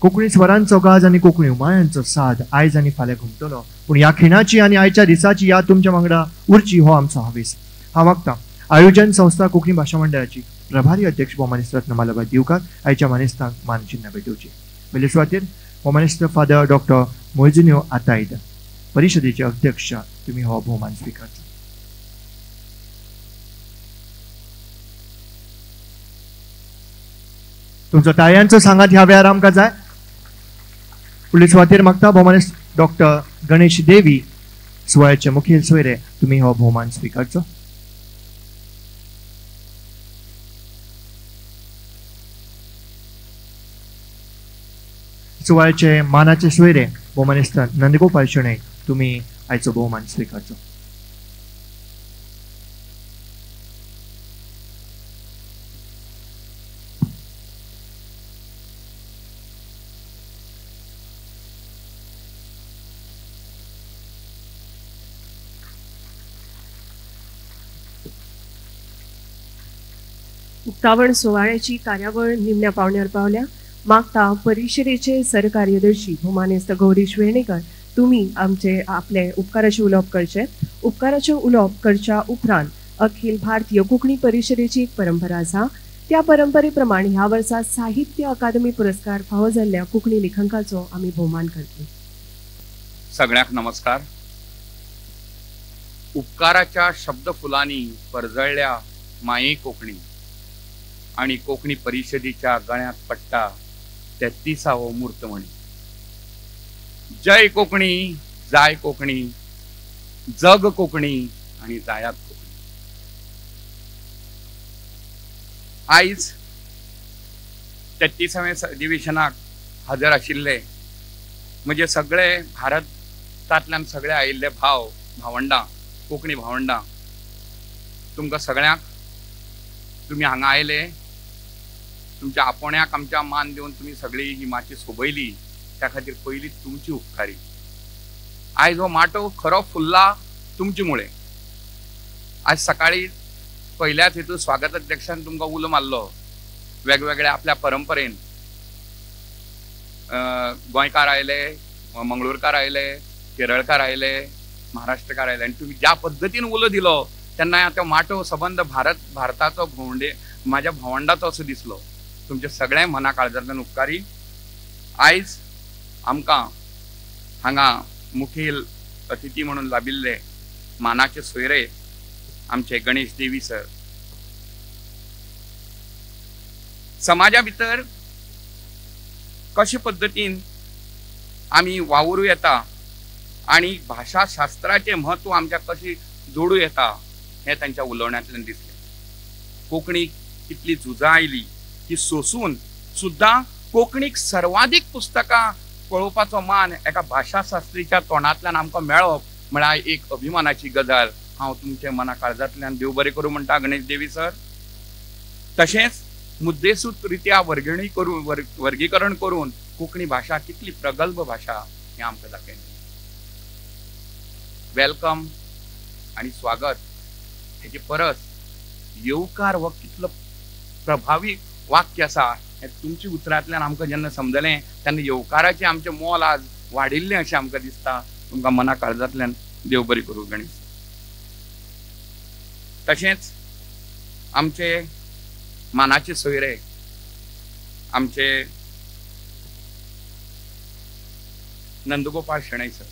कोंकणी स्वरांचो गाज आनी कोंकणी उमाळ्यांचो साद आयज आनी फाल्यां घुमतलो, पूण ह्या खिणाची आनी आयच्या दिसाची याद तुमच्या वांगडा उरची हो आमचो हावेस. हांव मागतां आयोजन संस्था कोंकणी भाशा मंडळाची प्रभारी अध्यक्ष भौमानिस्त रत्न मालाबाई दिवकार आयच्या मानेस्तांक मानचिन्ह भेटोवची. पयले सुवातेर भौमानिस्त फादर डॉक्टर मोइजुनियो आतायद, परिशदेचे अध्यक्ष, तुम्ही हो भोवमान स्वीकारचा. तुमचो ताळयांचो सांगात ह्या वेळार आमकां जाय. फुडले सुवातेर मागता भौमानिस्त डॉक्टर गणेश देवी, सुवाळ्याचे मुखेल सोयरे, तुम्ही हो भोवमान स्वीकारचो. सुवाळ्याचे मानाचे सोयरे भौमानिस्त नंदगोपाल शेणै, तुम्ही आयचो भोवमान स्वीकारचो. उक्तावण सोहळ्याची कार्यावळ निमण्या पावण्यार पावल्या. मागता परिषदेचे सरकार्यदर्शी भौमानिस्त गौरीश वेर्णेकर, तुम्ही आपले उपकाराचे उलोवप करचे. उपकाराचे उलोवप करच्या उपरांत अखिल भारतीय कोंकणी परिषदेची एक परंपरा आसा. त्या परंपरे प्रमाणे ह्या वर्सा साहित्य अकादमी पुरस्कार फावो जाल्ल्या कोंकणी लेखकाचो आमी भोवमान करतले. सगळ्यांक नमस्कार. उपकाराच्या शब्दफुलांनी परजळल्या माये कोंकणी आणि कोंकणी परिषदेच्या गळ्यात पट्टा 33वा मूर्तमणी. जय कोंकणी, जाय कोंकणी, जग कोंकणी आणि जायात कोंकणी. आयज 33व्या अधिवेशनाक हजर आशिल्ले म्हणजे सगळे भारतांतल्यान सगळे आयिल्ले भावंडां, कोंकणी भावंडां, तुमकां सगळ्यांक तुम्ही हांगा आयले, तुमच्या आपोण्याक आमच्या मान देऊन तुम्ही सगळी ही माची सोबयली, त्या खातीर पयली तुमची उपकारी. आयज हो माटो खरो फुल्ला तुमचे मुळे. आज सकाळी पहिल्याच हेतू स्वागत अध्यक्षान तुमकां उलो मारलो. वेगवेगळ्या आपल्या परंपरेन गोंयकार आयले, मंगळूरकार आयले, केरळकार आयले, महाराष्ट्रकार आयले, आणि तुम्ही ज्या पद्दतीन उलो दिलो तेन्ना तो माटो संबंध भारताचो भोवंडे माझ्या भावंडाचो असो दिसलो. तुमचे सगळे मना काळजांतल्यान उपकारी. आयज आमकां हांगा मुखेल अतिथी म्हणून लाभिल्ले मानाचे सोयरे आमचे गणेश देवी सर. समाजा भितर कशे पद्दतीन आमी वावरूं येता आणि भाषाशास्त्राचे महत्व आमच्या कशी जोडूं येता हे त्यांच्या उलोवण्यांतल्यान दिसले. कोंकणीक कितली झुजां आयली की सोसून सुद्धा कोंकणीक सर्वाधिक पुस्तकां पळोवपाचो मान एका भाषाशास्त्रीच्या तोंडांतल्यान आमकां मेळप म्हळ्यार एक अभिमानाची गजाल. हांव तुमचे मना काळजांतल्यान देव बरें करूं म्हणटा गणेश देवी सर. तशेंच मुद्देसूद रित्या वर्गीकरण करून कोंकणी भाषा कितली प्रगल्भ भाषा हें आमकां दाखयलें. वेलकम आणि स्वागत हेची परस येवकार हो कितलो प्रभावी वाक्य आसा हें तुमच्या उतरांतल्यान आमकां जेन्ना समजलें तेन्ना येवकाराचें आमचें मोल आज वाडिल्लें अशें आमकां दिसता. तुमकां मना काळजांतल्यान देव बरें करूं गणेश. तशेंच आमचे मानाचे सोयरे आमचे नंदगोपाल शेणै सर,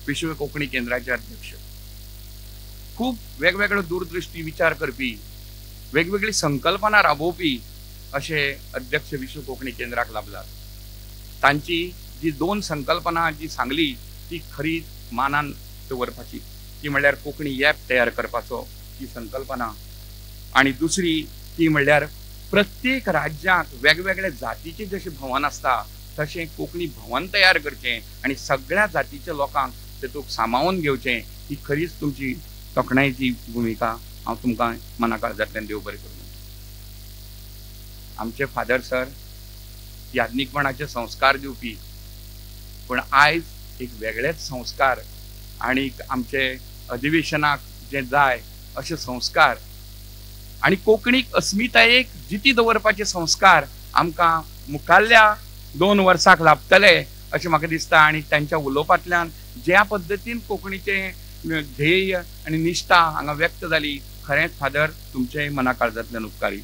विश्व कोंकणी केंद्राचे अध्यक्ष. खूब वेगवेगळो दूरदृष्टी विचार करपी, वेगवेगळी संकल्पना राबोवपी अशे अध्यक्ष विश्व कोंकणी केंद्राक लाभल्यात. तांची जी 2 संकल्पना जी सांगली ती खरी मानान दवरपाची. ती म्हणल्यार कोंकणी ॲप तयार करपाचो ही संकल्पना, आणि दुसरी ती म्हणल्यार प्रत्येक राज्यात वेगवेगळ्या जातीचे जशे भवन असता तशें कोंकणी भवन तयार करचें आणि सगळ्या जातीच्या लोकांक तेतूंत सामावून घेवचें. ही खरीच तुमची तोखणायची भूमिका. हांव तुमकां मना काळजांतल्यान देव बरें करूं. आमचे फादर सर याज्ञिकपणाचे संस्कार दिवपी, पण आयज एक वेगळेच संस्कार आणि आमचे अधिवेशनाक जे जाय अशे संस्कार आणि कोंकणीक अस्मितायेक जिती दवरपाचे संस्कार आमकां मुखाल्ल्या 2 वर्सांक लाभतले अशें म्हाका दिसता. आणि त्यांच्या उलोवपांतल्यान ज्या पद्दतीन कोंकणीचे ध्येय आणि निष्ठा हांगा व्यक्त जाली, खरेंच फादर तुमचे मना काळजांतल्यान उपकारी.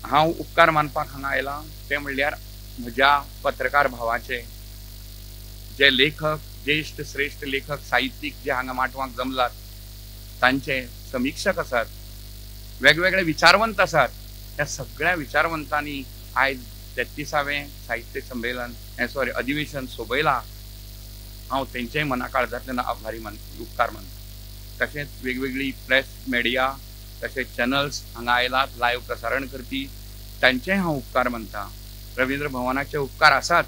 हांव उपकार मानपाक हांगा आयलां ते म्हणल्यार म्हज्या पत्रकार भावाचे, जे लेखक, ज्येष्ठ श्रेष्ठ लेखक साहित्यीक जे हांगा माटवांक जमलात, तांचे समीक्षक आसात, वेगवेगळे विचारवंत आसात. त्या सगळ्या विचारवंतांनी आयज 33वें साहित्य संमेलन अधिवेशन सोबयलां. हांव तेंचेय मना काळजांतल्यान आभारी उपकार मानता. तशेंच वेगवेगळी प्रेस मिडिया तशेंच चॅनल्स हांगा आयलात, लायव्ह प्रसारण करपी, तांचेय हांव उपकार मानता. रवींद्र भवनाचे उपकार आसाच,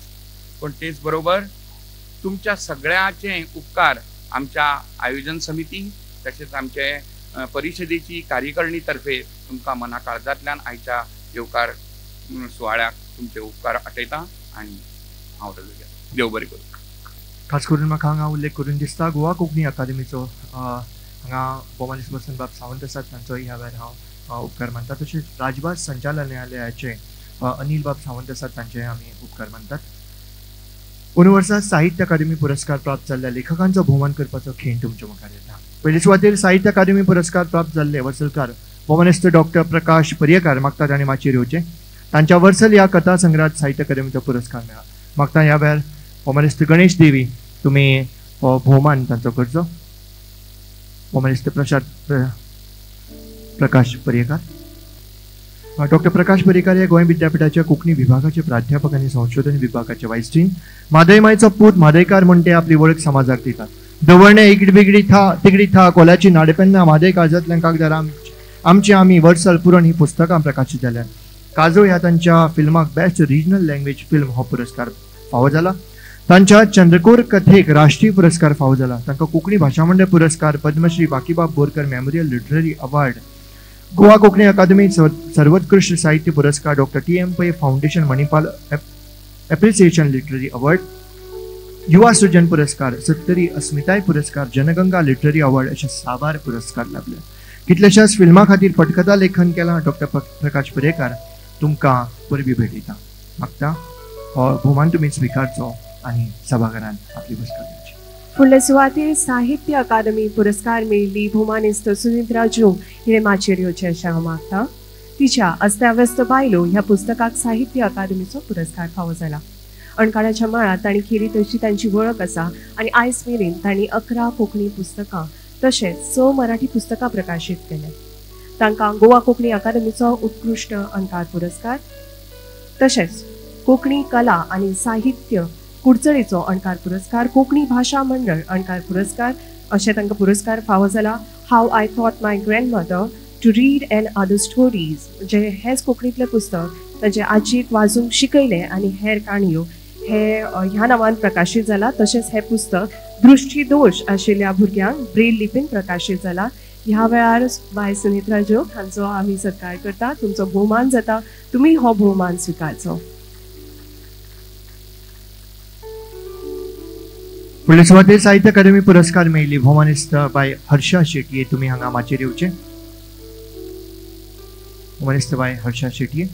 पण तेच बरोबर तुमच्या सगळ्याचे उपकार आमच्या आयोजन समिती तशेंच आमचे परिशदेची कार्यकारिणी तर्फे तुमकां मना काळजांतल्यान आयच्या येवकार सुवाळ्याक तुमचे उपकार आठयता आणि हांव रजो. देव बरें करूं. खास करून म्हाका हांगा उल्लेख करून दिसता गोवा कोंकणी अकादेमीचो हांगा भौमानेस्त वसंत बाब सावंत आसात, तांचोय ह्या वेळार हांव उपकार मानता. तशेंच राजभास संचालनालयाचे अनिल बाब सावंत आसात, तांचेय आमी उपकार मानतात. अंदू वर्सा साहित्य अकादेमी पुरस्कार प्राप्त जाल्ल्या लेखकांचो भोवमान करपाचो खेळ तुमच्या मुखार येता. पयले सुवातेर साहित्य अकादेमी पुरस्कार प्राप्त जाल्ले वर्सलकार भौमानेस्त डॉक्टर प्रकाश पर्येकार मागता तांणी माचयेर येवचें. तांच्या वर्सल ह्या कथा संग्रहात साहित्य अकादेमीचो पुरस्कार मेळ्ळा. मागता ह्या वेळार भौमानेस्त गणेश देवी तुमी भोवमान तांचो करचो. भौमानेस्त प्रकाश पर्येकार. डॉक्टर प्रकाश पर्येकार हे गोंय विद्यापीठाच्या कोंकणी विभागाचे प्राध्यापक आणि संशोधन विभागाचे वायस डीन. म्हादय मायचो पूत म्हादयकार म्हण ते आपली वळख समाजाक दितात. दवरणे इगडी तिगडी था कोल्याची नाडेपेन्ना म्हादय काळजांतल्यान कागदार आमची आमी वर्सल पुरण ही पुस्तकां प्रकाशीत जाल्यात. काजो ह्या तांच्या फिल्माक बेस्ट रिजनल लँग्वेज फिल्म हो पुरस्कार फावो जाला. तांच्या चंद्रकोर कथेक राष्ट्रीय पुरस्कार फावो जाला. तांकां कोंकणी भाशा मंडळ पुरस्कार, Padmashri Bakibab Borkar memorial literary award, Goa Konkani Akademi सर्वोत्कृष्ट साहित्य पुरस्कार, doctor TM Pai foundation Manipal appreciation literary award, युवा सृजन पुरस्कार, सत्तरी अस्मिताय पुरस्कार, जनगंगा लिटररी अवॉर्ड अशे 6 पुरस्कार लाभले. कितल्याशाच फिल्मा खातीर पटकथा लेखन केलां. डॉक्टर प्रकाश पर्येकार तुमकां परबी भेटयता. मागता भोवमान तुमी स्विकारचो आणि सभाघरांत आपली बसका घेवची. फुडले सुवातेर साहित्य अकादमी पुरस्कार मेळिल्ली भौमानेस्त सुनित्रा जोग हिणे माचयेर येवचें अशें हांव मागतां. तिच्या अस्ताव्यस्त बायलो ह्या पुस्तकाक साहित्य अकादमीचो पुरस्कार फावो जाला. अणकाराच्या मळार तांणी केली तशी तांची वळख आसा आनी आयज मेरेन तांणी 11 कोंकणी पुस्तकां तशेंच 6 मराठी पुस्तकां प्रकाशीत केल्यात. तांकां गोवा कोंकणी अकादमीचो उत्कृश्ट अणकार पुरस्कार तशेंच कोंकणी कला आनी साहित्य कुडचडेचो अणकार पुरस्कार, कोंकणी भाशा मंडळ अणकार पुरस्कार अशे तांकां पुरस्कार फावो जाला. How I thought my grandmother to read and other stories जे हेच कोंकणीतलें पुस्तक ताचे आजीक वाचूंक शिकयलें आनी हेर काणयो हे ह्या नांवान प्रकाशीत जाला. तशेंच हे पुस्तक दृष्टिदोश आशिल्ल्या भुरग्यांक ब्रेल लिपीन प्रकाशीत जाला. ह्या वेळार बाय सुनित्रा जोग हांचो आमी सत्कार करता. तुमचो भोवमान जाता, तुमी हो भोवमान स्विकारचो. फुडले सुवातेर साहित्य अकादमी पुरस्कार मेळिल्ली भौमानेस्त बाय हर्षा शेटये तुमी हांगा माचयेर येवचें. भौमानेस्त बाय हर्षा शेटये.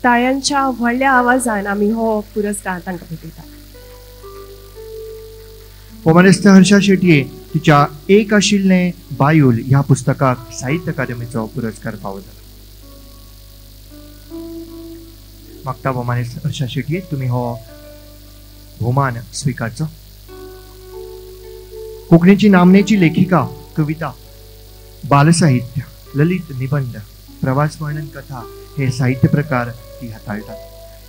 ताळ्यांच्या व्हडल्या आवाजान आमी हो पुरस्कार तांकां भेटयता. भौमानेस्त हर्षा शेटये तिच्या एक आशिल्लें बायूल ह्या पुस्तकाक साहित्य अकादमीचो पुरस्कार फावो जाला. मागता भौमानेस्त हर्षा शेटये तुमी हो भोवमान स्विकारचो. कोंकणीची नामनेची लेखिका, कविता, बालसाहित्य, ललित निबंध, प्रवास वर्णन कथा हे साहित्य प्रकार ती हाताळटात.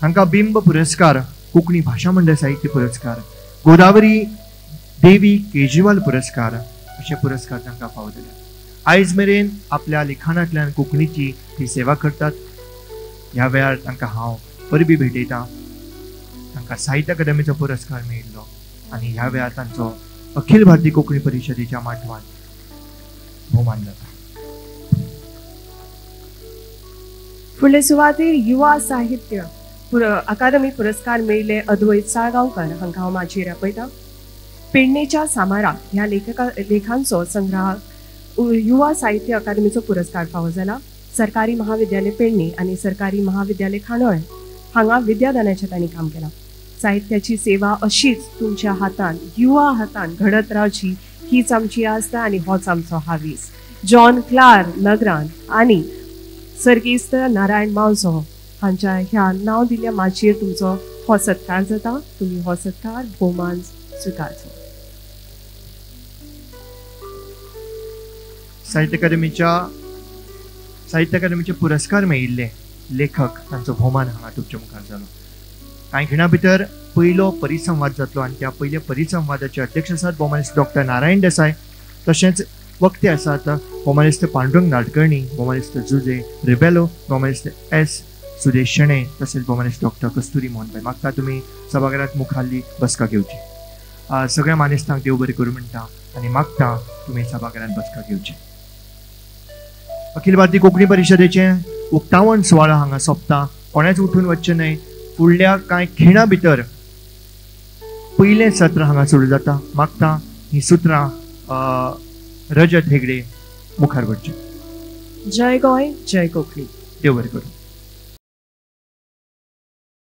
तांकां बिंब पुरस्कार, कोंकणी भाशा मंडळ साहित्य पुरस्कार, गोदावरी देवी केजरीवाल पुरस्कार अशे पुरस्कार तांकां फावो जाल्यात. आयज मेरेन आपल्या लिखाणांतल्यान कोंकणीची ती सेवा करतात. ह्या वेळार तांकां हांव परबी भेटयतां. तांकां साहित्य अकादमीचो पुरस्कार मेळिल्लो आनी ह्या वेळार तांचो अखिल भारतीय कोंकणी परिशदेच्या माटवान भोवमान जाता. फुडले सुवातेर युवा साहित्य अकादमी पुरस्कार मेळिल्ले अद्वैत साळगांवकार हांकां हांव माचयेर आपयतां. पेडणेच्या सामारा ह्या लेखांचो संग्रह युवा साहित्य अकादमीचो पुरस्कार फावो जाला. सरकारी महाविद्यालय पेडणे आणि सरकारी महाविद्यालय खांडोळे हांगा विद्यादानाचें तांणी काम केलां. साहित्याची सेवा अशीच तुमच्या हातान युवा हातान घडत रावची हीच आमची आस्त आणि होच आमचो हावीस. जॉन क्लार्क नगरान आणि सर्गेस्त नारायण मावजो हांच्या ह्या नांव दिल्ल्या माचयेर तुमचो हो सत्कार जाता. तुम्ही हो सत्कार भोवमान स्विकारचो. साहित्य अकादमीचे पुरस्कार मेळिल्ले लेखक तांचो भोवमान हांगा तुमच्या मुखार जालो. कांय खिणा भितर पयलो परिसंवाद जातलो आणि त्या पयल्या परिसंवादाचे अध्यक्ष आसात भौमानिस्त डॉक्टर नारायण देसाय. तशेंच वक्ते आसात भौमानिस्त पांडुरंग नाडकर्णी, भौमानिस्त जुजे रिबेलो, भौमानिस्त एस सुदेश शेणे तसेच भौमानिस्त डॉक्टर कस्तुरी मोहनभाई. मागता तुम्ही सभागृहात मुखाल्ली बसका घेवची. सगळ्या मानेस्तांक देव बरें करूं म्हणटा आणि मागता तुम्ही सभागृहात बसका घेवची. अखिल भारतीय कोंकणी परिशदेचे उक्तावण सुवाळो हांगा सोंपता. कोणेच उठून वचचें न्हय. फुडल्या कांय खिणा भितर पयलें सत्र हांगा सुरू जाता. मागता ही सुत्रां रजत हेगडे मुखार व्हरची. जय गोंय, जय कोंकणी. देव बरें करूं.